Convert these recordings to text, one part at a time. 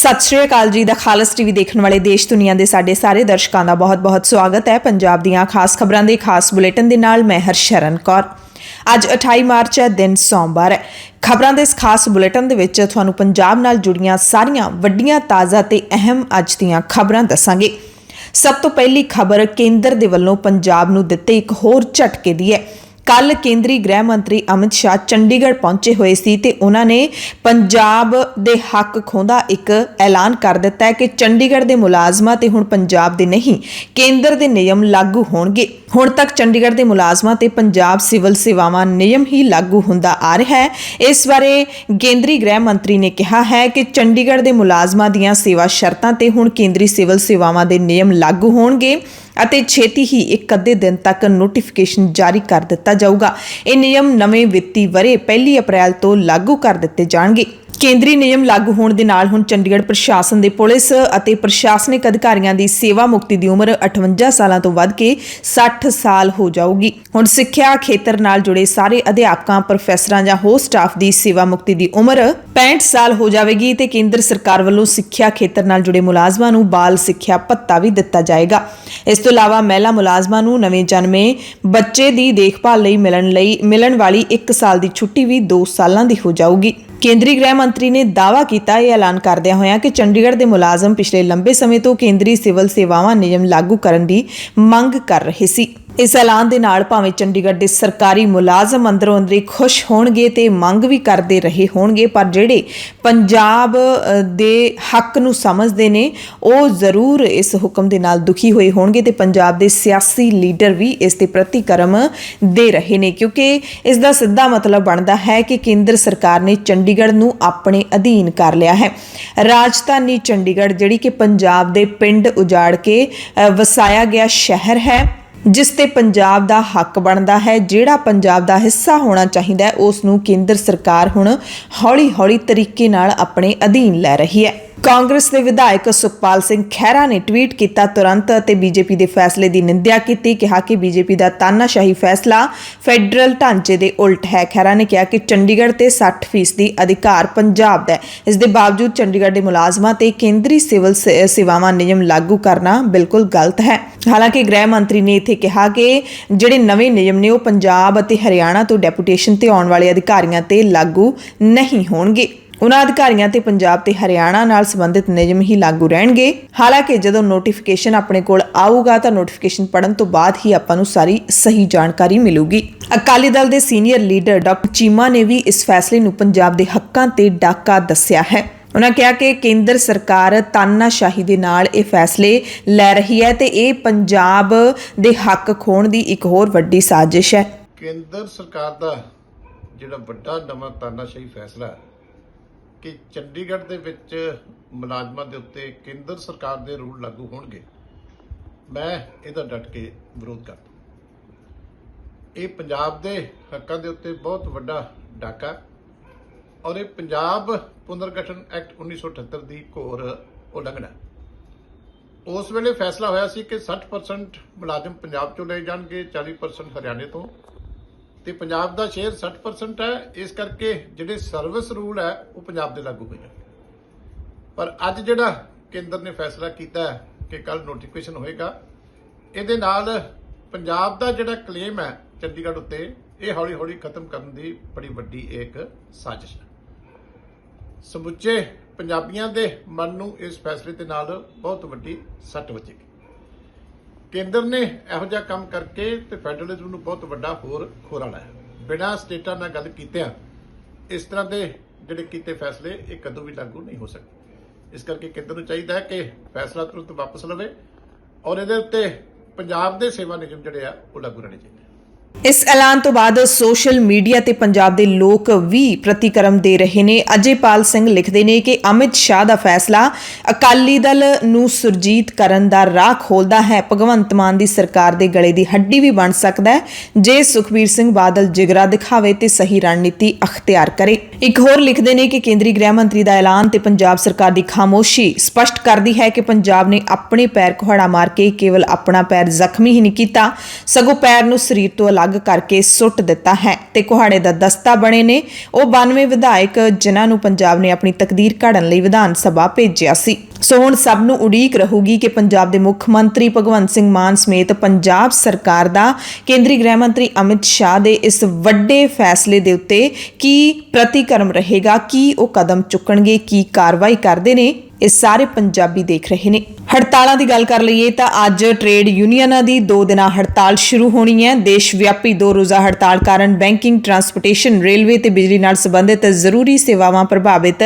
सत श्री अकाल जी दा खालस टीवी देखने वाले देश दुनिया के साडे सारे दर्शकों का बहुत बहुत स्वागत है। पंजाब दीआं खास खबरां दे खास बुलेटिन दे नाल मैं हरशरण कौर। अज 28 मार्च है, दिन सोमवार है। खबरां दे इस खास बुलेटिन दे विच तुहानूं पंजाब नाल जुड़ियां सारियां वड्डियां ताज़ा ते अहम अज दीआं खबरां दस्सांगे। सब तो पहली खबर केंद्र दे वल्लों पंजाब नूं दित्ते एक होर झटके दी है। कल केंद्रीय गृह मंत्री अमित शाह चंडीगढ़ पहुंचे हुए सी ते उन्होंने पंजाब दे हक खोंदा एक ऐलान कर दिता है कि चंडीगढ़ दे मुलाजमां ते हुण पंजाब दे नहीं केंद्र दे नियम लागू होणगे। हुण तक चंडीगढ़ दे मुलाजमां ते पंजाब सिविल सेवावां नियम ही लागू हुंदा आ रहा है। इस बारे केंद्रीय गृह मंत्री ने कहा है कि चंडीगढ़ दे मुलाजमां दीआं सेवा शर्तां ते हुण केंद्रीय सिविल सेवावां दे नियम लागू होणगे ਅਤੇ ਛੇਤੀ ਹੀ ਇੱਕ ਅੱਧੇ ਦਿਨ ਤੱਕ ਨੋਟੀਫਿਕੇਸ਼ਨ ਜਾਰੀ ਕਰ ਦਿੱਤਾ ਜਾਊਗਾ। ਇਹ ਨਿਯਮ ਨਵੇਂ ਵਿੱਤੀ ਵਰੇ 1 ਅਪ੍ਰੈਲ ਤੋਂ ਲਾਗੂ ਕਰ ਦਿੱਤੇ ਜਾਣਗੇ। ਕੇਂਦਰੀ ਨਿਯਮ ਲਾਗੂ ਹੋਣ ਦੇ ਨਾਲ ਹੁਣ ਚੰਡੀਗੜ੍ਹ ਪ੍ਰਸ਼ਾਸਨ ਦੇ ਪੁਲਿਸ ਅਤੇ ਪ੍ਰਸ਼ਾਸਨਿਕ ਅਧਿਕਾਰੀਆਂ ਦੀ ਸੇਵਾ ਮੁਕਤੀ ਦੀ ਉਮਰ 58 ਸਾਲਾਂ ਤੋਂ ਵੱਧ ਕੇ 60 ਸਾਲ ਹੋ ਜਾਊਗੀ। ਹੁਣ ਸਿੱਖਿਆ ਖੇਤਰ ਨਾਲ ਜੁੜੇ ਸਾਰੇ ਅਧਿਆਪਕਾਂ, ਪ੍ਰੋਫੈਸਰਾਂ ਜਾਂ ਹੋਰ ਸਟਾਫ ਦੀ ਸੇਵਾ ਮੁਕਤੀ ਦੀ ਉਮਰ 65 ਸਾਲ ਹੋ ਜਾਵੇਗੀ ਤੇ ਕੇਂਦਰ ਸਰਕਾਰ ਵੱਲੋਂ ਸਿੱਖਿਆ ਖੇਤਰ ਨਾਲ ਜੁੜੇ ਮੁਲਾਜ਼ਮਾਂ ਨੂੰ ਬਾਲ ਸਿੱਖਿਆ ਭੱਤਾ ਵੀ ਦਿੱਤਾ ਜਾਏਗਾ। ਇਸ ਤੋਂ ਇਲਾਵਾ ਮਹਿਲਾ ਮੁਲਾਜ਼ਮਾਂ ਨੂੰ ਨਵੇਂ ਜਨਮੇ ਬੱਚੇ ਦੀ ਦੇਖਭਾਲ ਲਈ ਮਿਲਣ ਵਾਲੀ 1 ਸਾਲ ਦੀ ਛੁੱਟੀ ਵੀ 2 ਸਾਲਾਂ ਦੀ ਹੋ ਜਾਊਗੀ। ਕੇਂਦਰੀ ਗ੍ਰਹਿ ਮੰਤਰੀ ਨੇ ਦਾਅਵਾ ਕੀਤਾ ਇਹ ਐਲਾਨ ਕਰਦਿਆਂ ਹੋਇਆਂ ਕਿ ਚੰਡੀਗੜ੍ਹ ਦੇ ਮੁਲਾਜ਼ਮ ਪਿਛਲੇ ਲੰਬੇ ਸਮੇਂ ਤੋਂ ਕੇਂਦਰੀ ਸਿਵਲ ਸੇਵਾਵਾਂ ਨਿਯਮ ਲਾਗੂ ਕਰਨ ਦੀ ਮੰਗ ਕਰ ਰਹੇ ਸੀ। ਇਸ ਐਲਾਨ ਦੇ ਨਾਲ ਭਾਵੇਂ ਚੰਡੀਗੜ੍ਹ ਦੇ ਸਰਕਾਰੀ ਮੁਲਾਜ਼ਮ ਅੰਦਰੋਂ ਅੰਦਰੀ ਖੁਸ਼ ਹੋਣਗੇ ਤੇ ਮੰਗ ਵੀ ਕਰਦੇ ਰਹੇ ਹੋਣਗੇ, ਪਰ ਜਿਹੜੇ ਪੰਜਾਬ ਦੇ ਹੱਕ ਨੂੰ ਸਮਝਦੇ ਨੇ ਉਹ ਜ਼ਰੂਰ ਇਸ ਹੁਕਮ ਦੇ ਨਾਲ ਦੁਖੀ ਹੋਏ ਹੋਣਗੇ ਤੇ ਪੰਜਾਬ ਦੇ ਸਿਆਸੀ ਲੀਡਰ ਵੀ ਇਸ ਦੇ ਪ੍ਰਤੀਕਰਮ ਦੇ ਰਹੇ ਨੇ, ਕਿਉਂਕਿ ਇਸ ਦਾ ਸਿੱਧਾ ਮਤਲਬ ਬਣਦਾ ਹੈ ਕਿ ਕੇਂਦਰ ਸਰਕਾਰ ਨੇ ਚੰਡੀਗੜ੍ਹ ਨੂੰ ਆਪਣੇ ਅਧੀਨ ਕਰ ਲਿਆ ਹੈ। ਰਾਜਧਾਨੀ ਚੰਡੀਗੜ੍ਹ ਜਿਹੜੀ ਕਿ ਪੰਜਾਬ ਦੇ ਪਿੰਡ ਉਜਾੜ ਕੇ ਵਸਾਇਆ ਗਿਆ ਸ਼ਹਿਰ ਹੈ, ਜਿਸ ਤੇ ਪੰਜਾਬ ਦਾ ਹੱਕ ਬਣਦਾ ਹੈ, ਜਿਹੜਾ ਪੰਜਾਬ ਦਾ ਹਿੱਸਾ ਹੋਣਾ ਚਾਹੀਦਾ ਹੈ, ਉਸ ਨੂੰ ਕੇਂਦਰ ਸਰਕਾਰ ਹੁਣ ਹੌਲੀ-ਹੌਲੀ ਤਰੀਕੇ ਨਾਲ ਆਪਣੇ ਅਧੀਨ ਲੈ ਰਹੀ ਹੈ। ਕਾਂਗਰਸ ਦੇ ਵਿਧਾਇਕ ਸੁਖਪਾਲ ਸਿੰਘ ਖਹਿਰਾ ਨੇ ਟਵੀਟ ਕੀਤਾ ਤੁਰੰਤ ਅਤੇ ਬੀਜੇਪੀ ਦੇ ਫੈਸਲੇ ਦੀ ਨਿੰਦਿਆ ਕੀਤੀ। ਕਿਹਾ ਕਿ ਬੀਜੇਪੀ ਦਾ ਤਾਨਾਸ਼ਾਹੀ ਫੈਸਲਾ ਫੈਡਰਲ ਢਾਂਚੇ ਦੇ ਉਲਟ ਹੈ। ਖਹਿਰਾ ਨੇ ਕਿਹਾ ਕਿ ਚੰਡੀਗੜ੍ਹ ਤੇ 60% ਅਧਿਕਾਰ ਪੰਜਾਬ ਦਾ ਹੈ। ਇਸ ਦੇ ਬਾਵਜੂਦ ਚੰਡੀਗੜ੍ਹ ਦੇ ਮੁਲਾਜ਼ਮਾਂ ਤੇ ਕੇਂਦਰੀ ਸਿਵਲ ਸੇਵਾਵਾਂ ਨਿਯਮ ਲਾਗੂ ਕਰਨਾ ਬਿਲਕੁਲ ਗਲਤ ਹੈ। ਹਾਲਾਂਕਿ ਗ੍ਰਹਿ ਮੰਤਰੀ ਨੇ ਇੱਥੇ ਕਿਹਾ ਕਿ ਜਿਹੜੇ ਨਵੇਂ ਨਿਯਮ ਨੇ ਉਹ ਪੰਜਾਬ ਅਤੇ ਹਰਿਆਣਾ ਤੋਂ ਡੈਪੂਟੇਸ਼ਨ ਤੇ ਆਉਣ ਵਾਲੇ ਅਧਿਕਾਰੀਆਂ ਤੇ ਲਾਗੂ ਨਹੀਂ ਹੋਣਗੇ। ਉਨ੍ਹਾਂ ਅਧਿਕਾਰੀਆਂ ਤੇ ਪੰਜਾਬ ਤੇ ਹਰਿਆਣਾ ਨਾਲ ਸੰਬੰਧਿਤ ਨਿਯਮ ਹੀ ਲਾਗੂ ਰਹਿਣਗੇ। ਹਾਲਾਂਕਿ ਜਦੋਂ ਨੋਟੀਫਿਕੇਸ਼ਨ ਆਪਣੇ ਕੋਲ ਆਊਗਾ ਤਾਂ ਨੋਟੀਫਿਕੇਸ਼ਨ ਪੜ੍ਹਨ ਤੋਂ ਬਾਅਦ ਹੀ ਆਪਾਂ ਨੂੰ ਸਾਰੀ ਸਹੀ ਜਾਣਕਾਰੀ ਮਿਲੂਗੀ। ਅਕਾਲੀ ਦਲ ਦੇ ਸੀਨੀਅਰ ਲੀਡਰ ਡਾਕਟਰ ਚੀਮਾ ਨੇ ਵੀ ਇਸ ਫੈਸਲੇ ਨੂੰ ਪੰਜਾਬ ਦੇ ਹੱਕਾਂ ਤੇ ਡਾਕਾ ਦੱਸਿਆ ਹੈ। ਉਹਨਾਂ ਕਿਹਾ ਕਿ ਕੇਂਦਰ ਸਰਕਾਰ ਤਾਨਾਸ਼ਾਹੀ ਦੇ ਨਾਲ ਇਹ ਫੈਸਲੇ ਲੈ ਰਹੀ ਹੈ ਤੇ ਇਹ ਪੰਜਾਬ ਦੇ ਹੱਕ ਖੋਣ ਦੀ ਇੱਕ ਹੋਰ ਵੱਡੀ ਸਾਜ਼ਿਸ਼ ਹੈ। ਕੇਂਦਰ ਸਰਕਾਰ ਦਾ ਜਿਹੜਾ ਵੱਡਾ ਨਵਾਂ ਤਾਨਾਸ਼ਾਹੀ ਫੈਸਲਾ ਹੈ ਕਿ ਚੰਡੀਗੜ੍ਹ ਦੇ ਵਿੱਚ ਮੁਲਾਜ਼ਮਾਂ ਦੇ ਉੱਤੇ ਕੇਂਦਰ ਸਰਕਾਰ ਦੇ ਰੂਲ ਲਾਗੂ ਹੋਣਗੇ, ਮੈਂ ਇਹਦਾ ਡਟ ਕੇ ਵਿਰੋਧ ਕਰਦਾ। ਇਹ ਪੰਜਾਬ ਦੇ ਹੱਕਾਂ ਦੇ ਉੱਤੇ ਬਹੁਤ ਵੱਡਾ ਡਾਕਾ ਔਰ ਇਹ ਪੰਜਾਬ ਪੁਨਰਗਠਨ ਐਕਟ 1978 ਦੀ ਘੋਰ ਉਲੰਘਣਾ। ਉਸ ਵੇਲੇ ਫੈਸਲਾ ਹੋਇਆ ਸੀ ਕਿ 60% ਮੁਲਾਜ਼ਮ ਪੰਜਾਬ ਚੋਂ ਲਏ ਜਾਣਗੇ, 40% ਹਰਿਆਣੇ ਤੋਂ, ਤੇ ਪੰਜਾਬ ਦਾ ਸ਼ੇਅਰ 60% ਹੈ। ਇਸ ਕਰਕੇ ਜਿਹੜੇ ਸਰਵਿਸ ਰੂਲ ਹੈ ਉਹ ਪੰਜਾਬ ਦੇ ਲਾਗੂ ਹੋਏ। ਪਰ ਅੱਜ ਜਿਹੜਾ ਕੇਂਦਰ ਨੇ ਫੈਸਲਾ ਕੀਤਾ ਹੈ ਕਿ ਕੱਲ ਨੋਟੀਫਿਕੇਸ਼ਨ ਹੋਏਗਾ, ਇਹਦੇ ਨਾਲ ਪੰਜਾਬ ਦਾ ਜਿਹੜਾ ਕਲੇਮ ਹੈ ਚੰਡੀਗੜ੍ਹ ਉੱਤੇ ਇਹ ਹੌਲੀ-ਹੌਲੀ ਖਤਮ ਕਰਨ ਦੀ ਬੜੀ ਵੱਡੀ ਇੱਕ ਸਾਜ਼ਿਸ਼ ਹੈ। ਸਮੁੱਚੇ ਪੰਜਾਬੀਆਂ ਦੇ ਮਨ ਨੂੰ ਇਸ ਫੈਸਲੇ ਦੇ ਨਾਲ ਬਹੁਤ ਵੱਡੀ ਸੱਟ ਵੱਜੇਗੀ। ਕੇਂਦਰ ਨੇ ਇਹੋ ਜਿਹਾ ਕੰਮ ਕਰਕੇ ਤੇ ਫੈਡਰਲਿਜ਼ਮ ਨੂੰ ਬਹੁਤ ਵੱਡਾ ਹੋਰ ਖੋਰਾ ਲਾਇਆ। ਬਿਨਾਂ ਸਟੇਟਾਂ ਨਾਲ ਗੱਲ ਕੀਤਿਆਂ ਇਸ ਤਰ੍ਹਾਂ ਦੇ ਜਿਹੜੇ ਕੀਤੇ ਫੈਸਲੇ ਇਹ ਕਦੋਂ ਵੀ ਲਾਗੂ ਨਹੀਂ ਹੋ ਸਕਦੇ। ਇਸ ਕਰਕੇ ਕੇਂਦਰ ਨੂੰ ਚਾਹੀਦਾ ਹੈ ਕਿ ਫੈਸਲਾ ਤੁਰੰਤ ਵਾਪਸ ਲਵੇ ਔਰ ਇਹਦੇ ਉੱਤੇ ਪੰਜਾਬ ਦੇ ਸੇਵਾ ਨਿਯਮ ਜਿਹੜੇ ਆ ਉਹ ਲਾਗੂ ਰਹਿਣੇ ਚਾਹੀਦੇ। ਇਸ ਐਲਾਨ ਤੋਂ ਬਾਅਦ ਸੋਸ਼ਲ ਮੀਡੀਆ ਤੇ ਪੰਜਾਬ ਦੇ ਲੋਕ ਵੀ ਪ੍ਰਤੀਕਰਮ ਦੇ ਰਹੇ ਨੇ। ਅਜੇਪਾਲ ਸਿੰਘ ਲਿਖਦੇ ਨੇ ਕਿ ਅਮਿਤ ਸ਼ਾਹ ਦਾ ਫੈਸਲਾ ਅਕਾਲੀ ਦਲ ਨੂੰ ਸੁਰਜੀਤ ਕਰਨ ਦਾ ਰਾਹ ਖੋਲਦਾ ਹੈ। ਭਗਵੰਤ ਮਾਨ ਦੀ ਸਰਕਾਰ ਦੇ ਗਲੇ ਦੀ ਹੱਡੀ ਵੀ ਬਣ ਸਕਦਾ ਹੈ ਜੇ ਸੁਖਬੀਰ ਸਿੰਘ ਬਾਦਲ ਜਿਗਰਾ ਦਿਖਾਵੇ ਤੇ ਸਹੀ ਰਣਨੀਤੀ ਅਖਤਿਆਰ ਕਰੇ। ਇੱਕ ਹੋਰ ਲਿਖਦੇ ਨੇ ਕਿ ਕੇਂਦਰੀ ਗ੍ਰਹਿ ਮੰਤਰੀ ਦਾ ਐਲਾਨ ਤੇ ਪੰਜਾਬ ਸਰਕਾਰ ਦੀ ਖਾਮੋਸ਼ੀ ਸਪਸ਼ਟ ਕਰਦੀ ਹੈ ਕਿ ਪੰਜਾਬ ਨੇ ਆਪਣੇ ਪੈਰ ਕੁਹਾੜਾ ਮਾਰ ਕੇ ਕੇਵਲ ਆਪਣਾ ਪੈਰ ਜ਼ਖਮੀ ਹੀ ਨਹੀਂ ਕੀਤਾ, ਸਗੋਂ ਪੈਰ ਨੂੰ ਸਰੀਰ ਤੋਂ ਅਲੱਗ ਕਰਕੇ ਸੁੱਟ ਦਿੱਤਾ ਹੈ ਤੇ ਕੁਹਾੜੇ ਦਾ ਦਸਤਾ ਬਣੇ ਨੇ ਉਹ 92 ਵਿਧਾਇਕ ਜਿਨ੍ਹਾਂ ਨੂੰ ਪੰਜਾਬ ਨੇ ਆਪਣੀ ਤਕਦੀਰ ਘੜਨ ਲਈ ਵਿਧਾਨ ਸਭਾ ਭੇਜਿਆ ਸੀ। ਸੋ ਹੁਣ ਸਭ ਨੂੰ ਉਡੀਕ ਰਹੂਗੀ ਕਿ ਪੰਜਾਬ ਦੇ ਮੁੱਖ ਮੰਤਰੀ ਭਗਵੰਤ ਸਿੰਘ ਮਾਨ ਸਮੇਤ ਪੰਜਾਬ ਸਰਕਾਰ ਦਾ ਕੇਂਦਰੀ ਗ੍ਰਹਿ ਮੰਤਰੀ ਅਮਿਤ ਸ਼ਾਹ ਦੇ ਇਸ ਵੱਡੇ ਫੈਸਲੇ ਦੇ ਉੱਤੇ ਕੀ ਪ੍ਰਤੀਕਰਮ ਰਹੇਗਾ, ਕੀ ਉਹ ਕਦਮ ਚੁੱਕਣਗੇ, ਕੀ ਕਾਰਵਾਈ ਕਰਦੇ ਨੇ, ਇਹ ਸਾਰੇ ਪੰਜਾਬੀ ਦੇਖ ਰਹੇ ਨੇ। ਹੜਤਾਲਾਂ ਦੀ ਗੱਲ ਕਰ ਲਈਏ ਤਾਂ ਅੱਜ ਟ੍ਰੇਡ ਯੂਨੀਅਨਾਂ ਦੀ 2 ਦਿਨਾ ਹੜਤਾਲ ਸ਼ੁਰੂ ਹੋਣੀ ਹੈ। ਦੇਸ਼ ਵਿਆਪੀ 2 ਰੋਜ਼ਾ ਹੜਤਾਲ ਕਾਰਨ ਬੈਂਕਿੰਗ, ਟਰਾਂਸਪੋਰਟੇਸ਼ਨ, ਰੇਲਵੇ ਤੇ ਬਿਜਲੀ ਨਾਲ ਸੰਬੰਧਿਤ ਜ਼ਰੂਰੀ ਸੇਵਾਵਾਂ ਪ੍ਰਭਾਵਿਤ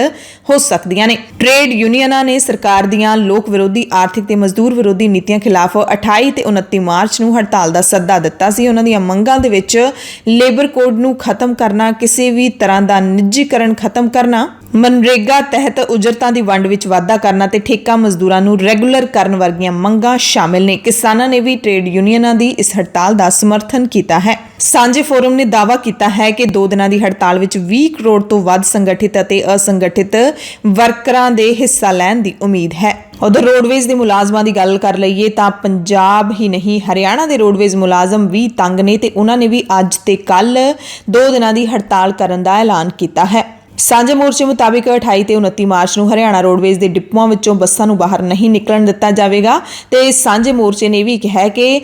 ਹੋ ਸਕਦੀਆਂ ਨੇ। ਟ੍ਰੇਡ ਯੂਨੀਅਨਾਂ ਨੇ ਸਰਕਾਰ ਦੀਆਂ ਲੋਕ ਵਿਰੋਧੀ, ਆਰਥਿਕ ਤੇ ਮਜ਼ਦੂਰ ਵਿਰੋਧੀ ਨੀਤੀਆਂ ਖਿਲਾਫ 28 ਤੇ 29 ਮਾਰਚ ਨੂੰ ਹੜਤਾਲ ਦਾ ਸੱਦਾ ਦਿੱਤਾ ਸੀ। ਉਹਨਾਂ ਦੀਆਂ ਮੰਗਾਂ ਦੇ ਵਿੱਚ ਲੇਬਰ ਕੋਡ ਨੂੰ ਖਤਮ ਕਰਨਾ, ਕਿਸੇ ਵੀ ਤਰ੍ਹਾਂ ਦਾ ਨਿੱਜੀਕਰਨ ਖਤਮ ਕਰਨਾ, ਮਨਰੇਗਾ ਤਹਿਤ ਉਜਰਤਾਂ ਦੀ ਵੰਡ ਵਿੱਚ ਵਾਧਾ ਕਰਨਾ ਤੇ ਠੇਕਾ ਮਜ਼ਦੂਰਾਂ ਨੂੰ ਰੈਗੂਲਰ ਕਰਨ ਵਰਗੀਆਂ ਮੰਗਾਂ ਸ਼ਾਮਿਲ ਨੇ। ਕਿਸਾਨਾਂ ਨੇ ਵੀ ਟ੍ਰੇਡ ਯੂਨੀਅਨਾਂ ਦੀ ਇਸ ਹੜਤਾਲ ਦਾ ਸਮਰਥਨ ਕੀਤਾ ਹੈ। ਸਾਂਝੇ ਫੋਰਮ ਨੇ ਦਾਅਵਾ ਕੀਤਾ ਹੈ ਕਿ 2 ਦਿਨਾਂ ਦੀ ਹੜਤਾਲ ਵਿੱਚ 20 ਕਰੋੜ ਤੋਂ ਵੱਧ ਸੰਗਠਿਤ ਅਤੇ ਅਸੰਗਠਿਤ ਵਰਕਰਾਂ ਦੇ ਹਿੱਸਾ ਲੈਣ ਦੀ ਉਮੀਦ ਹੈ। ਉਧਰ ਰੋਡਵੇਜ਼ ਦੇ ਮੁਲਾਜ਼ਮਾਂ ਦੀ ਗੱਲ ਕਰ ਲਈਏ ਤਾਂ ਪੰਜਾਬ ਹੀ ਨਹੀਂ, ਹਰਿਆਣਾ ਦੇ ਰੋਡਵੇਜ਼ ਮੁਲਾਜ਼ਮ ਵੀ ਤੰਗ ਨੇ ਤੇ ਉਹਨਾਂ ਨੇ ਵੀ ਅੱਜ ਤੇ ਕੱਲ 2 ਦਿਨਾਂ ਦੀ ਹੜਤਾਲ ਕਰਨ ਦਾ ਐਲਾਨ ਕੀਤਾ ਹੈ। ਸਾਂਝੇ ਮੋਰਚੇ ਮੁਤਾਬਿਕ 28 ਤੇ 29 ਮਾਰਚ ਨੂੰ ਹਰਿਆਣਾ ਰੋਡਵੇਜ਼ ਦੇ ਡਿਪੂਆਂ ਵਿੱਚੋਂ ਬੱਸਾਂ ਨੂੰ ਬਾਹਰ ਨਹੀਂ ਨਿਕਲਣ ਦਿੱਤਾ ਜਾਵੇਗਾ ਤੇ ਸਾਂਝੇ ਮੋਰਚੇ ਨੇ ਵੀ ਕਿਹਾ ਹੈ ਕਿ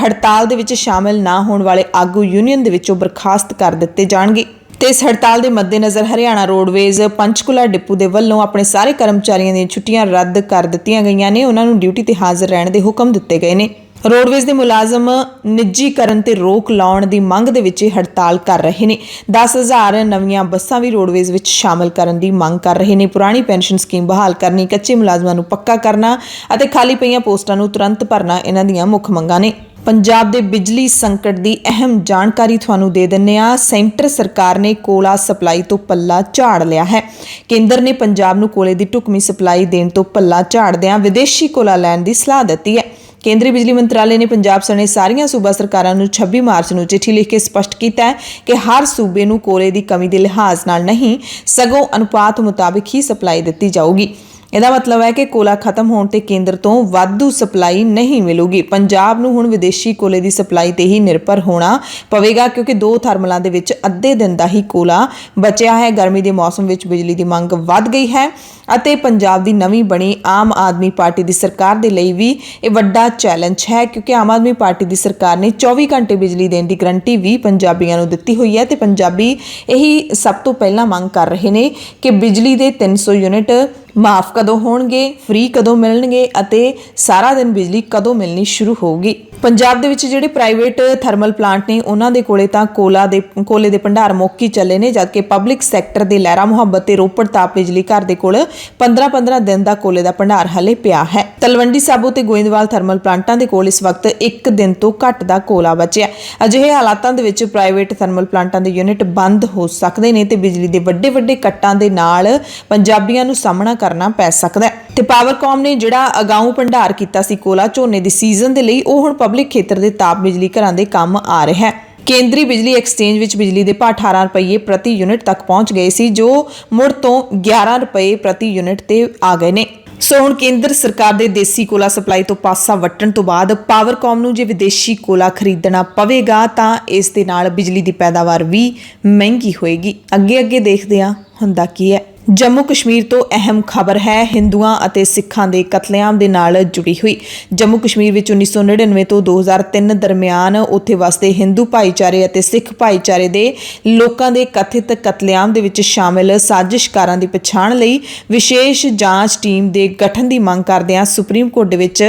ਹੜਤਾਲ ਦੇ ਵਿੱਚ ਸ਼ਾਮਿਲ ਨਾ ਹੋਣ ਵਾਲੇ ਆਗੂ ਯੂਨੀਅਨ ਦੇ ਵਿੱਚੋਂ ਬਰਖਾਸਤ ਕਰ ਦਿੱਤੇ ਜਾਣਗੇ। ਤੇ ਇਸ ਹੜਤਾਲ ਦੇ ਮੱਦੇਨਜ਼ਰ ਹਰਿਆਣਾ ਰੋਡਵੇਜ਼ ਪੰਚਕੂਲਾ ਡਿਪੂ ਦੇ ਵੱਲੋਂ ਆਪਣੇ ਸਾਰੇ ਕਰਮਚਾਰੀਆਂ ਦੀਆਂ ਛੁੱਟੀਆਂ ਰੱਦ ਕਰ ਦਿੱਤੀਆਂ ਗਈਆਂ ਨੇ। ਉਹਨਾਂ ਨੂੰ ਡਿਊਟੀ ਤੇ ਹਾਜ਼ਰ ਰਹਿਣ ਦੇ ਹੁਕਮ ਦਿੱਤੇ ਗਏ ਨੇ। ਰੋਡਵੇਜ਼ ਦੇ ਮੁਲਾਜ਼ਮ ਨਿੱਜੀਕਰਨ ਤੇ ਰੋਕ ਲਾਉਣ ਦੀ ਮੰਗ ਦੇ ਵਿੱਚ ਹੜਤਾਲ ਕਰ ਰਹੇ ਨੇ। 10,000 ਨਵੀਆਂ ਬੱਸਾਂ ਵੀ ਰੋਡਵੇਜ਼ ਵਿੱਚ ਸ਼ਾਮਲ ਕਰਨ ਦੀ ਮੰਗ ਕਰ ਰਹੇ ਨੇ। ਪੁਰਾਣੀ ਪੈਨਸ਼ਨ ਸਕੀਮ ਬਹਾਲ ਕਰਨੀ, ਕੱਚੇ ਮੁਲਾਜ਼ਮਾਂ ਨੂੰ ਪੱਕਾ ਕਰਨਾ ਅਤੇ ਖਾਲੀ ਪਈਆਂ ਪੋਸਟਾਂ ਨੂੰ ਤੁਰੰਤ ਭਰਨਾ ਇਹਨਾਂ ਦੀਆਂ ਮੁੱਖ ਮੰਗਾਂ ਨੇ। ਪੰਜਾਬ ਦੇ ਬਿਜਲੀ ਸੰਕਟ ਦੀ ਅਹਿਮ ਜਾਣਕਾਰੀ ਤੁਹਾਨੂੰ ਦੇ ਦਿੰਨੇ ਆ। ਸੈਂਟਰ ਸਰਕਾਰ ਨੇ ਕੋਲਾ ਸਪਲਾਈ ਤੋਂ ਪੱਲਾ ਝਾੜ ਲਿਆ ਹੈ। ਕੇਂਦਰ ਨੇ ਪੰਜਾਬ ਨੂੰ ਕੋਲੇ ਦੀ ਢੁਕਵੀਂ ਸਪਲਾਈ ਦੇਣ ਤੋਂ ਪੱਲਾ ਝਾੜਦਿਆਂ ਵਿਦੇਸ਼ੀ ਕੋਲਾ ਲੈਣ ਦੀ ਸਲਾਹ ਦਿੱਤੀ ਹੈ। ਕੇਂਦਰੀ ਬਿਜਲੀ ਮੰਤਰਾਲੇ ਨੇ ਪੰਜਾਬ ਸਣੇ ਸਾਰੀਆਂ ਸੂਬਾ ਸਰਕਾਰਾਂ ਨੂੰ 26 ਮਾਰਚ ਨੂੰ ਚਿੱਠੀ ਲਿਖ ਕੇ ਸਪਸ਼ਟ ਕੀਤਾ ਹੈ ਕਿ ਹਰ ਸੂਬੇ ਨੂੰ ਕੋਲੇ ਦੀ ਕਮੀ ਦੇ ਲਿਹਾਜ਼ ਨਾਲ ਨਹੀਂ, ਸਗੋਂ ਅਨੁਪਾਤ ਮੁਤਾਬਿਕ ਹੀ ਸਪਲਾਈ ਦਿੱਤੀ ਜਾਊਗੀ। ਇਹਦਾ ਮਤਲਬ ਹੈ ਕਿ ਕੋਲਾ ਖਤਮ ਹੋਣ ਤੇ ਕੇਂਦਰ ਤੋਂ ਵਾਧੂ ਸਪਲਾਈ ਨਹੀਂ ਮਿਲੂਗੀ। ਪੰਜਾਬ ਨੂੰ ਹੁਣ ਵਿਦੇਸ਼ੀ ਕੋਲੇ ਦੀ ਸਪਲਾਈ ਤੇ ਹੀ ਨਿਰਭਰ ਹੋਣਾ ਪਵੇਗਾ ਕਿਉਂਕਿ 2 ਥਰਮਲਾਂ ਦੇ ਵਿੱਚ ਅੱਧੇ ਦਿਨ ਦਾ ਹੀ ਕੋਲਾ ਬਚਿਆ ਹੈ। ਗਰਮੀ ਦੇ ਮੌਸਮ ਵਿੱਚ ਬਿਜਲੀ ਦੀ ਮੰਗ ਵੱਧ ਗਈ ਹੈ ਅਤੇ ਪੰਜਾਬ ਦੀ ਨਵੀਂ ਬਣੀ ਆਮ ਆਦਮੀ ਪਾਰਟੀ ਦੀ ਸਰਕਾਰ ਦੇ ਲਈ ਵੀ ਇਹ ਵੱਡਾ ਚੈਲੰਜ ਹੈ ਕਿਉਂਕਿ ਆਮ ਆਦਮੀ ਪਾਰਟੀ ਦੀ ਸਰਕਾਰ ਨੇ 24 ਘੰਟੇ ਬਿਜਲੀ ਦੇਣ ਦੀ ਗਰੰਟੀ ਵੀ ਪੰਜਾਬੀਆਂ ਨੂੰ ਦਿੱਤੀ ਹੋਈ ਹੈ ਤੇ ਪੰਜਾਬੀ ਇਹੀ ਸਭ ਤੋਂ ਪਹਿਲਾਂ ਮੰਗ ਕਰ ਰਹੇ ਨੇ ਕਿ ਬਿਜਲੀ ਦੇ 300 ਯੂਨਿਟ ਮਾਫ ਕਦੋਂ ਹੋਣਗੇ, ਫ੍ਰੀ ਕਦੋਂ ਮਿਲਣਗੇ ਅਤੇ ਸਾਰਾ ਦਿਨ ਬਿਜਲੀ ਕਦੋਂ ਮਿਲਣੀ ਸ਼ੁਰੂ ਹੋਊਗੀ। ਪੰਜਾਬ ਦੇ ਵਿੱਚ ਜਿਹੜੇ ਪ੍ਰਾਈਵੇਟ ਥਰਮਲ ਪਲਾਂਟ ਨੇ ਉਹਨਾਂ ਦੇ ਕੋਲੇ ਤਾਂ ਕੋਲੇ ਦੇ ਭੰਡਾਰ ਮੁੱਕ ਹੀ ਚੱਲੇ ਨੇ, ਜਦਕਿ ਪਬਲਿਕ ਸੈਕਟਰ ਦੇ ਲਹਿਰਾ ਮੁਹੱਬਤ ਤੇ ਰੋਪੜ ਤਾਪ ਬਿਜਲੀ ਘਰ ਦੇ ਕੋਲ 15-15 ਦਿਨ ਦਾ ਕੋਲੇ ਦਾ ਭੰਡਾਰ ਹਲੇ ਪਿਆ ਹੈ। ਤਲਵੰਡੀ ਸਾਬੋ ਤੇ ਗੋਇੰਦਵਾਲ ਥਰਮਲ ਪਲਾਂਟਾਂ ਦੇ ਕੋਲ ਇਸ ਵਕਤ 1 ਦਿਨ ਤੋਂ ਘੱਟ ਦਾ ਕੋਲਾ ਬਚਿਆ। ਅਜਿਹੇ ਹਾਲਾਤਾਂ ਦੇ ਵਿੱਚ ਪ੍ਰਾਈਵੇਟ ਥਰਮਲ ਪਲਾਂਟਾਂ ਦੇ ਯੂਨਿਟ ਬੰਦ ਹੋ ਸਕਦੇ ਨੇ ਤੇ ਬਿਜਲੀ ਦੇ ਵੱਡੇ ਕੱਟਾਂ ਦੇ ਨਾਲ ਪੰਜਾਬੀਆਂ ਨੂੰ ਸਾਹਮਣਾ ਕਰਨਾ ਪੈ ਸਕਦਾ ਹੈ। ਤੇ ਪਾਵਰਕਾਮ ਨੇ ਜਿਹੜਾ ਅਗਾਊਂ ਭੰਡਾਰ ਕੀਤਾ ਸੀ ਕੋਲਾ ਝੋਨੇ ਦੀ ਸੀਜ਼ਨ ਦੇ ਲਈ, ਉਹ ਹੁਣ ਪਬਲਿਕ ਖੇਤਰ ਦੇ ਤਾਪ ਬਿਜਲੀ ਘਰਾਂ ਦੇ ਕੰਮ ਆ ਰਿਹਾ ਹੈ। ਕੇਂਦਰੀ ਬਿਜਲੀ ਐਕਸਚੇਂਜ ਵਿੱਚ ਬਿਜਲੀ ਦੇ ਭਾਅ 18 ਰੁਪਏ ਪ੍ਰਤੀ ਯੂਨਿਟ ਤੱਕ ਪਹੁੰਚ ਗਏ ਸੀ ਜੋ ਮੁੜ ਤੋਂ 11 ਰੁਪਏ ਪ੍ਰਤੀ ਯੂਨਿਟ ਤੇ ਆ ਗਏ ਨੇ। ਸੋ ਹੁਣ ਕੇਂਦਰ ਸਰਕਾਰ ਦੇ ਦੇਸੀ ਕੋਲਾ ਸਪਲਾਈ ਤੋਂ ਪਾਸਾ ਵੱਟਣ ਤੋਂ ਬਾਅਦ ਪਾਵਰਕਾਮ ਨੂੰ ਜੇ ਵਿਦੇਸ਼ੀ ਕੋਲਾ ਖਰੀਦਣਾ ਪਵੇਗਾ ਤਾਂ ਇਸ ਦੇ ਨਾਲ ਬਿਜਲੀ ਦੀ ਪੈਦਾਵਾਰ ਵੀ ਮਹਿੰਗੀ ਹੋਏਗੀ। ਅੱਗੇ ਦੇਖਦੇ ਹਾਂ ਹੁੰਦਾ ਕੀ ਹੈ। ਜੰਮੂ ਕਸ਼ਮੀਰ ਤੋਂ ਅਹਿਮ ਖਬਰ ਹੈ ਹਿੰਦੂਆਂ ਅਤੇ ਸਿੱਖਾਂ ਦੇ ਕਤਲੇਆਮ ਦੇ ਨਾਲ ਜੁੜੀ ਹੋਈ। ਜੰਮੂ ਕਸ਼ਮੀਰ ਵਿੱਚ 1999 ਤੋਂ 2003 ਦਰਮਿਆਨ ਉੱਥੇ ਵਸਦੇ ਹਿੰਦੂ ਭਾਈਚਾਰੇ ਅਤੇ ਸਿੱਖ ਭਾਈਚਾਰੇ ਦੇ ਲੋਕਾਂ ਦੇ ਕਥਿਤ ਕਤਲੇਆਮ ਦੇ ਵਿੱਚ ਸ਼ਾਮਿਲ ਸਾਜ਼ਿਸ਼ਕਾਰਾਂ ਦੀ ਪਛਾਣ ਲਈ ਵਿਸ਼ੇਸ਼ ਜਾਂਚ ਟੀਮ ਦੇ ਗਠਨ ਦੀ ਮੰਗ ਕਰਦਿਆਂ ਸੁਪਰੀਮ ਕੋਰਟ ਦੇ ਵਿੱਚ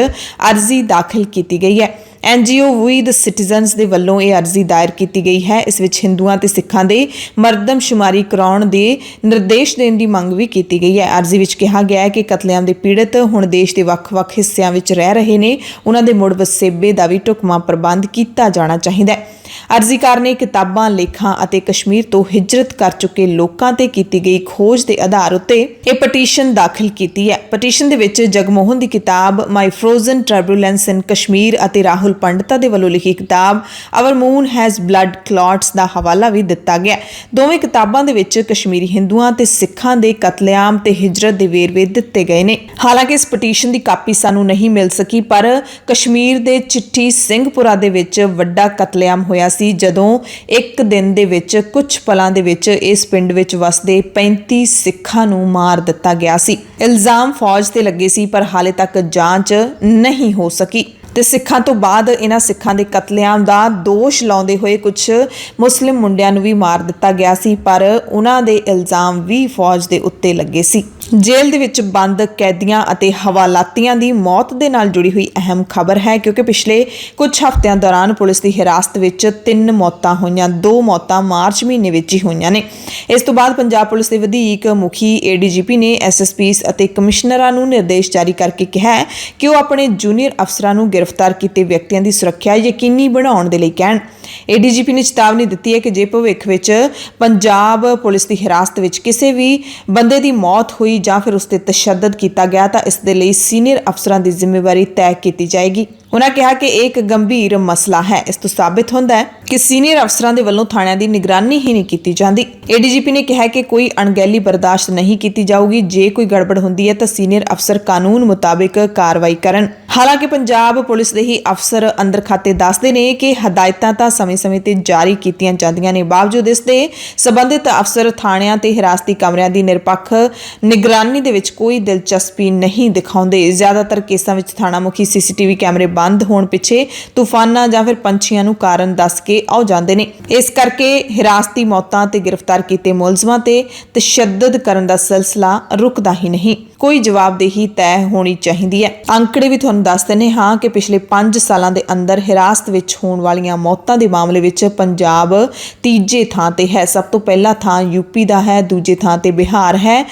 ਅਰਜ਼ੀ ਦਾਖਲ ਕੀਤੀ ਗਈ ਹੈ। NGO ਵੀ ਦ ਸਿਟੀਜ਼ਨਸ ਦੇ ਵੱਲੋਂ ਇਹ ਅਰਜ਼ੀ ਦਾਇਰ ਕੀਤੀ ਗਈ ਹੈ। ਇਸ ਵਿੱਚ ਹਿੰਦੂਆਂ ਤੇ ਸਿੱਖਾਂ ਦੇ ਮਰਦਮਸ਼ੁਮਾਰੀ ਕਰਾਉਣ ਦੇ ਨਿਰਦੇਸ਼ ਦੇਣ ਦੀ ਮੰਗ ਵੀ ਕੀਤੀ ਗਈ ਹੈ। ਅਰਜ਼ੀ ਵਿੱਚ ਕਿਹਾ ਗਿਆ ਹੈ ਕਿ ਕਤਲੇਆਮ ਦੇ ਪੀੜਤ ਹੁਣ ਦੇਸ਼ ਦੇ ਵੱਖ-ਵੱਖ ਹਿੱਸਿਆਂ ਵਿੱਚ ਰਹਿ ਰਹੇ ਨੇ, ਉਹਨਾਂ ਦੇ ਮੁੜ ਵਸੇਬੇ ਦਾ ਵੀ ਢੁਕਵਾਂ ਪ੍ਰਬੰਧ ਕੀਤਾ ਜਾਣਾ ਚਾਹੀਦਾ ਹੈ। ਅਰਜ਼ੀਕਾਰ ਨੇ ਕਿਤਾਬਾਂ, ਲੇਖਾਂ ਅਤੇ ਕਸ਼ਮੀਰ ਤੋਂ ਹਿਜਰਤ ਕਰ ਚੁੱਕੇ ਲੋਕਾਂ ਤੇ ਕੀਤੀ ਗਈ ਖੋਜ ਦੇ ਆਧਾਰ ਉੱਤੇ ਇਹ ਪਟੀਸ਼ਨ ਦਾਖਲ ਕੀਤੀ ਹੈ। ਪਟੀਸ਼ਨ ਦੇ ਵਿੱਚ ਜਗਮੋਹਨ ਦੀ ਕਿਤਾਬ ਮਾਈ ਫਰੋਜ਼ਨ ਟਰਬੂਲੈਂਸ ਇਨ ਕਸ਼ਮੀਰ ਅਤੇ ਰਾਹੁਲ ਪੰਡਤਾ ਦੇ ਵੱਲੋਂ ਲਿਖੀ ਕਿਤਾਬ ਆਵਰ ਮੂਨ ਹੈਜ਼ ਬਲੱਡ ਕਲੌਟਸ ਦਾ ਹਵਾਲਾ ਵੀ ਦਿੱਤਾ ਗਿਆ। ਦੋਵੇਂ ਕਿਤਾਬਾਂ ਦੇ ਵਿੱਚ ਕਸ਼ਮੀਰੀ ਹਿੰਦੂਆਂ ਤੇ ਸਿੱਖਾਂ ਦੇ ਕਤਲੇਆਮ ਤੇ ਹਿਜਰਤ ਦੇ ਵੇਰਵੇ ਦਿੱਤੇ ਗਏ ਨੇ। ਹਾਲਾਂਕਿ ਇਸ ਪਟੀਸ਼ਨ ਦੀ ਕਾਪੀ ਸਾਨੂੰ ਨਹੀਂ ਮਿਲ ਸਕੀ, ਪਰ ਕਸ਼ਮੀਰ ਦੇ ਚਿੱਠੀ ਸਿੰਘਪੁਰਾ ਦੇ ਵਿੱਚ ਵੱਡਾ ਕਤਲੇਆਮ ਹੋਇਆ ਸੀ ਜਦੋਂ ਇੱਕ ਦਿਨ ਦੇ ਵਿੱਚ ਕੁਝ ਪਲਾਂ ਦੇ ਵਿੱਚ ਇਸ ਪਿੰਡ ਵਿੱਚ ਵਸਦੇ 35 ਸਿੱਖਾਂ ਨੂੰ ਮਾਰ ਦਿੱਤਾ ਗਿਆ ਸੀ। ਇਲਜ਼ਾਮ ਫੌਜ ਤੇ ਲੱਗੇ ਸੀ ਪਰ ਹਾਲੇ ਤੱਕ ਜਾਂਚ ਨਹੀਂ ਹੋ ਸਕੀ ਤੇ ਸਿੱਖਾਂ ਤੋਂ ਬਾਅਦ ਇਹਨਾਂ ਸਿੱਖਾਂ ਦੇ ਕਤਲੇਆਮ ਦਾ ਦੋਸ਼ ਲਾਉਂਦੇ ਹੋਏ ਕੁਝ ਮੁਸਲਿਮ ਮੁੰਡਿਆਂ ਨੂੰ ਵੀ ਮਾਰ ਦਿੱਤਾ ਗਿਆ ਸੀ ਪਰ ਉਹਨਾਂ ਦੇ ਇਲਜ਼ਾਮ ਵੀ ਫੌਜ ਦੇ ਉੱਤੇ ਲੱਗੇ ਸੀ। ਜੇਲ੍ਹ ਦੇ ਵਿੱਚ ਬੰਦ ਕੈਦੀਆਂ ਅਤੇ ਹਵਾਲਾਤੀਆਂ ਦੀ ਮੌਤ ਦੇ ਨਾਲ ਜੁੜੀ ਹੋਈ ਅਹਿਮ ਖਬਰ ਹੈ ਕਿਉਂਕਿ ਪਿਛਲੇ ਕੁਝ ਹਫ਼ਤਿਆਂ ਦੌਰਾਨ ਪੁਲਿਸ ਦੀ ਹਿਰਾਸਤ ਵਿੱਚ 3 ਮੌਤਾਂ ਹੋਈਆਂ। 2 ਮੌਤਾਂ ਮਾਰਚ ਮਹੀਨੇ ਵਿੱਚ ਹੀ ਹੋਈਆਂ ਨੇ। ਇਸ ਤੋਂ ਬਾਅਦ ਪੰਜਾਬ ਪੁਲਿਸ ਦੇ ਵਧੇਰੇ ਮੁਖੀ ADGP ਨੇ SSPs ਅਤੇ ਕਮਿਸ਼ਨਰਾਂ ਨੂੰ ਨਿਰਦੇਸ਼ ਜਾਰੀ ਕਰਕੇ ਕਿਹਾ ਹੈ ਕਿ ਉਹ ਆਪਣੇ ਜੂਨੀਅਰ ਅਫਸਰਾਂ ਨੂੰ ਗ੍ਰਿਫਤਾਰ ਕੀਤੇ ਵਿਅਕਤੀਆਂ ਦੀ ਸੁਰੱਖਿਆ ਯਕੀਨੀ ਬਣਾਉਣ ਦੇ ਲਈ ਕਹਿਣ। ADGP ਨੇ ਚੇਤਾਵਨੀ ਦਿੱਤੀ ਹੈ ਕਿ ਜੇ ਭਵਿੱਖ ਵਿੱਚ ਪੰਜਾਬ ਪੁਲਿਸ ਦੀ ਹਿਰਾਸਤ ਵਿੱਚ ਕਿਸੇ ਵੀ ਬੰਦੇ ਦੀ ਮੌਤ ਹੋਈ ਜਾਂ ਫਿਰ ਉਸ ਤੇ ਤਸ਼ੱਦਦ ਕੀਤਾ ਗਿਆ ਤਾਂ ਇਸ ਦੇ ਲਈ ਸੀਨੀਅਰ ਅਫਸਰਾਂ ਦੀ ਜ਼ਿੰਮੇਵਾਰੀ ਤੈਅ ਕੀਤੀ ਜਾਏਗੀ। ਉਹਨਾਂ ਕਿਹਾ ਕਿ ਇਹ ਇੱਕ ਗੰਭੀਰ ਮਸਲਾ ਹੈ। ਇਸ ਤੋਂ ਸਾਬਿਤ ਹੁੰਦਾ ਹੈ ਕਿ ਸੀਨੀਅਰ ਅਫਸਰਾਂ ਦੇ ਵੱਲੋਂ ਥਾਣਿਆਂ ਦੀ ਨਿਗਰਾਨੀ ਹੀ ਨਹੀਂ ਕੀਤੀ ਜਾਂਦੀ। ADGP ਨੇ ਕਿਹਾ ਕਿ ਕੋਈ ਅਣਗਹਿਲੀ ਬਰਦਾਸ਼ਤ ਨਹੀਂ ਕੀਤੀ ਜਾਊਗੀ। ਜੇ ਕੋਈ ਗੜਬੜ ਹੁੰਦੀ ਹੈ ਤਾਂ ਸੀਨੀਅਰ ਅਫਸਰ ਕਾਨੂੰਨ ਮੁਤਾਬਿਕ ਕਾਰਵਾਈ ਕਰਨ। ਹਾਲਾਂਕਿ ਪੰਜਾਬ ਪੁਲਿਸ ਦੇ ਹੀ ਅਫਸਰ ਅੰਦਰ ਖਾਤੇ ਦੱਸਦੇ ਨੇ ਕਿ ਹਦਾਇਤਾਂ ਤਾਂ ਸਮੇਂ-ਸਮੇਂ ਤੇ ਜਾਰੀ ਕੀਤੀਆਂ ਜਾਂਦੀਆਂ ਨੇ, ਬਾਵਜੂਦ ਇਸ ਦੇ ਸੰਬੰਧਿਤ ਅਫਸਰ ਥਾਣਿਆਂ ਤੇ ਹਿਰਾਸਤੀ ਕਮਰਿਆਂ ਦੀ ਨਿਰਪੱਖ ਨਿਗਰਾਨੀ ਦੇ ਵਿੱਚ ਕੋਈ ਦਿਲਚਸਪੀ ਨਹੀਂ ਦਿਖਾਉਂਦੇ। ਜ਼ਿਆਦਾਤਰ ਕੇਸਾਂ ਵਿੱਚ ਥਾਣਾ ਮੁਖੀ CCTV ਕੈਮਰੇ ਬੰਦ ਹੋਣ ਪਿੱਛੇ ਤੂਫਾਨਾਂ ਜਾਂ ਫਿਰ ਪੰਛੀਆਂ ਨੂੰ ਕਾਰਨ ਦੱਸ ਕੇ ਆਉ ਜਾਂਦੇ ਨੇ। ਇਸ ਕਰਕੇ ਹਿਰਾਸਤੀ ਮੌਤਾਂ ਤੇ ਗ੍ਰਿਫਤਾਰ ਕੀਤੇ ਮੁਲਜ਼ਮਾਂ ਤੇ ਤਸ਼ੱਦਦ ਕਰਨ ਦਾ ਸਿਲਸਿਲਾ ਰੁਕਦਾ ਹੀ ਨਹੀਂ। ਕੋਈ ਜਵਾਬਦੇਹੀ ਤੈਅ ਹੋਣੀ ਚਾਹੀਦੀ ਹੈ। ਅੰਕੜੇ ਵੀ ਤੁਹਾਨੂੰ ਦੱਸ ਦਿੰਦੇ ਹਾਂ ਕਿ ਪਿਛਲੇ 5 ਸਾਲਾਂ ਦੇ ਅੰਦਰ ਹਿਰਾਸਤ ਵਿੱਚ ਹੋਣ ਵਾਲੀਆਂ ਮੌਤਾਂ ਦੇ ਮਾਮਲੇ ਵਿੱਚ ਪੰਜਾਬ ਤੀਜੇ ਥਾਂ ਤੇ ਹੈ। ਸਭ ਤੋਂ ਪਹਿਲਾ ਥਾਂ UP ਦਾ ਹੈ, ਦੂਜੇ ਥਾਂ ਤੇ ਬਿਹਾਰ ਹੈ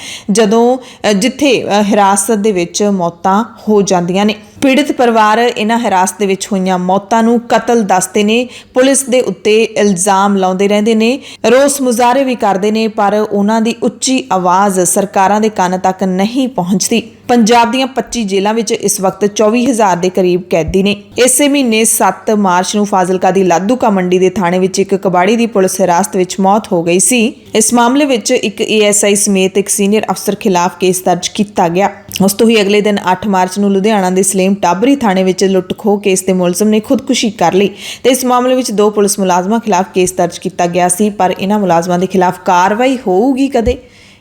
ਜਿੱਥੇ ਹਿਰਾਸਤ ਦੇ ਵਿੱਚ ਮੌਤਾਂ ਹੋ ਜਾਂਦੀਆਂ ਨੇ। ਪੀੜਤ ਪਰਿਵਾਰ ਇਹਨਾਂ ਹਿਰਾਸਤ ਦੇ ਵਿੱਚ ਹੋਈਆਂ ਮੌਤਾਂ ਨੂੰ ਕਤਲ ਦੱਸਦੇ ਨੇ, ਪੁਲਿਸ ਦੇ ਉੱਤੇ ਇਲਜ਼ਾਮ ਲਾਉਂਦੇ ਰਹਿੰਦੇ ਨੇ, ਰੋਸ ਮੁਜ਼ਾਹਰੇ ਵੀ ਕਰਦੇ ਨੇ ਪਰ ਉਹਨਾਂ ਦੀ ਉੱਚੀ ਆਵਾਜ਼ ਸਰਕਾਰਾਂ ਦੇ ਕੰਨ ਤੱਕ ਨਹੀਂ ਪਹੁੰਚਦੀ। ਪੰਜਾਬ ਦੀਆਂ 25 ਜੇਲ੍ਹਾਂ ਵਿੱਚ ਇਸ ਵਕਤ 24,000 ਦੇ ਕਰੀਬ ਕੈਦੀ ਨੇ। ਇਸੇ ਮਹੀਨੇ 7 ਮਾਰਚ ਨੂੰ ਫਾਜ਼ਿਲਕਾ ਦੀ ਲਾਧੂਕਾ ਮੰਡੀ ਦੇ ਥਾਣੇ ਵਿੱਚ ਇੱਕ ਕਬਾੜੀ ਦੀ ਪੁਲਿਸ ਹਿਰਾਸਤ ਵਿੱਚ ਮੌਤ ਹੋ ਗਈ ਸੀ। ਇਸ ਮਾਮਲੇ ਵਿੱਚ ਇੱਕ ASI ਸਮੇਤ ਇੱਕ ਸੀਨੀਅਰ ਅਫਸਰ ਖਿਲਾਫ ਕੇਸ ਦਰਜ ਕੀਤਾ ਗਿਆ। ਉਸ ਤੋਂ ਹੀ ਅਗਲੇ ਦਿਨ 8 ਮਾਰਚ ਨੂੰ ਲੁਧਿਆਣਾ ਦੇ ਸਲੇਮ ਟਾਬਰੀ ਥਾਣੇ ਵਿੱਚ ਲੁੱਟ-ਖੋਹ ਕੇਸ ਦੇ ਮੁਲਜ਼ਮ ਨੇ ਖੁਦਕੁਸ਼ੀ ਕਰ ਲਈ ਤੇ ਇਸ ਮਾਮਲੇ ਵਿੱਚ 2 ਪੁਲਿਸ ਮੁਲਾਜ਼ਮਾਂ ਖਿਲਾਫ ਕੇਸ ਦਰਜ ਕੀਤਾ ਗਿਆ ਸੀ ਪਰ ਇਹਨਾਂ ਮੁਲਾਜ਼ਮਾਂ ਦੇ ਖਿਲਾਫ ਕਾਰਵਾਈ ਹੋਊਗੀ ਕਦੇ?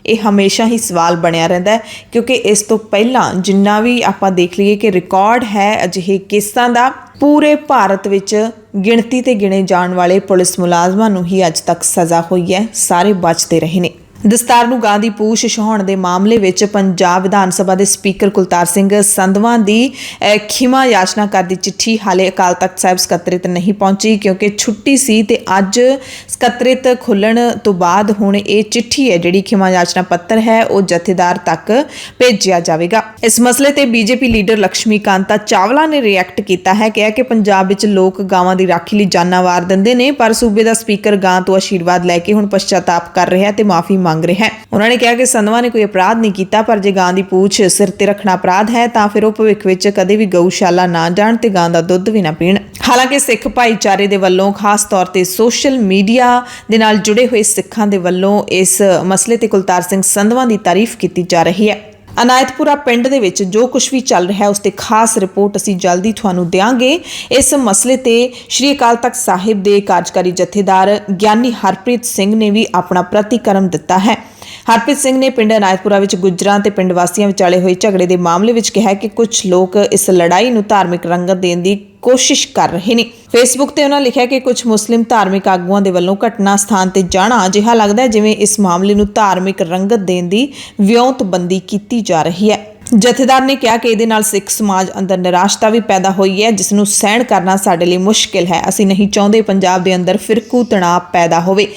ਇਹ ਹਮੇਸ਼ਾ ਹੀ ਸਵਾਲ ਬਣਿਆ ਰਹਿੰਦਾ ਹੈ ਕਿਉਂਕਿ ਇਸ ਤੋਂ ਪਹਿਲਾਂ ਜਿੰਨਾ ਵੀ ਆਪਾਂ ਦੇਖ ਲਈਏ ਕਿ ਰਿਕਾਰਡ ਹੈ ਅਜਿਹੇ ਕੇਸਾਂ ਦਾ, ਪੂਰੇ ਭਾਰਤ ਵਿੱਚ ਗਿਣਤੀ ਤੇ ਗਿਣੇ ਜਾਣ ਵਾਲੇ ਪੁਲਿਸ ਮੁਲਾਜ਼ਮਾਂ ਨੂੰ ਹੀ ਅੱਜ ਤੱਕ ਸਜ਼ਾ ਹੋਈ ਹੈ, ਸਾਰੇ ਬਚਦੇ ਰਹੇ ਨੇ। ਦਸਤਾਰ ਨੂੰ ਗਾਂ ਦੀ ਪੂਛ ਛੁਹਾਉਣ ਦੇ ਮਾਮਲੇ ਵਿੱਚ ਪੰਜਾਬ ਵਿਧਾਨ ਸਭਾ ਦੇ ਸਪੀਕਰ ਕੁਲਤਾਰ ਸਿੰਘ ਸੰਧਵਾਂ ਦੀ ਖਿਮਾ ਯਾਚਨਾ ਕਰਦੀ ਚਿੱਠੀ ਹਾਲੇ ਅਕਾਲ ਤਖਤ ਸਾਹਿਬ ਸਕੱਤਰੇਤ ਨਹੀਂ ਪਹੁੰਚੀ ਕਿਉਂਕਿ ਛੁੱਟੀ ਸੀ ਤੇ ਅੱਜ ਸਕੱਤਰੇਤ ਖੁੱਲਣ ਤੋਂ ਬਾਅਦ ਹੁਣ ਇਹ ਚਿੱਠੀ ਹੈ ਜਿਹੜੀ ਖਿਮਾ ਯਾਚਨਾ ਪੱਤਰ ਹੈ ਉਹ ਜਥੇਦਾਰ ਤੱਕ ਭੇਜਿਆ ਜਾਵੇਗਾ। ਇਸ ਮਸਲੇ ਤੇ BJP ਲੀਡਰ ਲక్ష్ਮੀ ਕਾਂਤਾ ਚਾਵਲਾ ਨੇ ਰਿਐਕਟ ਕੀਤਾ ਹੈ, ਕਿਹਾ ਕਿ ਪੰਜਾਬ ਵਿੱਚ ਲੋਕ ਗਾਵਾਂ ਦੀ ਰਾਖੀ ਲਈ ਜਾਨਾਂ ਵਾਰ ਦਿੰਦੇ ਨੇ ਪਰ ਸੂਬੇ ਦਾ ਸਪੀਕਰ ਗਾਂ ਤੋਂ ਆਸ਼ੀਰਵਾਦ ਲੈ ਕੇ ਹੁਣ ਪਛਤਾਪ ਕਰ ਰਿਹਾ ਤੇ ਮਾਫੀ ਮੰਗ ਰਿਹਾ ਹੈ। ਉਹਨਾਂ ਨੇ ਕਿਹਾ ਕਿ ਸੰਧਵਾ ਨੇ ਕੋਈ ਅਪਰਾਧ ਨਹੀਂ ਕੀਤਾ ਪਰ ਜੇ ਗਾਂ ਦੀ ਪੂਛ ਸਿਰ ਤੇ ਰੱਖਣਾ ਅਪਰਾਧ ਹੈ ਤਾਂ ਫਿਰ ਉਹ ਭਵਿੱਖ ਵਿੱਚ ਕਦੇ ਵੀ ਗਊਸ਼ਾਲਾ ਨਾ ਜਾਣ ਤੇ ਗਾਂ ਦਾ ਦੁੱਧ ਵੀ ਨਾ ਪੀਣ। ਹਾਲਾਂਕਿ ਸਿੱਖ ਭਾਈਚਾਰੇ ਦੇ ਵੱਲੋਂ ਖਾਸ ਤੌਰ ਤੇ ਸੋਸ਼ਲ ਮੀਡੀਆ ਦੇ ਨਾਲ ਜੁੜੇ ਹੋਏ ਸਿੱਖਾਂ ਦੇ ਵੱਲੋਂ ਇਸ ਮਸਲੇ ਤੇ ਕੁਲਤਾਰ ਸਿੰਘ ਸੰਧਵਾ ਦੀ ਤਾਰੀਫ ਕੀਤੀ ਜਾ ਰਹੀ ਹੈ। ਅਨਾਇਤਪੁਰਾ ਪਿੰਡ ਦੇ ਵਿੱਚ ਜੋ ਕੁਝ ਵੀ ਚੱਲ ਰਿਹਾ ਉਸ ਤੇ ਖਾਸ ਰਿਪੋਰਟ ਅਸੀਂ ਜਲਦੀ ਤੁਹਾਨੂੰ ਦਿਆਂਗੇ। ਇਸ ਮਸਲੇ ਤੇ ਸ਼੍ਰੀ ਅਕਾਲ ਤਖਤ ਸਾਹਿਬ ਦੇ ਕਾਰਜਕਾਰੀ ਜਥੇਦਾਰ ਗਿਆਨੀ ਹਰਪ੍ਰੀਤ ਸਿੰਘ ਨੇ ਵੀ ਆਪਣਾ ਪ੍ਰਤੀਕਰਮ ਦਿੱਤਾ ਹੈ। ਹਰਪ੍ਰੀਤ ਸਿੰਘ ਨੇ ਪਿੰਡ ਅਨਾਇਤਪੁਰਾ ਵਿੱਚ ਗੁੱਜਰਾਂ ਤੇ ਪਿੰਡ ਵਾਸੀਆਂ ਵਿਚਾਲੇ ਹੋਏ ਝਗੜੇ ਦੇ ਮਾਮਲੇ ਵਿੱਚ ਕਿਹਾ ਕਿ ਕੁਝ ਲੋਕ ਇਸ ਲੜਾਈ ਨੂੰ ਧਾਰਮਿਕ ਰੰਗਤ ਦੇਣ ਦੀ ਕੋਸ਼ਿਸ਼ ਕਰ ਰਹੇ ਨੇ। ਫੇਸਬੁੱਕ ਤੇ ਉਹਨਾਂ ਲਿਖਿਆ ਕਿ ਕੁਝ ਮੁਸਲਿਮ ਧਾਰਮਿਕ ਆਗੂਆਂ ਦੇ ਵੱਲੋਂ ਘਟਨਾ ਸਥਾਨ ਤੇ ਜਾਣਾ ਅਜਿਹਾ ਲੱਗਦਾ ਹੈ ਜਿਵੇਂ ਇਸ ਮਾਮਲੇ ਨੂੰ ਧਾਰਮਿਕ ਰੰਗਤ ਦੇਣ ਦੀ ਵਿਉਂਤਬੰਦੀ ਕੀਤੀ ਜਾ ਰਹੀ ਹੈ। ਜਥੇਦਾਰ ਨੇ ਕਿਹਾ ਕਿ ਇਹਦੇ ਨਾਲ ਸਿੱਖ ਸਮਾਜ ਅੰਦਰ ਨਿਰਾਸ਼ਤਾ ਵੀ ਪੈਦਾ ਹੋਈ ਹੈ ਜਿਸ ਨੂੰ ਸਹਿਣ ਕਰਨਾ ਸਾਡੇ ਲਈ ਮੁਸ਼ਕਿਲ ਹੈ। ਅਸੀਂ ਨਹੀਂ ਚਾਹੁੰਦੇ ਪੰਜਾਬ ਦੇ ਅੰਦਰ ਫਿਰਕੂ ਤਣਾਅ ਪੈਦਾ ਹੋਵੇ।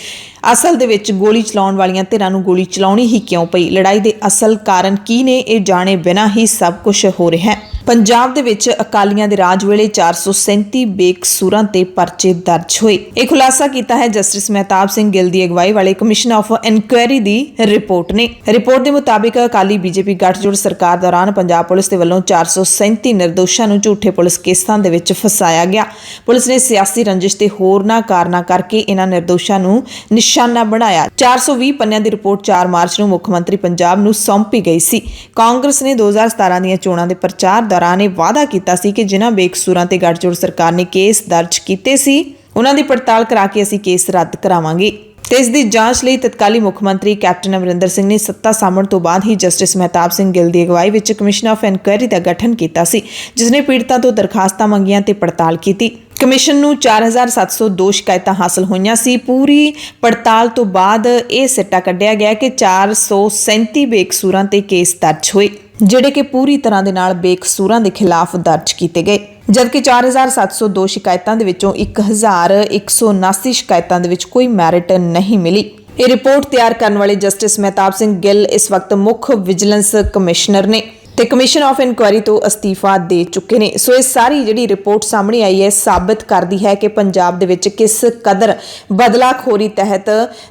ਅਸਲ ਦੇ ਵਿੱਚ ਗੋਲੀ ਚਲਾਉਣ ਵਾਲੀਆਂ ਧਿਰਾਂ ਨੂੰ ਗੋਲੀ ਚਲਾਉਣੀ ਹੀ ਕਿਉਂ ਪਈ? ਲੜਾਈ ਦੇ ਅਸਲ ਕਾਰਨ ਕੀ ਨੇ ਇਹ ਜਾਣੇ ਬਿਨਾਂ ਹੀ ਸਭ ਕੁਝ ਹੋ ਰਿਹਾ ਹੈ। ਪੰਜਾਬ ਦੇ ਵਿੱਚ ਅਕਾਲੀਆਂ ਦੇ ਰਾਜ ਵੇਲੇ 437 ਬੇਕਸੂਰਾਂ ਤੇ ਪਰਚੇ ਦਰਜ ਹੋਏ। ਇਹ ਖੁਲਾਸਾ ਕੀਤਾ ਹੈ ਜਸਟਿਸ ਮਹਿਤਾਬ ਸਿੰਘ ਗਿੱਲ ਦੀ ਅਗਵਾਈ ਵਾਲੇ commission of inquiry the report ਨੇ। ਰਿਪੋਰਟ ਦੇ ਮੁਤਾਬਿਕ ਅਕਾਲੀ BJP ਗੱਠਜੋੜ ਸਰਕਾਰ ਦੌਰਾਨ ਪੰਜਾਬ ਪੁਲਿਸ ਦੇ ਵੱਲੋਂ 437 ਨਿਰਦੋਸ਼ਾਂ ਨੂੰ ਝੂਠੇ ਪੁਲਿਸ ਕੇਸਾਂ ਦੇ ਵਿੱਚ ਫਸਾਇਆ ਗਿਆ। ਪੁਲਿਸ ਨੇ ਸਿਆਸੀ ਰੰਜਿਸ਼ ਤੇ ਹੋਰਨਾਂ ਕਾਰਨਾਂ ਕਰਕੇ ਇਹਨਾਂ ਨਿਰਦੋਸ਼ਾਂ ਨੂੰ ਨਿਸ਼ਾਨਾ ਬਣਾਇਆ। 420 ਪੰਨਿਆਂ ਦੀ ਰਿਪੋਰਟ 4 ਮਾਰਚ ਨੂੰ ਮੁੱਖ ਮੰਤਰੀ ਪੰਜਾਬ ਨੂੰ ਸੌਂਪੀ ਗਈ ਸੀ। ਕਾਂਗਰਸ ਨੇ 2017 ਦੀਆਂ ਚੋਣਾਂ ਦੇ ਪ੍ਰਚਾਰ ਦੌਰਾਨ ਇਹ ਵਾਅਦਾ ਕੀਤਾ ਸੀ ਕਿ ਜਿਨ੍ਹਾਂ ਬੇਕਸੂਰਾਂ ਤੇ ਗੱਠਜੋੜ ਸਰਕਾਰ ਨੇ ਕੇਸ ਦਰਜ ਕੀਤੇ ਸੀ ਉਹਨਾਂ ਦੀ ਪੜਤਾਲ ਕਰਾ ਕੇ ਅਸੀਂ ਕੇਸ ਰੱਦ ਕਰਾਵਾਂਗੇ। ਤੇ ਇਸ ਦੀ ਜਾਂਚ ਲਈ ਤਤਕਾਲੀ ਮੁੱਖ ਮੰਤਰੀ ਕੈਪਟਨ ਅਮਰਿੰਦਰ ਸਿੰਘ ਨੇ ਸੱਤਾ ਸਾਂਭਣ ਤੋਂ ਬਾਅਦ ਹੀ ਜਸਟਿਸ ਮਹਿਤਾਬ ਸਿੰਘ ਗਿੱਲ ਦੀ ਅਗਵਾਈ ਵਿੱਚ ਕਮਿਸ਼ਨ ਆਫ ਇਨਕੁਆਇਰੀ ਦਾ ਗਠਨ ਕੀਤਾ ਸੀ, ਜਿਸ ਨੇ ਪੀੜਤਾਂ ਤੋਂ ਦਰਖਾਸਤਾਂ ਮੰਗੀਆਂ ਤੇ ਪੜਤਾਲ ਕੀਤੀ। ਕਮਿਸ਼ਨ ਨੂੰ 4702 ਸ਼ਿਕਾਇਤਾਂ ਹਾਸਲ ਹੋਈਆਂ ਸੀ। ਪੂਰੀ ਪੜਤਾਲ ਤੋਂ ਬਾਅਦ ਇਹ ਸਿੱਟਾ ਕੱਢਿਆ ਗਿਆ ਕਿ 437 ਬੇਕਸੂਰਾਂ ਤੇ ਕੇਸ ਦਰਜ ਹੋਏ, ਜਿਹੜੇ ਕਿ ਪੂਰੀ ਤਰ੍ਹਾਂ ਦੇ ਨਾਲ ਬੇਕਸੂਰਾਂ ਦੇ ਖਿਲਾਫ ਦਰਜ ਕੀਤੇ ਗਏ, ਜਦਕਿ 4702 ਸ਼ਿਕਾਇਤਾਂ ਦੇ ਵਿੱਚੋਂ 1179 ਸ਼ਿਕਾਇਤਾਂ ਦੇ ਵਿੱਚ ਕੋਈ ਮੈਰਿਟ ਨਹੀਂ ਮਿਲੀ। ਇਹ ਰਿਪੋਰਟ ਤਿਆਰ ਕਰਨ ਵਾਲੇ ਜਸਟਿਸ ਮਹਿਤਾਬ ਸਿੰਘ ਗਿੱਲ ਇਸ ਵਕਤ ਮੁੱਖ ਵਿਜੀਲੈਂਸ ਕਮਿਸ਼ਨਰ ਨੇ ਤੇ ਕਮਿਸ਼ਨ ਆਫ ਇਨਕੁਆਇਰੀ ਤੋਂ ਅਸਤੀਫਾ ਦੇ ਚੁੱਕੇ ਨੇ। ਸੋ ਇਹ ਸਾਰੀ ਜਿਹੜੀ ਰਿਪੋਰਟ ਸਾਹਮਣੇ ਆਈ ਹੈ ਸਾਬਤ ਕਰਦੀ ਹੈ ਕਿ ਪੰਜਾਬ ਦੇ ਵਿੱਚ ਕਿਸ ਕਦਰ ਬਦਲਾਖੋਰੀ ਤਹਿਤ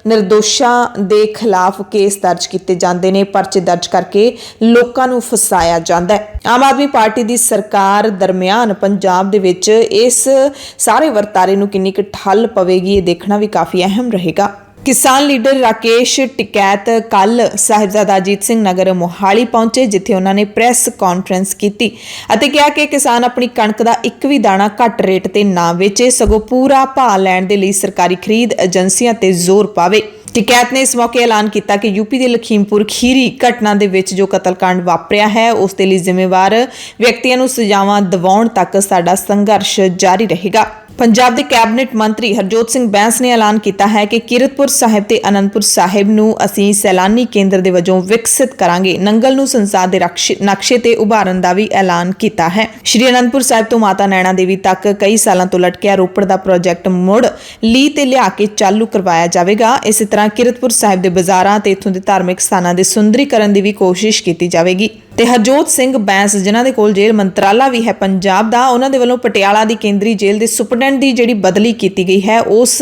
ਨਿਰਦੋਸ਼ਾਂ ਦੇ ਖਿਲਾਫ ਕੇਸ ਦਰਜ ਕੀਤੇ ਜਾਂਦੇ ਨੇ, ਪਰਚੇ ਦਰਜ ਕਰਕੇ ਲੋਕਾਂ ਨੂੰ ਫਸਾਇਆ ਜਾਂਦਾ ਹੈ। ਆਮ ਆਦਮੀ ਪਾਰਟੀ ਦੀ ਸਰਕਾਰ ਦਰਮਿਆਨ ਪੰਜਾਬ ਦੇ ਵਿੱਚ ਇਸ ਸਾਰੇ ਵਰਤਾਰੇ ਨੂੰ ਕਿੰਨੀ ਕੁ ਠੱਲ ਪਵੇਗੀ, ਇਹ ਦੇਖਣਾ ਵੀ ਕਾਫੀ ਅਹਿਮ ਰਹੇਗਾ। ਕਿਸਾਨ ਲੀਡਰ ਰਾਕੇਸ਼ ਟਿਕੈਤ ਕੱਲ ਸਾਹਿਬਜ਼ਾਦਾ ਅਜੀਤ ਸਿੰਘ ਨਗਰ ਮੋਹਾਲੀ ਪਹੁੰਚੇ, ਜਿੱਥੇ ਉਹਨਾਂ ਨੇ ਪ੍ਰੈਸ ਕਾਨਫਰੰਸ ਕੀਤੀ ਅਤੇ ਕਿਹਾ ਕਿ ਕਿਸਾਨ ਆਪਣੀ ਕਣਕ ਦਾ ਇੱਕ ਵੀ ਦਾਣਾ ਘੱਟ ਰੇਟ ਤੇ ਨਾ ਵੇਚੇ, ਸਗੋਂ ਪੂਰਾ ਭਾਅ ਲੈਣ ਦੇ ਲਈ ਸਰਕਾਰੀ ਖਰੀਦ ਏਜੰਸੀਆਂ ਤੇ ਜ਼ੋਰ ਪਾਵੇ। ਟਿਕੈਤ ਨੇ ਇਸ ਮੌਕੇ ਐਲਾਨ ਕੀਤਾ ਕਿ ਯੂਪੀ ਦੇ ਲਖੀਮਪੁਰ ਖੀਰੀ ਘਟਨਾ ਦੇ ਵਿੱਚ ਜੋ ਕਤਲकांड ਵਾਪਰਿਆ ਹੈ, ਉਸ ਦੇ ਲਈ ਜ਼ਿੰਮੇਵਾਰ ਵਿਅਕਤੀਆਂ ਨੂੰ ਸਜ਼ਾਵਾਂ ਦਿਵਾਉਣ ਤੱਕ ਸਾਡਾ ਸੰਘਰਸ਼ ਜਾਰੀ ਰਹੇਗਾ। ਪੰਜਾਬ ਦੇ ਕੈਬਨਿਟ ਮੰਤਰੀ ਹਰਜੋਤ ਸਿੰਘ ਬੈਂਸ ਨੇ ਐਲਾਨ ਕੀਤਾ ਹੈ ਕਿ ਕੀਰਤਪੁਰ ਸਾਹਿਬ ਤੇ ਅਨੰਦਪੁਰ ਸਾਹਿਬ ਨੂੰ ਅਸੀਂ ਸੈਲਾਨੀ ਕੇਂਦਰ ਦੇ ਵਜੋਂ ਵਿਕਸਿਤ ਕਰਾਂਗੇ। ਨੰਗਲ ਨੂੰ ਸੰਸਾਰ ਦੇ ਨਕਸ਼ੇ ਤੇ ਉਭਾਰਨ ਦਾ ਵੀ ਐਲਾਨ ਕੀਤਾ ਹੈ। ਸ਼੍ਰੀ ਅਨੰਦਪੁਰ ਸਾਹਿਬ ਤੋਂ ਮਾਤਾ ਨੈਣਾ ਦੇਵੀ ਤੱਕ ਕਈ ਸਾਲਾਂ ਤੋਂ ਲਟਕਿਆ ਰੋਪੜ ਦਾ ਪ੍ਰੋਜੈਕਟ ਮੁੜ ਲੀਹ ਤੇ ਲਿਆ ਕੇ ਚਾਲੂ ਕਰਵਾਇਆ ਜਾਵੇਗਾ। ਇਸੇ ਤਰ੍ਹਾਂ ਕੀਰਤਪੁਰ ਸਾਹਿਬ ਦੇ ਬਾਜ਼ਾਰਾਂ ਤੇ ਇੱਥੋਂ ਦੇ ਧਾਰਮਿਕ ਸਥਾਨਾਂ ਦੇ ਸੁੰਦਰੀਕਰਨ ਦੀ ਵੀ ਕੋਸ਼ਿਸ਼ ਕੀਤੀ ਜਾਵੇਗੀ। ਤੇ ਹਰਜੋਤ ਸਿੰਘ ਬੈਂਸ, ਜਿਨ੍ਹਾਂ ਦੇ ਕੋਲ ਜੇਲ੍ਹ ਮੰਤਰਾਲਾ ਵੀ ਹੈ ਪੰਜਾਬ ਦਾ, ਉਹਨਾਂ ਦੇ ਵੱਲੋਂ ਪਟਿਆਲਾ ਦੀ ਕੇਂਦਰੀ ਜੇਲ੍ਹ ਦੇ ਸੁਪਰਡੈਂਟ ਦੀ ਜਿਹੜੀ ਬਦਲੀ ਕੀਤੀ ਗਈ ਹੈ, ਉਸ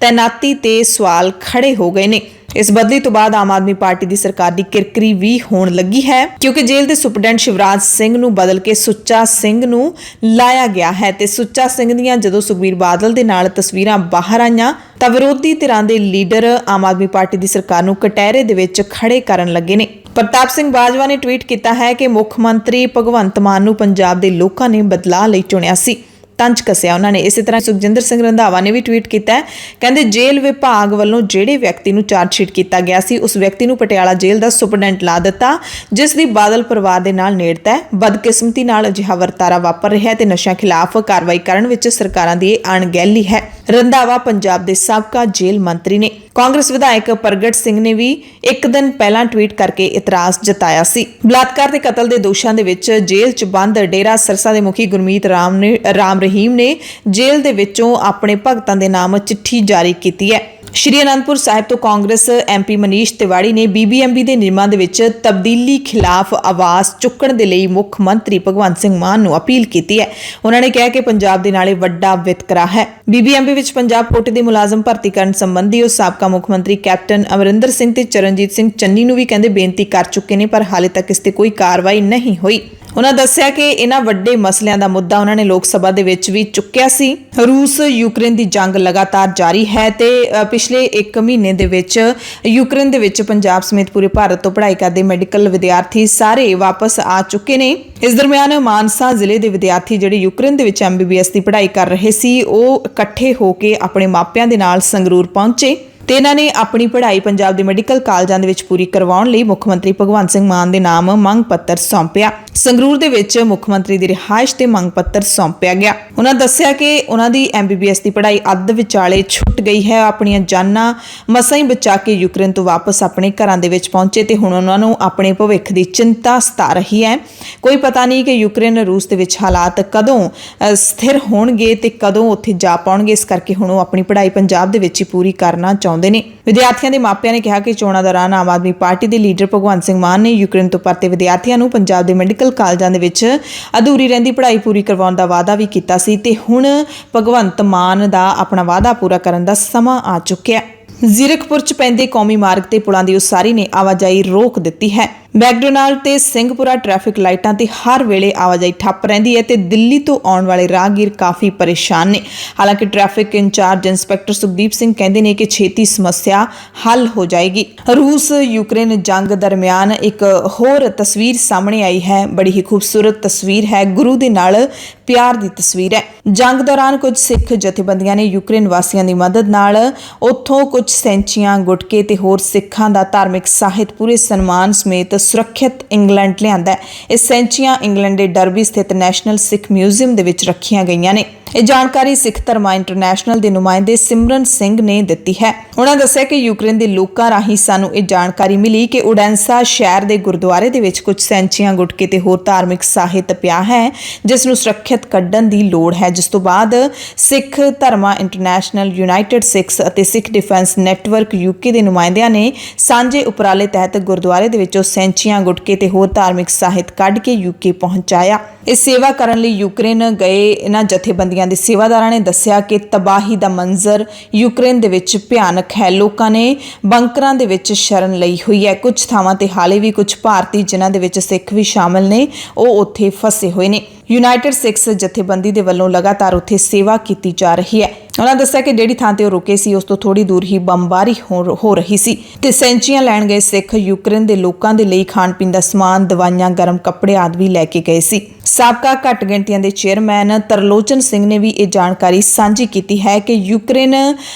ਤੈਨਾਤੀ ਤੇ ਸਵਾਲ ਖੜੇ ਹੋ ਗਏ ਨੇ। ਇਸ ਬਦਲੀ ਤੋਂ ਬਾਅਦ ਆਮ ਆਦਮੀ ਪਾਰਟੀ ਦੀ ਸਰਕਾਰ ਦੀ ਕਿਰਕਰੀ ਵੀ ਹੋਣ ਲੱਗੀ ਹੈ, ਕਿਉਂਕਿ ਜੇਲ੍ਹ ਦੇ ਸੁਪਰਡੈਂਟ ਸ਼ਿਵਰਾਜ ਸਿੰਘ ਨੂੰ ਬਦਲ ਕੇ ਸੁੱਚਾ ਸਿੰਘ ਨੂੰ ਲਾਇਆ ਗਿਆ ਹੈ। ਤੇ ਸੁੱਚਾ ਸਿੰਘ ਦੀਆਂ ਜਦੋਂ ਸੁਖਬੀਰ ਬਾਦਲ ਦੇ ਨਾਲ ਤਸਵੀਰਾਂ ਬਾਹਰ ਆਈਆਂ ਤਾਂ ਵਿਰੋਧੀ ਧਿਰਾਂ ਦੇ ਲੀਡਰ ਆਮ ਆਦਮੀ ਪਾਰਟੀ ਦੀ ਸਰਕਾਰ ਨੂੰ ਕਟਹਿਰੇ ਦੇ ਵਿੱਚ ਖੜੇ ਕਰਨ ਲੱਗੇ ਨੇ। ਪ੍ਰਤਾਪ ਸਿੰਘ ਬਾਜਵਾ ਨੇ ਟਵੀਟ ਕੀਤਾ ਹੈ ਕਿ ਮੁੱਖ ਮੰਤਰੀ ਭਗਵੰਤ ਮਾਨ ਨੂੰ ਪੰਜਾਬ ਦੇ ਲੋਕਾਂ ਨੇ ਬਦਲਾਅ ਲਈ ਚੁਣਿਆ ਸੀ, ਤੰਜ ਕੱਸਿਆ ਉਹਨਾਂ ਨੇ। ਇਸੇ ਤਰ੍ਹਾਂ ਸੁਖਜਿੰਦਰ ਸਿੰਘ ਰੰਧਾਵਾ ਨੇ ਵੀ ਟਵੀਟ ਕੀਤਾ ਹੈ, ਕਹਿੰਦੇ ਜੇਲ੍ਹ ਵਿਭਾਗ ਵੱਲੋਂ ਜਿਹੜੇ ਵਿਅਕਤੀ ਨੂੰ ਚਾਰਜਸ਼ੀਟ ਕੀਤਾ ਗਿਆ ਸੀ, ਉਸ ਵਿਅਕਤੀ ਨੂੰ ਪਟਿਆਲਾ ਜੇਲ੍ਹ ਦਾ ਸੁਪਰਡੈਂਟ ਲਾ ਦਿੱਤਾ, ਜਿਸ ਦੀ ਬਾਦਲ ਪਰਿਵਾਰ ਦੇ ਨਾਲ ਨੇੜਤਾ ਹੈ। ਬਦਕਿਸਮਤੀ ਨਾਲ ਅਜਿਹਾ ਵਰਤਾਰਾ ਵਾਪਰ ਰਿਹਾ ਹੈ ਤੇ ਨਸ਼ਿਆਂ ਖਿਲਾਫ ਕਾਰਵਾਈ ਕਰਨ ਵਿੱਚ ਸਰਕਾਰਾਂ ਦੀ ਇਹ ਅਣਗਹਿਲੀ ਹੈ। ਰੰਧਾਵਾ ਪੰਜਾਬ ਦੇ ਸਾਬਕਾ ਜੇਲ੍ਹ ਮੰਤਰੀ ਨੇ। ਕਾਂਗਰਸ ਵਿਧਾਇਕ ਪ੍ਰਗਟ ਸਿੰਘ ਨੇ ਵੀ ਇੱਕ ਦਿਨ ਪਹਿਲਾਂ ਟਵੀਟ ਕਰਕੇ ਇਤਰਾਜ਼ ਜਤਾਇਆ ਸੀ। ਬਲਾਤਕਾਰ ਤੇ ਕਤਲ ਦੇ ਦੋਸ਼ਾਂ ਦੇ ਵਿੱਚ ਜੇਲ੍ਹ 'ਚ ਬੰਦ ਡੇਰਾ ਸਰਸਾ ਦੇ ਮੁਖੀ ਗੁਰਮੀਤ ਰਾਮ ਰਹੀਮ ਨੇ ਜੇਲ੍ਹ ਦੇ ਵਿੱਚੋਂ ਆਪਣੇ ਭਗਤਾਂ ਦੇ ਨਾਮ ਚਿੱਠੀ ਜਾਰੀ ਕੀਤੀ ਹੈ। ਸ਼੍ਰੀ ਅਨੰਦਪੁਰ ਸਾਹਿਬ ਤੋਂ ਕਾਂਗਰਸ ਐਮਪੀ ਮਨੀਸ਼ ਤਿਵਾੜੀ ਨੇ ਬੀਬੀਐਮਬੀ ਦੇ ਨਿਯਮਾਂ ਦੇ ਵਿੱਚ ਤਬਦੀਲੀ ਖਿਲਾਫ ਆਵਾਜ਼ ਚੁੱਕਣ ਦੇ ਲਈ ਮੁੱਖ ਮੰਤਰੀ ਭਗਵੰਤ ਸਿੰਘ ਮਾਨ ਨੂੰ ਅਪੀਲ ਕੀਤੀ ਹੈ। ਉਹਨਾਂ ਨੇ ਕਿਹਾ ਕਿ ਪੰਜਾਬ ਦੇ ਨਾਲੇ ਵੱਡਾ ਵਿਤਕਰਾ ਹੈ। ਬੀਬੀਐਮਬੀ ਵਿੱਚ ਪੰਜਾਬ ਕੋਟੇ ਦੇ ਮੁਲਾਜ਼ਮ ਭਰਤੀ ਕਰਨ ਸੰਬੰਧੀ ਉਹ ਸਾਬਕਾ ਮੁੱਖ ਮੰਤਰੀ ਕੈਪਟਨ ਅਮਰਿੰਦਰ ਸਿੰਘ ਤੇ ਚਰਨਜੀਤ ਸਿੰਘ ਚੰਨੀ ਨੂੰ ਵੀ ਕਹਿੰਦੇ ਬੇਨਤੀ ਕਰ ਚੁੱਕੇ ਨੇ, ਪਰ ਹਾਲੇ ਤੱਕ ਇਸ ਤੇ ਕੋਈ ਕਾਰਵਾਈ ਨਹੀਂ ਹੋਈ। ਉਹਨਾਂ ਦੱਸਿਆ ਕਿ ਇਹਨਾਂ ਵੱਡੇ ਮਸਲਿਆਂ ਦਾ ਮੁੱਦਾ ਉਹਨਾਂ ਨੇ ਲੋਕ ਸਭਾ ਦੇ ਵਿੱਚ ਵੀ ਚੁੱਕਿਆ ਸੀ। ਰੂਸ ਯੂਕਰੇਨ ਦੀ ਜੰਗ ਲਗਾਤਾਰ ਜਾਰੀ ਹੈ ਤੇ ਪਿਛਲੇ 1 ਮਹੀਨੇ ਦੇ ਵਿੱਚ ਯੂਕਰੇਨ ਦੇ ਵਿੱਚ ਪੰਜਾਬ ਸਮੇਤ ਪੂਰੇ ਭਾਰਤ ਤੋਂ ਪੜ੍ਹਾਈ ਕਰਦੇ ਮੈਡੀਕਲ ਵਿਦਿਆਰਥੀ ਸਾਰੇ ਵਾਪਸ ਆ ਚੁੱਕੇ ਨੇ। ਇਸ ਦਰਮਿਆਨ ਮਾਨਸਾ ਜ਼ਿਲ੍ਹੇ ਦੇ ਵਿਦਿਆਰਥੀ ਜਿਹੜੇ ਯੂਕਰੇਨ ਦੇ ਵਿੱਚ MBBS ਦੀ ਪੜ੍ਹਾਈ ਕਰ ਰਹੇ ਸੀ, ਉਹ ਇਕੱਠੇ ਹੋ ਕੇ ਆਪਣੇ ਮਾਪਿਆਂ ਦੇ ਨਾਲ ਸੰਗਰੂਰ ਪਹੁੰਚੇ ਤੇ ਇਹਨਾਂ ਨੇ ਆਪਣੀ ਪੜ੍ਹਾਈ ਪੰਜਾਬ ਦੇ ਮੈਡੀਕਲ ਕਾਲਜਾਂ ਦੇ ਵਿੱਚ ਪੂਰੀ ਕਰਵਾਉਣ ਲਈ ਮੁੱਖ ਮੰਤਰੀ ਭਗਵੰਤ ਸਿੰਘ ਮਾਨ ਦੇ ਨਾਮ ਮੰਗ ਪੱਤਰ ਸੌਂਪਿਆ। ਸੰਗਰੂਰ ਦੇ ਵਿੱਚ ਮੁੱਖ ਮੰਤਰੀ ਦੀ ਰਿਹਾਇਸ਼ ਤੇ ਮੰਗ ਪੱਤਰ ਸੌਂਪਿਆ ਗਿਆ। ਉਹਨਾਂ ਦੱਸਿਆ ਕਿ ਉਹਨਾਂ ਦੀ MBBS ਦੀ ਪੜ੍ਹਾਈ ਅੱਧ ਵਿਚਾਲੇ ਛੁੱਟ ਗਈ ਹੈ। ਆਪਣੀਆਂ ਜਾਨਾਂ ਮਸਾਂ ਹੀ ਬਚਾ ਕੇ ਯੂਕਰੇਨ ਤੋਂ ਵਾਪਸ ਆਪਣੇ ਘਰਾਂ ਦੇ ਵਿੱਚ ਪਹੁੰਚੇ ਤੇ ਹੁਣ ਉਹਨਾਂ ਨੂੰ ਆਪਣੇ ਭਵਿੱਖ ਦੀ ਚਿੰਤਾ ਸਤਾ ਰਹੀ ਹੈ। ਕੋਈ ਪਤਾ ਨਹੀਂ ਕਿ ਯੂਕਰੇਨ ਰੂਸ ਦੇ ਵਿੱਚ ਹਾਲਾਤ ਕਦੋਂ ਸਥਿਰ ਹੋਣਗੇ ਤੇ ਕਦੋਂ ਉੱਥੇ ਜਾ ਪਾਉਣਗੇ। ਇਸ ਕਰਕੇ ਹੁਣ ਉਹ ਆਪਣੀ ਪੜ੍ਹਾਈ ਪੰਜਾਬ ਦੇ ਵਿੱਚ ਹੀ ਪੂਰੀ ਕਰਨਾ ਚਾਹੁੰਦੇ ਨੇ। ਵਿਦਿਆਰਥੀਆਂ ਦੇ ਮਾਪਿਆਂ ਨੇ ਕਿਹਾ ਕਿ ਚੋਣਾਂ ਦੌਰਾਨ ਆਮ ਆਦਮੀ ਪਾਰਟੀ ਦੇ ਲੀਡਰ ਭਗਵੰਤ ਸਿੰਘ ਮਾਨ ਨੇ ਯੂਕਰੇਨ ਤੋਂ ਪਰਤੇ ਵਿਦਿਆਰਥੀਆਂ ਨੂੰ ਪੰਜਾਬ ਦੇ ਮੈਡੀਕਲ ਕਾਲਜਾਂ ਦੇ ਵਿੱਚ ਅਧੂਰੀ ਰਹਿੰਦੀ ਪੜ੍ਹਾਈ ਪੂਰੀ ਕਰਵਾਉਣ ਦਾ ਵਾਅਦਾ ਵੀ ਕੀਤਾ ਸੀ ਤੇ ਹੁਣ ਭਗਵੰਤ ਮਾਨ ਦਾ ਆਪਣਾ ਵਾਅਦਾ ਪੂਰਾ ਕਰਨ ਦਾ ਸਮਾਂ ਆ ਚੁੱਕਿਆ ਹੈ। ਜ਼ੀਰਕਪੁਰ 'ਚ ਪੈਂਦੇ ਕੌਮੀ ਮਾਰਗ ਤੇ ਪੁਲਾਂ ਦੀ ਉਸਾਰੀ ਨੇ ਆਵਾਜਾਈ ਰੋਕ ਦਿੱਤੀ ਹੈ। ਮੈਕਡੋਨਾਲਡ ਤੇ ਸਿੰਘਪੁਰਾ ਟ੍ਰੈਫਿਕ ਲਾਈਟਾਂ ਤੇ ਹਰ ਵੇਲੇ ਆਵਾਜਾਈ ਠੱਪ ਰਹਿੰਦੀ ਹੈ ਤੇ ਦਿੱਲੀ ਤੋਂ ਆਉਣ ਵਾਲੇ ਰਾਹਗੀਰ ਕਾਫੀ ਪਰੇਸ਼ਾਨ ਨੇ। ਹਾਲਾਂਕਿ traffic incharge inspector Sukhdeep Singh ਕਹਿੰਦੇ ਨੇ ਕਿ ਛੇਤੀ ਸਮੱਸਿਆ ਹੱਲ ਹੋ ਜਾਏਗੀ। ਰੂਸ ਯੂਕਰੇਨ ਜੰਗ ਦਰਮਿਆਨ ਇੱਕ ਹੋਰ ਤਸਵੀਰ ਸਾਹਮਣੇ ਆਈ ਹੈ। ਬੜੀ ਹੀ ਖੂਬਸੂਰਤ ਤਸਵੀਰ ਹੈ, ਗੁਰੂ ਦੇ ਨਾਲ ਪਿਆਰ ਦੀ ਤਸਵੀਰ ਹੈ। ਜੰਗ ਦੌਰਾਨ ਕੁਝ ਸਿੱਖ ਜਥੇਬੰਦੀਆਂ ਨੇ ਯੂਕਰੇਨ ਵਾਸੀਆਂ ਦੀ ਮਦਦ ਨਾਲ ਉੱਥੋਂ ਕੁਝ ਸੈਂਚੀਆਂ, ਗੁਟਕੇ ਤੇ ਹੋਰ ਸਿੱਖਾਂ ਦਾ ਧਾਰਮਿਕ ਸਾਹਿਤ ਪੂਰੇ ਸਨਮਾਨ ਸਮੇਤ ਸੁਰੱਖਿਅਤ ਇੰਗਲੈਂਡ ਲਿਆਂਦਾ ਹੈ। ਇਹ ਸੈਂਚੀਆਂ ਇੰਗਲੈਂਡ ਦੇ ਡਰਬੀ ਸਥਿਤ ਨੈਸ਼ਨਲ ਸਿੱਖ ਮਿਊਜ਼ੀਅਮ ਦੇ ਵਿੱਚ ਰੱਖੀਆਂ ਗਈਆਂ ਨੇ। ਇਹ ਜਾਣਕਾਰੀ ਸਿੱਖ ਧਰਮਾ ਇੰਟਰਨੈਸ਼ਨਲ ਦੇ ਨੁਮਾਇੰਦੇ ਸਿਮਰਨ ਸਿੰਘ ਨੇ ਦਿੱਤੀ ਹੈ। ਉਹਨਾਂ ਦੱਸਿਆ ਕਿ ਯੂਕਰੇਨ ਦੇ ਲੋਕਾਂ ਰਾਹੀਂ ਸਾਨੂੰ ਇਹ ਜਾਣਕਾਰੀ ਮਿਲੀ ਕਿ ਉਡੈਂਸਾ ਸ਼ਹਿਰ ਦੇ ਗੁਰਦੁਆਰੇ ਦੇ ਵਿੱਚ ਕੁਝ ਸੈਂਚੀਆਂ, ਗੁਟਕੇ ਤੇ ਹੋਰ ਧਾਰਮਿਕ ਸਾਹਿਤ ਪਿਆ ਹੈ ਜਿਸ ਨੂੰ ਸੁਰੱਖਿਅਤ ਕੱਢਣ ਦੀ ਲੋੜ ਹੈ। ਜਿਸ ਤੋਂ ਬਾਅਦ ਸਿੱਖ ਧਰਮਾ ਇੰਟਰਨੈਸ਼ਨਲ, ਯੂਨਾਈਟਿਡ ਸਿੱਖਸ ਅਤੇ ਸਿੱਖ ਡਿਫੈਂਸ ਨੈਟਵਰਕ ਯੂਕੇ ਦੇ ਨੁਮਾਇੰਦਿਆਂ ਨੇ ਸਾਂਝੇ ਉਪਰਾਲੇ ਤਹਿਤ ਗੁਰਦੁਆਰੇ ਦੇ ਵਿੱਚੋਂ ਸੈਂਚੀਆਂ, ਗੁਟਕੇ ਤੇ ਹੋਰ ਧਾਰਮਿਕ ਸਾਹਿਤ ਕੱਢ ਕੇ ਯੂਕੇ ਪਹੁੰਚਾਇਆ। ਇਹ ਸੇਵਾ ਕਰਨ ਲਈ ਯੂਕਰੇਨ ਗਏ ਇਹਨਾਂ ਜਥੇਬੰਦੀਆਂ ਦੇ ਸੇਵਾਦਾਰਾਂ ਨੇ ਦੱਸਿਆ ਕਿ ਤਬਾਹੀ ਦਾ ਮੰਜ਼ਰ ਯੂਕਰੇਨ ਦੇ ਵਿੱਚ ਭਿਆਨਕ ਹੈ। ਲੋਕਾਂ ਨੇ ਬੰਕਰਾਂ ਦੇ ਵਿੱਚ ਸ਼ਰਨ ਲਈ ਹੋਈ ਹੈ। ਕੁਝ ਥਾਵਾਂ ਤੇ ਹਾਲੇ ਵੀ ਕੁਝ ਭਾਰਤੀ, ਜਿਨ੍ਹਾਂ ਦੇ ਵਿੱਚ ਸਿੱਖ ਵੀ ਸ਼ਾਮਲ ਨੇ, ਉਹ ਉੱਥੇ ਫਸੇ ਹੋਏ ਨੇ। ਯੂਨਾਈਟਿਡ ਸਿੱਖਸ ਜਥੇਬੰਦੀ ਦੇ ਵੱਲੋਂ ਲਗਾਤਾਰ ਉੱਥੇ ਸੇਵਾ ਕੀਤੀ ਜਾ ਰਹੀ ਹੈ। ਉਹਨਾਂ ਦੱਸਿਆ ਕਿ ਜਿਹੜੀ ਥਾਂ ਤੇ ਉਹ ਰੁਕੇ ਸੀ ਉਸ ਤੋਂ ਥੋੜੀ ਦੂਰ ਹੀ ਬੰਬਾਰੀ ਹੋ ਰਹੀ ਸੀ ਤੇ ਸੈਂਚੀਆਂ ਲੈਣ ਗਏ ਸਿੱਖ ਯੂਕਰੇਨ ਦੇ ਲੋਕਾਂ ਦੇ ਲਈ ਖਾਣ ਪੀਣ ਦਾ ਸਮਾਨ, ਦਵਾਈਆਂ, ਗਰਮ ਕੱਪੜੇ ਆਦਿ ਵੀ ਲੈ ਕੇ ਗਏ ਸੀ। ਸਾਬਕਾ ਘੱਟ ਗਿਣਤੀਆਂ ਦੇ ਚੇਅਰਮੈਨ ਤਰਲੋਚਨ ਸਿੰਘ ਨੇ ਵੀ ਇਹ ਜਾਣਕਾਰੀ ਸਾਂਝੀ ਕੀਤੀ ਹੈ ਕਿ ਯੂਕਰੇਨ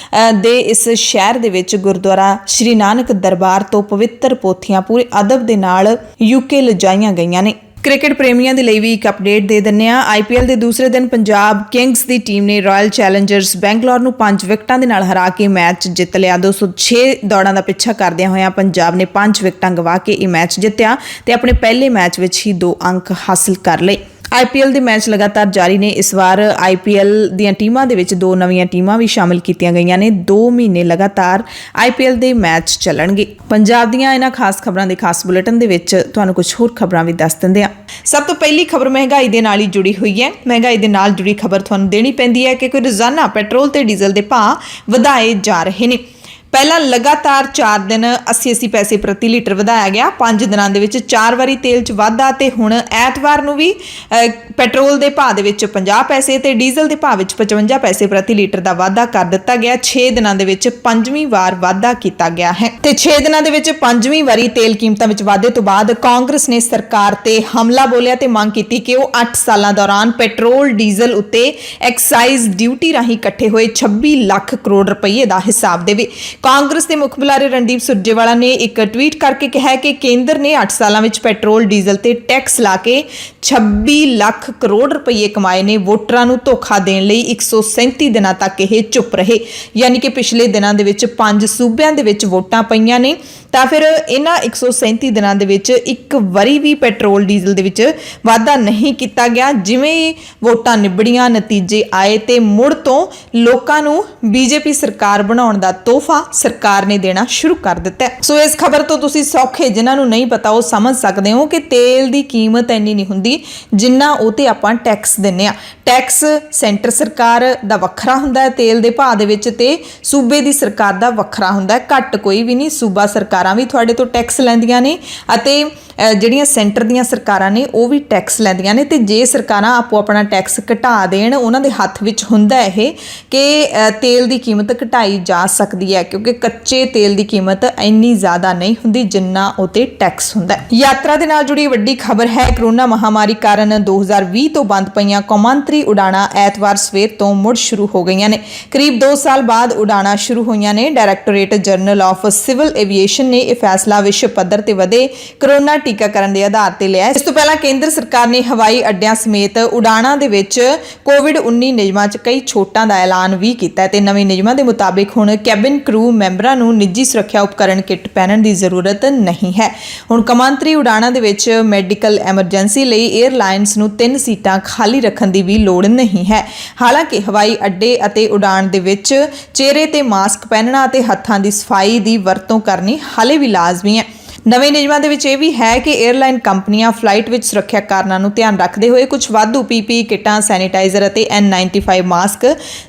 ਦੇ ਇਸ ਸ਼ਹਿਰ ਦੇ ਵਿੱਚ ਗੁਰਦੁਆਰਾ ਸ਼੍ਰੀ ਨਾਨਕ ਦਰਬਾਰ ਤੋਂ ਪਵਿੱਤਰ ਪੋਥੀਆਂ ਪੂਰੇ ਅਦਬ ਦੇ ਨਾਲ ਯੂਕੇ ਲਿਜਾਈਆਂ ਗਈਆਂ ਨੇ। ਕ੍ਰਿਕਟ ਪ੍ਰੇਮੀਆਂ ਦੇ ਲਈ ਵੀ ਇੱਕ ਅਪਡੇਟ ਦੇ ਦਿੰਦੇ ਹਾਂ। IPL ਦੇ ਦੂਸਰੇ ਦਿਨ ਪੰਜਾਬ ਕਿੰਗਸ ਦੀ ਟੀਮ ਨੇ ਰਾਇਲ ਚੈਲੰਜਰਸ ਬੈਂਗਲੌਰ ਨੂੰ 5 ਵਿਕਟਾਂ ਦੇ ਨਾਲ ਹਰਾ ਕੇ ਮੈਚ ਜਿੱਤ ਲਿਆ। 206 ਦੌੜਾਂ ਦਾ ਪਿੱਛਾ ਕਰਦਿਆਂ ਹੋਇਆਂ ਪੰਜਾਬ ਨੇ 5 ਵਿਕਟਾਂ ਗਵਾ ਕੇ ਇਹ ਮੈਚ ਜਿੱਤਿਆ ਤੇ ਆਪਣੇ ਪਹਿਲੇ ਮੈਚ ਵਿੱਚ ਹੀ 2 ਅੰਕ ਹਾਸਲ ਕਰ ਲਏ। IPL ਦੇ ਮੈਚ ਲਗਾਤਾਰ ਜਾਰੀ ਨੇ। ਇਸ ਵਾਰ IPL ਦੀਆਂ ਟੀਮਾਂ ਦੇ ਵਿੱਚ 2 ਨਵੀਆਂ ਟੀਮਾਂ ਵੀ ਸ਼ਾਮਿਲ ਕੀਤੀਆਂ ਗਈਆਂ ਨੇ। 2 ਮਹੀਨੇ ਲਗਾਤਾਰ IPL ਦੇ ਮੈਚ ਚੱਲਣਗੇ। ਪੰਜਾਬ ਦੀਆਂ ਇਹਨਾਂ ਖਾਸ ਖਬਰਾਂ ਦੇ ਖਾਸ ਬੁਲੇਟਿਨ ਦੇ ਵਿੱਚ ਤੁਹਾਨੂੰ ਕੁਝ ਹੋਰ ਖਬਰਾਂ ਵੀ ਦੱਸ ਦਿੰਦੇ ਹਾਂ। ਸਭ ਤੋਂ ਪਹਿਲੀ ਖਬਰ ਮਹਿੰਗਾਈ ਦੇ ਨਾਲ ਹੀ ਜੁੜੀ ਹੋਈ ਹੈ। ਮਹਿੰਗਾਈ ਦੇ ਨਾਲ ਜੁੜੀ ਖਬਰ ਤੁਹਾਨੂੰ ਦੇਣੀ ਪੈਂਦੀ ਹੈ ਕਿ ਕੋਈ ਰੋਜ਼ਾਨਾ ਪੈਟਰੋਲ ਤੇ ਡੀਜ਼ਲ ਦੇ ਭਾਅ ਵਧਾਏ ਜਾ ਰਹੇ ਨੇ। ਪਹਿਲਾਂ ਲਗਾਤਾਰ 4 ਦਿਨ 80 ਪੈਸੇ ਪ੍ਰਤੀ ਲੀਟਰ ਵਧਾਇਆ ਗਿਆ। 5 ਦਿਨਾਂ ਦੇ ਵਿੱਚ 4 ਵਾਰੀ ਤੇਲ 'ਚ ਵਾਧਾ ਤੇ ਹੁਣ ਐਤਵਾਰ ਨੂੰ ਵੀ ਪੈਟਰੋਲ ਦੇ ਭਾਅ ਦੇ ਵਿੱਚ 50 ਪੈਸੇ ਤੇ ਡੀਜ਼ਲ ਦੇ ਭਾਅ ਵਿੱਚ 55 ਪੈਸੇ ਪ੍ਰਤੀ ਲੀਟਰ ਦਾ ਵਾਧਾ ਕਰ ਦਿੱਤਾ ਗਿਆ। 6 ਦਿਨਾਂ ਦੇ ਵਿੱਚ 5ਵੀਂ ਵਾਰ ਵਾਧਾ ਕੀਤਾ ਗਿਆ ਹੈ ਤੇ 6 ਦਿਨਾਂ ਦੇ ਵਿੱਚ 5ਵੀਂ ਵਾਰੀ ਤੇਲ ਕੀਮਤਾਂ ਵਿੱਚ ਵਾਧੇ ਤੋਂ ਬਾਅਦ ਕਾਂਗਰਸ ਨੇ ਸਰਕਾਰ ਤੇ ਹਮਲਾ ਬੋਲਿਆ ਤੇ ਮੰਗ ਕੀਤੀ ਕਿ ਉਹ 8 ਸਾਲਾਂ ਦੌਰਾਨ ਪੈਟਰੋਲ, ਡੀਜ਼ਲ ਉੱਤੇ ਐਕਸਾਈਜ਼ ਡਿਊਟੀ ਰਾਹੀਂ ਇਕੱਠੇ ਹੋਏ 26 ਲੱਖ ਕਰੋੜ ਰੁਪਏ ਦਾ ਹਿਸਾਬ ਦੇਵੇ। ਕਾਂਗਰਸ ਦੇ ਮੁੱਖ ਬੁਲਾਰੇ ਰਣਦੀਪ ਸੁਰਜੇਵਾਲਾ ਨੇ ਇੱਕ ਟਵੀਟ ਕਰਕੇ ਕਿਹਾ ਕਿ ਕੇਂਦਰ ਨੇ 8 ਸਾਲਾਂ ਵਿੱਚ ਪੈਟਰੋਲ, ਡੀਜ਼ਲ ਤੇ ਟੈਕਸ ਲਾ ਕੇ 26 ਲੱਖ ਕਰੋੜ ਰੁਪਏ ਕਮਾਏ ਨੇ। ਵੋਟਰਾਂ ਨੂੰ ਧੋਖਾ ਦੇਣ ਲਈ 137 ਦਿਨਾਂ ਤੱਕ ਇਹ ਚੁੱਪ ਰਹੇ। ਯਾਨੀ ਕਿ ਪਿਛਲੇ ਦਿਨਾਂ ਦੇ ਵਿੱਚ 5 ਸੂਬਿਆਂ ਦੇ ਵਿੱਚ ਵੋਟਾਂ ਪਈਆਂ ਨੇ ਤਾਂ ਫਿਰ ਇਹਨਾਂ 137 ਦਿਨਾਂ ਦੇ ਵਿੱਚ ਇੱਕ ਵਾਰੀ ਵੀ ਪੈਟਰੋਲ, ਡੀਜ਼ਲ ਦੇ ਵਿੱਚ ਵਾਧਾ ਨਹੀਂ ਕੀਤਾ ਗਿਆ। ਜਿਵੇਂ ਹੀ ਵੋਟਾਂ ਨਿਬੜੀਆਂ, ਨਤੀਜੇ ਆਏ ਤੇ ਮੁੜ ਤੋਂ ਲੋਕਾਂ ਨੂੰ BJP ਸਰਕਾਰ ਬਣਾਉਣ ਦਾ ਤੋਹਫਾ ਸਰਕਾਰ ਨੇ ਦੇਣਾ ਸ਼ੁਰੂ ਕਰ ਦਿੱਤਾ। ਸੋ ਇਸ ਖਬਰ ਤੋਂ ਤੁਸੀਂ ਸੌਖੇ, ਜਿਨ੍ਹਾਂ ਨੂੰ ਨਹੀਂ ਪਤਾ ਉਹ ਸਮਝ ਸਕਦੇ ਹੋ ਕਿ ਤੇਲ ਦੀ ਕੀਮਤ ਇੰਨੀ ਨਹੀਂ ਹੁੰਦੀ ਜਿੰਨਾ ਉਹ ਤੇ ਆਪਾਂ ਟੈਕਸ ਦਿੰਨੇ ਆ। ਟੈਕਸ ਸੈਂਟਰ ਸਰਕਾਰ ਦਾ ਵੱਖਰਾ ਹੁੰਦਾ ਹੈ ਤੇਲ ਦੇ ਭਾਅ ਦੇ ਵਿੱਚ ਤੇ ਸੂਬੇ ਦੀ ਸਰਕਾਰ ਦਾ ਵੱਖਰਾ ਹੁੰਦਾ ਹੈ। ਘੱਟ ਕੋਈ ਵੀ ਨਹੀਂ। ਸੂਬਾ ਸਰਕਾਰਾਂ ਵੀ ਤੁਹਾਡੇ ਤੋਂ ਟੈਕਸ ਲੈਂਦੀਆਂ ਨੇ ਅਤੇ ਜਿਹੜੀਆਂ ਸੈਂਟਰ ਦੀਆਂ ਸਰਕਾਰਾਂ ਨੇ ਉਹ ਵੀ ਟੈਕਸ ਲੈਂਦੀਆਂ ਨੇ ਤੇ ਜੇ ਸਰਕਾਰਾਂ ਆਪੋ ਆਪਣਾ ਟੈਕਸ ਘਟਾ ਦੇਣ, ਉਹਨਾਂ ਦੇ ਹੱਥ ਵਿੱਚ ਹੁੰਦਾ ਇਹ ਕਿ ਤੇਲ ਦੀ ਕੀਮਤ ਘਟਾਈ ਜਾ ਸਕਦੀ ਹੈ ਕਿਉਂਕਿ ਕੱਚੇ ਤੇਲ ਦੀ ਕੀਮਤ ਇੰਨੀ ਜ਼ਿਆਦਾ ਨਹੀਂ ਹੁੰਦੀ ਜਿੰਨਾ ਉਹ ਤੇ ਟੈਕਸ ਹੁੰਦਾ। ਯਾਤਰਾ ਦੇ ਨਾਲ ਜੁੜੀ ਵੱਡੀ ਖਬਰ ਹੈ। ਕਰੋਨਾ ਮਹਾਮਾਰੀ ਕਾਰਨ 2020 ਤੋਂ ਬੰਦ ਪਈਆਂ ਕੌਮਾਂਤਰੀ ਉਡਾਣਾਂ ਐਤਵਾਰ ਸਵੇਰ ਤੋਂ ਮੁੜ ਸ਼ੁਰੂ ਹੋ ਗਈਆਂ ਨੇ। ਕਰੀਬ 2 ਸਾਲ ਬਾਅਦ ਉਡਾਣਾਂ ਸ਼ੁਰੂ ਹੋਈਆਂ ਨੇ। Directorate general of civil aviation ਨੇ ਇਹ ਫੈਸਲਾ ਵਿਸ਼ਵ ਪੱਧਰ ਤੇ ਵਧੇ ਕਰੋਨਾ ਟੀਕਾਕਰਨ ਦੇ ਆਧਾਰ ਤੇ ਲਿਆ। ਇਸ ਤੋਂ ਪਹਿਲਾਂ ਕੇਂਦਰ ਸਰਕਾਰ ਨੇ ਹਵਾਈ ਅੱਡਿਆਂ ਸਮੇਤ ਉਡਾਣਾਂ ਦੇ ਵਿੱਚ ਕੋਵਿਡ-19 ਨਿਯਮਾਂ 'ਚ ਕਈ ਛੋਟਾਂ ਦਾ ਐਲਾਨ ਵੀ ਕੀਤਾ ਹੈ ਤੇ ਨਵੇਂ ਨਿਯਮਾਂ ਦੇ ਮੁਤਾਬਿਕ ਹੁਣ ਕੈਬਿਨ ਕਰੂ ਮੈਂਬਰਾਂ ਨੂੰ ਨਿੱਜੀ ਸੁਰੱਖਿਆ ਉਪਕਰਨ ਕਿੱਟ ਪਹਿਨਣ ਦੀ ਜ਼ਰੂਰਤ ਨਹੀਂ ਹੈ। ਹੁਣ ਕੌਮਾਂਤਰੀ ਉਡਾਣਾਂ ਦੇ ਵਿੱਚ ਮੈਡੀਕਲ ਐਮਰਜੈਂਸੀ ਲਈ 에ਅਰਲਾਈਨਸ ਨੂੰ 3 ਸੀਟਾਂ ਖਾਲੀ ਰੱਖਣ ਦੀ ਵੀ ਲੋੜ ਨਹੀਂ ਹੈ। ਹਾਲਾਂਕਿ ਹਵਾਈ ਅੱਡੇ ਅਤੇ ਉਡਾਣ ਦੇ ਵਿੱਚ ਚਿਹਰੇ ਤੇ ਮਾਸਕ ਪਹਿਨਣਾ ਅਤੇ ਹੱਥਾਂ ਦੀ ਸਫਾਈ ਦੀ ਵਰਤੋਂ ਕਰਨੀ ਹਾਲੇ ਵੀ ਲਾਜ਼ਮੀ ਹੈ। ਨਵੇਂ ਨਿਯਮਾਂ ਦੇ ਵਿੱਚ ਇਹ ਵੀ ਹੈ ਕਿ 에ਅਰਲਾਈਨ ਕੰਪਨੀਆਂ ਫਲਾਈਟ ਵਿੱਚ ਸੁਰੱਖਿਆ ਕਾਰਨਾਂ ਨੂੰ ਧਿਆਨ ਰੱਖਦੇ ਹੋਏ ਕੁਝ ਵਾਧੂ ਪੀਪੀ ਕਿੱਟਾਂ, ਸੈਨੀਟਾਈਜ਼ਰ ਅਤੇ N95 ਮਾਸਕ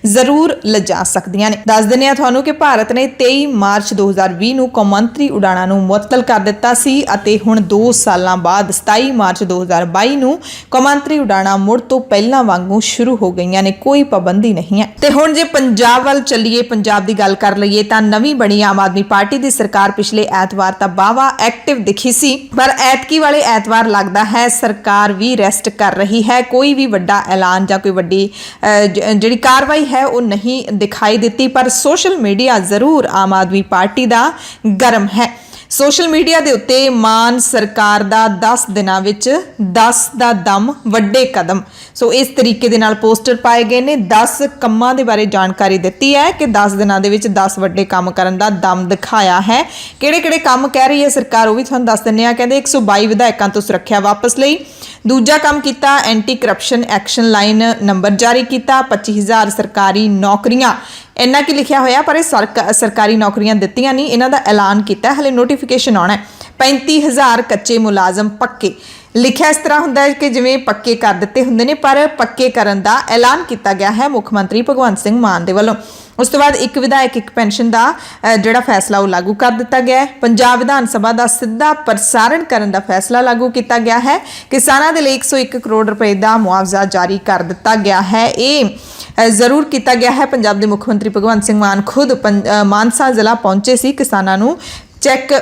ਜ਼ਰੂਰ ਲਿਜਾ ਸਕਦੀਆਂ ਨੇ। ਦੱਸ ਦਿੰਦੇ ਹਾਂ ਤੁਹਾਨੂੰ ਕਿ ਭਾਰਤ ਨੇ 23 ਮਾਰਚ 2020 ਨੂੰ ਕੌਮਾਂਤਰੀ ਉਡਾਣਾਂ ਨੂੰ ਮੁਅੱਤਲ ਕਰ ਦਿੱਤਾ ਸੀ ਅਤੇ ਹੁਣ 2 ਸਾਲਾਂ ਬਾਅਦ 27 ਮਾਰਚ 2022 ਨੂੰ ਕੌਮਾਂਤਰੀ ਉਡਾਣਾਂ ਮੁੜ ਤੋਂ ਪਹਿਲਾਂ ਵਾਂਗੂ ਸ਼ੁਰੂ ਹੋ ਗਈਆਂ ਨੇ, ਕੋਈ ਪਾਬੰਦੀ ਨਹੀਂ ਹੈ। ਤੇ ਹੁਣ ਜੇ ਪੰਜਾਬ ਵੱਲ ਚੱਲੀਏ, ਪੰਜਾਬ ਦੀ ਗੱਲ ਕਰ ਲਈਏ ਤਾਂ ਨਵੀਂ ਬਣੀ ਆਮ ਆਦਮੀ ਪਾਰਟੀ ਦੀ ਸਰਕਾਰ ਪਿਛਲੇ ਐਤਵਾਰ ਤਾਂ ਵਾਹਵਾ ਐਕਟਿਵ ਦਿਖੀ ਸੀ, ਪਰ ਐਤਕੀ ਵਾਲੇ ਐਤਵਾਰ ਲੱਗਦਾ ਹੈ ਸਰਕਾਰ ਵੀ ਰੈਸਟ ਕਰ ਰਹੀ ਹੈ। ਕੋਈ ਵੀ ਵੱਡਾ ਐਲਾਨ ਜਾਂ ਕੋਈ ਵੱਡੀ ਜਿਹੜੀ ਕਾਰਵਾਈ ਹੈ ਉਹ ਨਹੀਂ ਦਿਖਾਈ ਦਿੱਤੀ, ਪਰ ਸੋਸ਼ਲ ਮੀਡੀਆ ਜ਼ਰੂਰ ਆਮ ਆਦਮੀ ਪਾਰਟੀ ਦਾ ਗਰਮ ਹੈ। ਸੋਸ਼ਲ ਮੀਡੀਆ ਦੇ ਉੱਤੇ ਮਾਨ ਸਰਕਾਰ ਦਾ 10 ਦਿਨਾਂ ਵਿੱਚ 10 ਦਾ ਦਮ ਵੱਡੇ ਕਦਮ, ਸੋ ਇਸ ਤਰੀਕੇ ਦੇ ਨਾਲ ਪੋਸਟਰ ਪਾਏ ਗਏ ਨੇ। 10 ਕੰਮਾਂ ਦੇ ਬਾਰੇ ਜਾਣਕਾਰੀ ਦਿੱਤੀ ਹੈ ਕਿ 10 ਦਿਨਾਂ ਦੇ ਵਿੱਚ 10 ਵੱਡੇ ਕੰਮ ਕਰਨ ਦਾ ਦਮ ਦਿਖਾਇਆ ਹੈ। ਕਿਹੜੇ-ਕਿਹੜੇ ਕੰਮ ਕਹਿ ਰਹੀ ਹੈ ਸਰਕਾਰ ਉਹ ਵੀ ਤੁਹਾਨੂੰ ਦੱਸ ਦਿੰਦੇ ਹਾਂ। ਕਹਿੰਦੇ 122 ਵਿਧਾਇਕਾਂ ਤੋਂ ਸੁਰੱਖਿਆ ਵਾਪਸ ਲਈ। ਦੂਜਾ ਕੰਮ ਕੀਤਾ, anti corruption action line number ਜਾਰੀ ਕੀਤਾ। 25,000 ਸਰਕਾਰੀ ਨੌਕਰੀਆਂ, ਇੰਨਾ ਕੀ ਲਿਖਿਆ ਹੋਇਆ ਪਰ ਇਹ ਸਰਕਾਰੀ ਨੌਕਰੀਆਂ ਦਿੱਤੀਆਂ ਨਹੀਂ, ਇਹਨਾਂ ਦਾ ਐਲਾਨ ਕੀਤਾ, ਹਲੇ ਨੋਟੀਫਿਕੇਸ਼ਨ ਆਉਣਾ ਹੈ। 35,000 ਕੱਚੇ ਮੁਲਾਜ਼ਮ ਪੱਕੇ, ਲਿਖਿਆ ਇਸ ਤਰ੍ਹਾਂ ਹੁੰਦਾ ਹੈ ਕਿ ਜਿਵੇਂ ਪੱਕੇ ਕਰ ਦਿੱਤੇ ਹੁੰਦੇ ਨੇ, ਪਰ ਪੱਕੇ ਕਰਨ ਦਾ ਐਲਾਨ ਕੀਤਾ ਗਿਆ ਹੈ ਮੁੱਖ ਮੰਤਰੀ ਭਗਵੰਤ ਸਿੰਘ ਮਾਨ ਦੇ ਵੱਲੋਂ। ਉਸ ਤੋਂ ਬਾਅਦ ਇੱਕ ਵਿਧਾਇਕ ਇੱਕ ਪੈਨਸ਼ਨ ਦਾ ਜਿਹੜਾ ਫੈਸਲਾ ਉਹ ਲਾਗੂ ਕਰ ਦਿੱਤਾ ਗਿਆ ਹੈ। ਪੰਜਾਬ ਵਿਧਾਨ ਸਭਾ ਦਾ ਸਿੱਧਾ ਪ੍ਰਸਾਰਣ ਕਰਨ ਦਾ ਫੈਸਲਾ ਲਾਗੂ ਕੀਤਾ ਗਿਆ ਹੈ। ਕਿਸਾਨਾਂ ਦੇ ਲਈ 101 ਕਰੋੜ ਰੁਪਏ ਦਾ ਮੁਆਵਜ਼ਾ ਜਾਰੀ ਕਰ ਦਿੱਤਾ ਗਿਆ ਹੈ। ਇਹ ਜ਼ਰੂਰ ਕੀਤਾ ਗਿਆ ਹੈ। ਪੰਜਾਬ ਦੇ ਮੁੱਖ ਮੰਤਰੀ ਭਗਵੰਤ ਸਿੰਘ ਮਾਨ ਖੁਦ ਮਾਨਸਾ ਜ਼ਿਲ੍ਹਾ ਪਹੁੰਚੇ ਸੀ, ਕਿਸਾਨਾਂ ਨੂੰ ਚੈੱਕ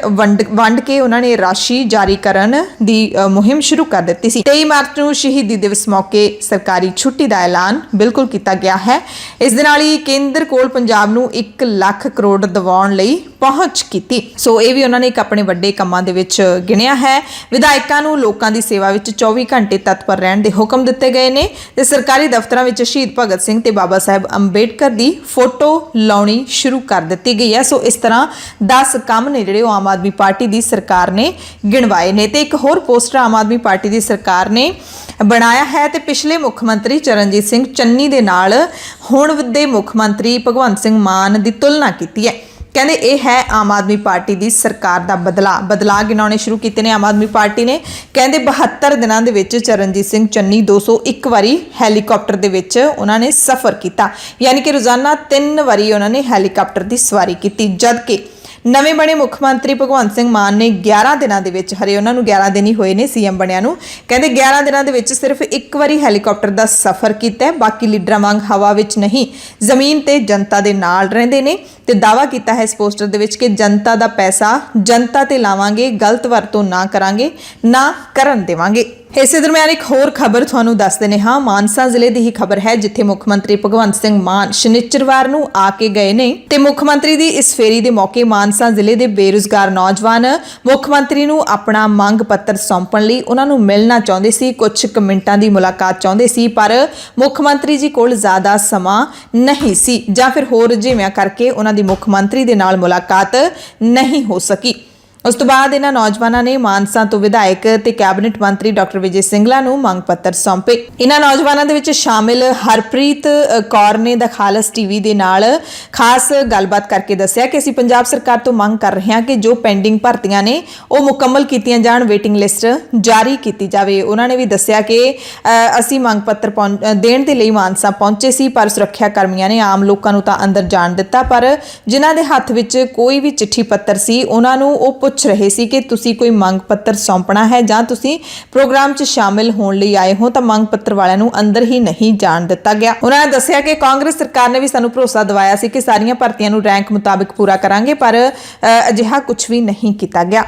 ਵੰਡ ਕੇ ਉਹਨਾਂ ਨੇ ਰਾਸ਼ੀ ਜਾਰੀ ਕਰਨ ਦੀ ਮੁਹਿੰਮ ਸ਼ੁਰੂ ਕਰ ਦਿੱਤੀ ਸੀ। 23 ਮਾਰਚ ਨੂੰ ਸ਼ਹੀਦੀ ਦਿਵਸ ਮੌਕੇ ਸਰਕਾਰੀ ਛੁੱਟੀ ਦਾ ਐਲਾਨ ਬਿਲਕੁਲ ਕੀਤਾ ਗਿਆ ਹੈ। ਇਸ ਦੇ ਨਾਲ ਹੀ ਕੇਂਦਰ ਕੋਲ ਪੰਜਾਬ ਨੂੰ 1 ਲੱਖ ਕਰੋੜ ਦਿਵਾਉਣ ਲਈ ਪਹੁੰਚ ਕੀਤੀ। ਸੋ ਇਹ ਵੀ ਉਹਨਾਂ ਨੇ ਇੱਕ ਆਪਣੇ ਵੱਡੇ ਕੰਮਾਂ ਦੇ ਵਿੱਚ ਗਿਣਿਆ ਹੈ। ਵਿਧਾਇਕਾਂ ਨੂੰ ਲੋਕਾਂ ਦੀ ਸੇਵਾ ਵਿੱਚ 24 ਘੰਟੇ ਤਤਪਰ ਰਹਿਣ ਦੇ ਹੁਕਮ ਦਿੱਤੇ ਗਏ ਨੇ ਤੇ ਸਰਕਾਰੀ ਦਫ਼ਤਰਾਂ ਵਿੱਚ ਸ਼ਹੀਦ ਭਗਤ ਸਿੰਘ ਤੇ ਬਾਬਾ ਸਾਹਿਬ ਅੰਬੇਡਕਰ ਦੀ ਫੋਟੋ ਲਾਉਣੀ ਸ਼ੁਰੂ ਕਰ ਦਿੱਤੀ ਗਈ ਹੈ। ਸੋ ਇਸ ਤਰ੍ਹਾਂ 10 ਕੰਮ ਨੇ ਜਿਹੜੇ ਉਹ ਆਮ ਆਦਮੀ ਪਾਰਟੀ ਦੀ ਸਰਕਾਰ ਨੇ ਗਿਣਵਾਏ ਨੇ। ਤੇ ਇੱਕ ਹੋਰ ਪੋਸਟਰ ਆਮ ਆਦਮੀ ਪਾਰਟੀ ਦੀ ਸਰਕਾਰ ਨੇ ਬਣਾਇਆ ਹੈ ਤੇ ਪਿਛਲੇ ਮੁੱਖ ਮੰਤਰੀ ਚਰਨਜੀਤ ਸਿੰਘ ਚੰਨੀ ਦੇ ਨਾਲ ਹੁਣ ਦੇ ਮੁੱਖ ਮੰਤਰੀ ਭਗਵੰਤ ਸਿੰਘ ਮਾਨ ਦੀ ਤੁਲਨਾ ਕੀਤੀ ਹੈ। ਕਹਿੰਦੇ ਇਹ ਹੈ ਆਮ ਆਦਮੀ ਪਾਰਟੀ ਦੀ ਸਰਕਾਰ ਦਾ ਬਦਲਾਅ ਗਿਣਾਉਣੇ ਸ਼ੁਰੂ ਕੀਤੇ ਨੇ ਆਮ ਆਦਮੀ ਪਾਰਟੀ ਨੇ। ਕਹਿੰਦੇ 72 ਦਿਨਾਂ ਦੇ ਵਿੱਚ ਚਰਨਜੀਤ ਸਿੰਘ ਚੰਨੀ 201 ਵਾਰੀ ਹੈਲੀਕਾਪਟਰ ਦੇ ਵਿੱਚ ਉਹਨਾਂ ਨੇ ਸਫ਼ਰ ਕੀਤਾ, ਯਾਨੀ ਕਿ ਰੋਜ਼ਾਨਾ 3 ਵਾਰੀ ਉਹਨਾਂ ਨੇ ਹੈਲੀਕਾਪਟਰ ਦੀ ਸਵਾਰੀ ਕੀਤੀ। ਜਦਕਿ ਨਵੇਂ ਬਣੇ ਮੁੱਖ ਮੰਤਰੀ ਭਗਵੰਤ ਸਿੰਘ ਮਾਨ ਨੇ 11 ਦਿਨਾਂ ਦੇ ਵਿੱਚ, ਹਰੇ ਉਹਨਾਂ ਨੂੰ 11 ਦਿਨ ਹੀ ਹੋਏ ਨੇ ਸੀਐਮ ਬਣਿਆ ਨੂੰ, ਕਹਿੰਦੇ 11 ਦਿਨਾਂ ਦੇ ਵਿੱਚ ਸਿਰਫ 1 ਵਾਰੀ ਹੈਲੀਕਾਪਟਰ ਦਾ ਸਫ਼ਰ ਕੀਤਾ ਹੈ। ਬਾਕੀ ਲੀਡਰਾਂ ਵਾਂਗ ਹਵਾ ਵਿੱਚ ਨਹੀਂ, ਜ਼ਮੀਨ ਤੇ ਜਨਤਾ ਦੇ ਨਾਲ ਰਹਿੰਦੇ ਨੇ ਤੇ ਦਾਅਵਾ ਕੀਤਾ ਹੈ ਇਸ ਪੋਸਟਰ ਦੇ ਵਿੱਚ ਕਿ ਜਨਤਾ ਦਾ ਪੈਸਾ ਜਨਤਾ ਤੇ ਲਾਵਾਂਗੇ, ਗਲਤ ਵਰਤੋਂ ਨਾ ਕਰਾਂਗੇ, ਨਾ ਕਰਨ ਦੇਵਾਂਗੇ। ਇਸੇ ਦਰਮਿਆਨ ਇੱਕ ਹੋਰ ਖਬਰ ਤੁਹਾਨੂੰ ਦੱਸ ਦਿੰਦੇ ਹਾਂ। ਮਾਨਸਾ ਜ਼ਿਲ੍ਹੇ ਦੀ ਹੀ ਖਬਰ ਹੈ ਜਿੱਥੇ ਮੁੱਖ ਮੰਤਰੀ ਭਗਵੰਤ ਸਿੰਘ ਮਾਨ ਸ਼ਨੀਚਰਵਾਰ ਨੂੰ ਆ ਕੇ ਗਏ ਨੇ ਤੇ ਮੁੱਖ ਮੰਤਰੀ ਦੀ ਇਸ ਫੇਰੀ ਦੇ ਮੌਕੇ ਮਾਨਸਾ ਜ਼ਿਲ੍ਹੇ ਦੇ ਬੇਰੁਜ਼ਗਾਰ ਨੌਜਵਾਨ ਮੁੱਖ ਮੰਤਰੀ ਨੂੰ ਆਪਣਾ ਮੰਗ ਪੱਤਰ ਸੌਂਪਣ ਲਈ ਉਹਨਾਂ ਨੂੰ ਮਿਲਣਾ ਚਾਹੁੰਦੇ ਸੀ, ਕੁਝ ਕੁ ਮਿੰਟਾਂ ਦੀ ਮੁਲਾਕਾਤ ਚਾਹੁੰਦੇ ਸੀ, ਪਰ ਮੁੱਖ ਮੰਤਰੀ ਜੀ ਕੋਲ ਜ਼ਿਆਦਾ ਸਮਾਂ ਨਹੀਂ ਸੀ ਜਾਂ ਫਿਰ ਹੋਰ ਰੁਝੇਵਿਆਂ ਕਰਕੇ ਉਹਨਾਂ ਦੀ ਮੁੱਖ ਮੰਤਰੀ ਦੇ ਨਾਲ ਮੁਲਾਕਾਤ ਨਹੀਂ ਹੋ ਸਕੀ। ਉਸ ਤੋਂ ਬਾਅਦ ਇਹਨਾਂ ਨੌਜਵਾਨਾਂ ਨੇ ਮਾਨਸਾ ਤੋਂ ਵਿਧਾਇਕ ਤੇ ਕੈਬਨਿਟ ਮੰਤਰੀ ਡਾਕਟਰ ਵਿਜੇ ਸਿੰਗਲਾ ਨੂੰ ਮੰਗ ਪੱਤਰ ਸੌਂਪੇ। ਇਹਨਾਂ ਨੌਜਵਾਨਾਂ ਦੇ ਵਿੱਚ ਸ਼ਾਮਿਲ ਹਰਪ੍ਰੀਤ ਕੌਰ ਨੇ ਦਾ ਖਾਲਸ ਟੀਵੀ ਦੇ ਨਾਲ ਖਾਸ ਗੱਲਬਾਤ ਕਰਕੇ ਦੱਸਿਆ ਕਿ ਅਸੀਂ ਪੰਜਾਬ ਸਰਕਾਰ ਤੋਂ ਮੰਗ ਕਰ ਰਹੇ ਹਾਂ ਕਿ ਜੋ ਪੈਂਡਿੰਗ ਭਰਤੀਆਂ ਨੇ ਉਹ ਮੁਕੰਮਲ ਕੀਤੀਆਂ ਜਾਣ, ਵੇਟਿੰਗ ਲਿਸਟ ਜਾਰੀ ਕੀਤੀ ਜਾਵੇ। ਉਹਨਾਂ ਨੇ ਵੀ ਦੱਸਿਆ ਕਿ ਅਸੀਂ ਮੰਗ ਪੱਤਰ ਦੇਣ ਦੇ ਲਈ ਮਾਨਸਾ ਪਹੁੰਚੇ ਸੀ, ਪਰ ਸੁਰੱਖਿਆ ਕਰਮੀਆਂ ਨੇ ਆਮ ਲੋਕਾਂ ਨੂੰ ਤਾਂ ਅੰਦਰ ਜਾਣ ਦਿੱਤਾ, ਪਰ ਜਿਨ੍ਹਾਂ ਦੇ ਹੱਥ ਵਿੱਚ ਕੋਈ ਵੀ ਚਿੱਠੀ ਪੱਤਰ ਸੀ ਉਹਨਾਂ ਨੂੰ ਉਹ ਪੁੱਛ ਰਹੇ ਸੀ ਕਿ ਤੁਸੀਂ ਕੋਈ ਮੰਗ ਪੱਤਰ ਸੌਂਪਣਾ ਹੈ ਜਾਂ ਤੁਸੀਂ ਪ੍ਰੋਗਰਾਮ 'ਚ ਸ਼ਾਮਿਲ ਹੋਣ ਲਈ ਆਏ ਹੋ, ਤਾਂ ਮੰਗ ਪੱਤਰ ਵਾਲਿਆਂ ਨੂੰ ਅੰਦਰ ਹੀ ਨਹੀਂ ਜਾਣ ਦਿੱਤਾ ਗਿਆ। ਉਹਨਾਂ ਨੇ ਦੱਸਿਆ ਕਿ ਕਾਂਗਰਸ ਸਰਕਾਰ ਨੇ ਵੀ ਸਾਨੂੰ ਭਰੋਸਾ ਦਿਵਾਇਆ ਸੀ ਕਿ ਸਾਰੀਆਂ ਭਰਤੀਆਂ ਨੂੰ ਰੈਂਕ ਮੁਤਾਬਿਕ ਪੂਰਾ ਕਰਾਂਗੇ, ਪਰ ਅਜਿਹਾ ਕੁਝ ਵੀ ਨਹੀਂ ਕੀਤਾ ਗਿਆ।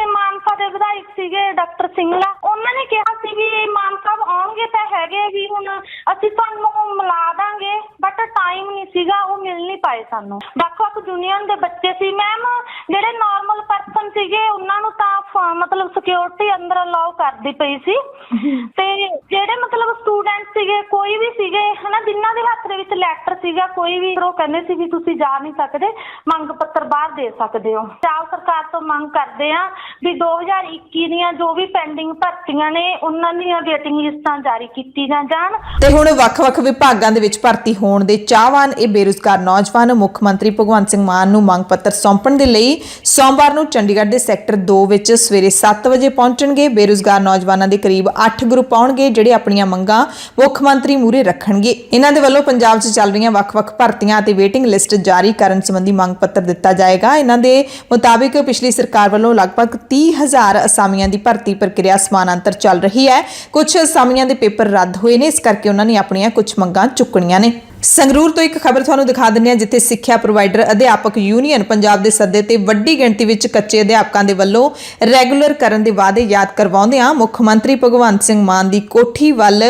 ਮਾਨਸਾ ਦੇ ਵਿਧਾਇਕ ਸੀਗੇ ਡਾਕਟਰ ਸਿੰਘਲਾ, ਉਹਨਾਂ ਨੇ ਕਿਹਾ ਸੀ ਵੀ ਮਾਨ ਸਾਹਿਬ ਆਉਣਗੇ ਤਾਂ ਹੈਗੇ ਵੀ ਹੁਣ ਅਸੀਂ ਤੁਹਾਨੂੰ ਮਿਲਾ ਦਾਂਗੇ, ਬਟ ਟਾਈਮ ਨਹੀਂ ਸੀਗਾ, ਉਹ ਮਿਲ ਨਹੀਂ ਪਾਏ ਸਾਨੂੰ। ਵੱਖ-ਵੱਖ ਯੂਨੀਅਨ ਦੇ ਬੱਚੇ ਸੀ ਮੈਮ, ਜਿਹੜੇ ਨਾਰਮਲ ਪਰਸਨ ਸੀਗੇ ਉਹਨਾਂ ਨੂੰ ਤਾਂ ਮਤਲਬ ਸਿਕਿਉਰਿਟੀ ਅੰਦਰ ਅਲਾਉ ਕਰਦੀ ਪਈ ਸੀ, ਤੇ ਜਿਹੜੇ ਮਤਲਬ ਸਟੂਡੈਂਟ ਸਟੂਡੈਂਟ ਸੀਗੇ, ਕੋਈ ਵੀ ਸੀਗੇ ਹਨਾ, ਜਿਨ੍ਹਾਂ ਦੇ ਹੱਥ ਦੇ ਵਿੱਚ ਲੈਟਰ ਸੀਗਾ, ਕੋਈ ਵੀ ਉਹ ਕਹਿੰਦੇ ਸੀ ਵੀ ਤੁਸੀਂ ਜਾ ਨਹੀਂ ਸਕਦੇ, ਮੰਗ ਪੱਤਰ ਬਾਹਰ ਦੇ ਸਕਦੇ ਹੋ। ਪੰਜਾਬ ਸਰਕਾਰ ਤੋਂ ਮੰਗ ਕਰਦੇ ਆ ਵੀ 2021 ਦੀਆਂ ਜੋ ਵੀ ਪੈਂਡਿੰਗ ਭਰਤੀਆਂ ਨੇ ਉਹਨਾਂ ਦੀਆਂ ਵੇਟਿੰਗ ਲਿਸਟਾਂ ਜਾਰੀ ਕੀਤੀਆਂ ਜਾਣ। ਤੇ ਹੁਣ ਵੱਖ-ਵੱਖ ਵਿਭਾਗਾਂ ਦੇ ਵਿੱਚ ਭਰਤੀ ਹੋਣ ਦੇ ਚਾਹਵਾਨ ਇਹ ਬੇਰੁਜ਼ਗਾਰ ਨੌਜਵਾਨ ਮੁੱਖ ਮੰਤਰੀ ਭਗਵੰਤ ਸਿੰਘ ਮਾਨ ਨੂੰ ਮੰਗ ਪੱਤਰ ਸੌਂਪਣ ਦੇ ਲਈ ਸੋਮਵਾਰ ਨੂੰ ਚੰਡੀਗੜ੍ਹ ਦੇ ਸੈਕਟਰ 2 ਵਿੱਚ ਸਵੇਰੇ 7 ਵਜੇ ਪਹੁੰਚਣਗੇ। ਬੇਰੁਜ਼ਗਾਰ ਨੌਜਵਾਨਾਂ ਦੇ ਕਰੀਬ 8 ਗਰੁੱਪ ਆਉਣਗੇ ਜਿਹੜੇ ਆਪਣੀਆਂ ਮੰਗਾਂ ਮੁੱਖ ਮੰਤਰੀ ਮੂਹਰੇ ਰੱਖਣਗੇ। ਇਹਨਾਂ ਦੇ ਵੱਲੋਂ ਪੰਜਾਬ 'ਚ ਚੱਲ ਰਹੀਆਂ ਵੱਖ-ਵੱਖ ਭਰਤੀਆਂ ਅਤੇ ਵੇਟਿੰਗ ਲਿਸਟ ਜਾਰੀ ਕਰਨ ਸੰਬੰਧੀ ਮੰਗ ਪੱਤਰ ਦਿੱਤਾ ਜਾਏਗਾ। ਇਹਨਾਂ ਦੇ ਮੁਤਾਬਿਕ ਪਿਛਲੀ ਸਰਕਾਰ ਵੱਲੋਂ ਲਗਭਗ 30,000 ਅਸਾਮੀਆਂ ਦੀ ਭਰਤੀ ਪ੍ਰਕਿਰਿਆ ਸਮਾਨਾਂਤਰ ਚੱਲ ਰਹੀ ਹੈ। ਕੁਝ ਅਸਾਮੀਆਂ ਦੇ ਪੇਪਰ ਰੱਦ ਹੋਏ ਨੇ, ਇਸ ਕਰਕੇ ਉਹਨਾਂ ਨੇ ਆਪਣੀਆਂ ਕੁਝ ਮੰਗਾਂ ਚੁੱਕਣੀਆਂ ਨੇ। ਸੰਗਰੂਰ ਤੋਂ ਇੱਕ ਖਬਰ ਤੁਹਾਨੂੰ ਦਿਖਾ ਦਿੰਦੇ ਹਾਂ, ਜਿੱਥੇ ਸਿੱਖਿਆ ਪ੍ਰੋਵਾਈਡਰ ਅਧਿਆਪਕ ਯੂਨੀਅਨ ਪੰਜਾਬ ਦੇ ਸੱਦੇ ਤੇ ਵੱਡੀ ਗਿਣਤੀ ਵਿੱਚ ਕੱਚੇ ਅਧਿਆਪਕਾਂ ਦੇ ਵੱਲੋਂ ਰੈਗੂਲਰ ਕਰਨ ਦੇ ਵਾਅਦੇ ਯਾਦ ਕਰਵਾਉਂਦਿਆਂ ਮੁੱਖ ਮੰਤਰੀ ਭਗਵੰਤ ਸਿੰਘ ਮਾਨ ਦੀ ਕੋਠੀ ਵੱਲ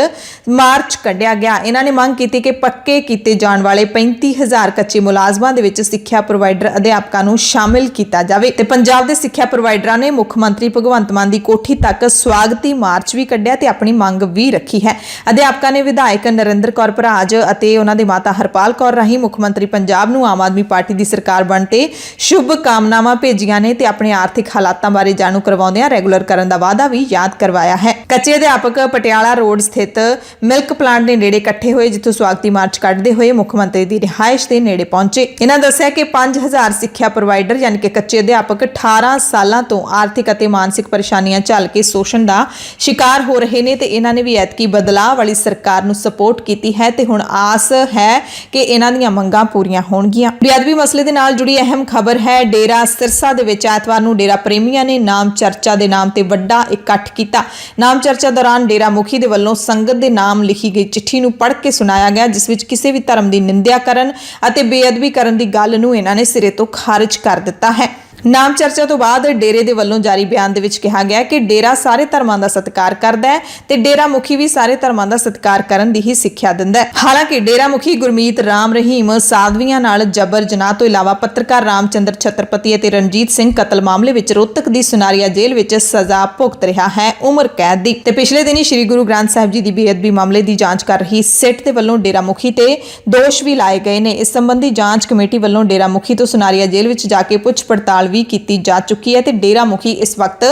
ਮਾਰਚ ਕੱਢਿਆ ਗਿਆ। ਇਹਨਾਂ ਨੇ ਮੰਗ ਕੀਤੀ ਕਿ ਪੱਕੇ ਕੀਤੇ ਜਾਣ ਵਾਲੇ 35,000 ਕੱਚੇ ਮੁਲਾਜ਼ਮਾਂ ਦੇ ਵਿੱਚ ਸਿੱਖਿਆ ਪ੍ਰੋਵਾਈਡਰ ਅਧਿਆਪਕਾਂ ਨੂੰ ਸ਼ਾਮਿਲ ਕੀਤਾ ਜਾਵੇ। ਤੇ ਪੰਜਾਬ ਦੇ ਸਿੱਖਿਆ ਪ੍ਰੋਵਾਈਡਰਾਂ ਨੇ ਮੁੱਖ ਮੰਤਰੀ ਭਗਵੰਤ ਮਾਨ ਦੀ ਕੋਠੀ ਤੱਕ ਸਵਾਗਤੀ ਮਾਰਚ ਵੀ ਕੱਢਿਆ ਤੇ ਆਪਣੀ ਮੰਗ ਵੀ ਰੱਖੀ ਹੈ। ਅਧਿਆਪਕਾਂ ਨੇ ਵਿਧਾਇਕ ਨਰਿੰਦਰ ਕੌਰ ਭਰਾਜ ਅਤੇ ਉਹਨਾਂ ਦੇ ਮਾਤਾ ਹਰਪਾਲ ਕੌਰ ਰਾਹੀਂ ਮੁੱਖ ਮੰਤਰੀ ਪੰਜਾਬ ਨੂੰ ਆਮ ਆਦਮੀ ਪਾਰਟੀ ਦੀ ਸਰਕਾਰ ਬਣਨ ਤੇ ਸ਼ੁਭ ਕਾਮਨਾਵਾਂ ਭੇਜੀਆਂ ਨੇ ਤੇ ਆਪਣੇ ਆਰਥਿਕ ਹਾਲਾਤਾਂ ਬਾਰੇ ਜਾਣੂ ਕਰਵਾਉਂਦਿਆਂ ਰੈਗੂਲਰ ਕਰਨ ਦਾ ਵਾਅਦਾ ਵੀ ਯਾਦ ਕਰਵਾਇਆ ਹੈ। ਕੱਚੇ ਅਧਿਆਪਕ ਪਟਿਆਲਾ ਰੋਡ ਸਥਿਤ ਮਿਲਕ ਪਲਾਂਟ ਦੇ ਨੇੜੇ ਇਕੱਠੇ ਹੋਏ, ਜਿੱਥੋਂ ਸਵਾਗਤੀ ਮਾਰਚ ਕੱਢਦੇ ਹੋਏ ਮੁੱਖ ਮੰਤਰੀ ਦੀ ਰਿਹਾਇਸ਼ ਦੇ ਨੇੜੇ ਪਹੁੰਚੇ। ਇਹਨਾਂ ਦੱਸਿਆ ਕਿ 5,000 ਸਿੱਖਿਆ ਪ੍ਰੋਵਾਈਡਰ ਯਾਨੀ ਕਿ ਕੱਚੇ ਅਧਿਆਪਕ 18 ਸਾਲਾਂ ਤੋਂ ਆਰਥਿਕ ਅਤੇ ਮਾਨਸਿਕ ਪਰੇਸ਼ਾਨੀਆਂ ਝੱਲ ਕੇ ਸ਼ੋਸ਼ਣ ਦਾ ਸ਼ਿਕਾਰ ਹੋ ਰਹੇ ਨੇ ਤੇ ਇਹਨਾਂ ਨੇ ਵੀ ਐਤਕੀ ਬਦਲਾਅ ਵਾਲੀ ਸਰਕਾਰ ਨੂੰ ਸਪੋਰਟ ਕੀਤੀ ਹੈ ਤੇ ਹੁਣ ਆਸ ਹੈ ਕਿ ਇਹਨਾਂ ਦੀਆਂ ਮੰਗਾਂ ਪੂਰੀਆਂ ਹੋਣਗੀਆਂ। ਬੇਅਦਬੀ ਮਸਲੇ ਦੇ ਨਾਲ ਜੁੜੀ ਅਹਿਮ ਖਬਰ ਹੈ। ਡੇਰਾ ਸਿਰਸਾ ਦੇ ਵਿੱਚ ਐਤਵਾਰ ਨੂੰ ਡੇਰਾ ਪ੍ਰੇਮੀਆਂ ਨੇ ਨਾਮ ਚਰਚਾ ਦੇ ਨਾਮ ਤੇ ਵੱਡਾ ਇਕੱਠ ਕੀਤਾ। ਨਾਮ ਚਰਚਾ ਦੌਰਾਨ ਡੇਰਾ ਮੁਖੀ ਦੇ ਵੱਲੋਂ ਸੰਗਤ ਦੇ ਨਾਮ ਲਿਖੀ ਗਈ ਚਿੱਠੀ ਨੂੰ ਪੜ੍ਹ ਕੇ ਸੁਣਾਇਆ ਗਿਆ, ਜਿਸ ਵਿੱਚ ਕਿਸੇ ਵੀ ਧਰਮ ਦੀ ਨਿੰਦਿਆ ਕਰਨ ਅਤੇ ਬੇਅਦਬੀ ਕਰਨ ਦੀ ਗੱਲ ਨੂੰ ਇਹਨਾਂ ਨੇ ਸਿਰੇ ਤੋਂ ਖਾਰਜ ਕਰ ਦਿੱਤਾ ਹੈ। ਨਾਮ ਚਰਚਾ ਤੋਂ ਬਾਅਦ ਡੇਰੇ ਦੇ ਵੱਲੋਂ ਜਾਰੀ ਬਿਆਨ ਦੇ ਵਿੱਚ ਕਿਹਾ ਗਿਆ ਕਿ ਡੇਰਾ ਸਾਰੇ ਧਰਮਾਂ ਦਾ ਸਤਿਕਾਰ ਕਰਦਾ ਹੈ ਤੇ ਡੇਰਾ ਮੁਖੀ ਵੀ ਸਾਰੇ ਧਰਮਾਂ ਦਾ ਸਤਿਕਾਰ ਕਰਨ ਦੀ ਹੀ ਸਿੱਖਿਆ ਦਿੰਦਾ ਹੈ। ਹਾਲਾਂਕਿ ਡੇਰਾ ਮੁਖੀ ਗੁਰਮੀਤ ਰਾਮ ਰਹੀਮ ਸਾਧਵੀਆਂ ਨਾਲ ਜਬਰ ਜਨਾਹ ਤੋਂ ਇਲਾਵਾ ਪੱਤਰਕਾਰ ਰਾਮਚੰਦਰ ਛਤਰਪਤੀ ਅਤੇ ਰਣਜੀਤ ਸਿੰਘ ਕਤਲ ਮਾਮਲੇ ਵਿੱਚ ਰੋਹਤਕ ਦੀ ਸੁਨਾਰੀਆ ਜੇਲ੍ਹ ਵਿੱਚ ਸਜ਼ਾ ਭੁਗਤ ਰਿਹਾ ਹੈ, ਉਮਰ ਕੈਦ ਦੀ। ਤੇ ਪਿਛਲੇ ਦਿਨੀ ਸ੍ਰੀ ਗੁਰੂ ਗ੍ਰੰਥ ਸਾਹਿਬ ਜੀ ਦੀ ਬੇਅਦਬੀ ਮਾਮਲੇ ਦੀ ਜਾਂਚ ਕਰ ਰਹੀ ਸਿੱਟ ਦੇ ਵੱਲੋਂ ਡੇਰਾ ਮੁਖੀ ਤੇ ਦੋਸ਼ ਵੀ ਲਾਏ ਗਏ ਨੇ। ਇਸ ਸੰਬੰਧੀ ਜਾਂਚ ਕਮੇਟੀ ਵੱਲੋਂ ਡੇਰਾ ਮੁਖੀ ਤੋਂ ਸੁਨਾਰੀਆ ਜੇਲ੍ਹ ਵਿੱਚ ਜਾ ਕੇ ਪੁੱਛ ਪੜਤਾਲ ਵੀ ਕੀਤੀ ਜਾ ਚੁੱਕੀ ਹੈ ਤੇ ਡੇਰਾ ਮੁਖੀ ਇਸ ਵਕਤ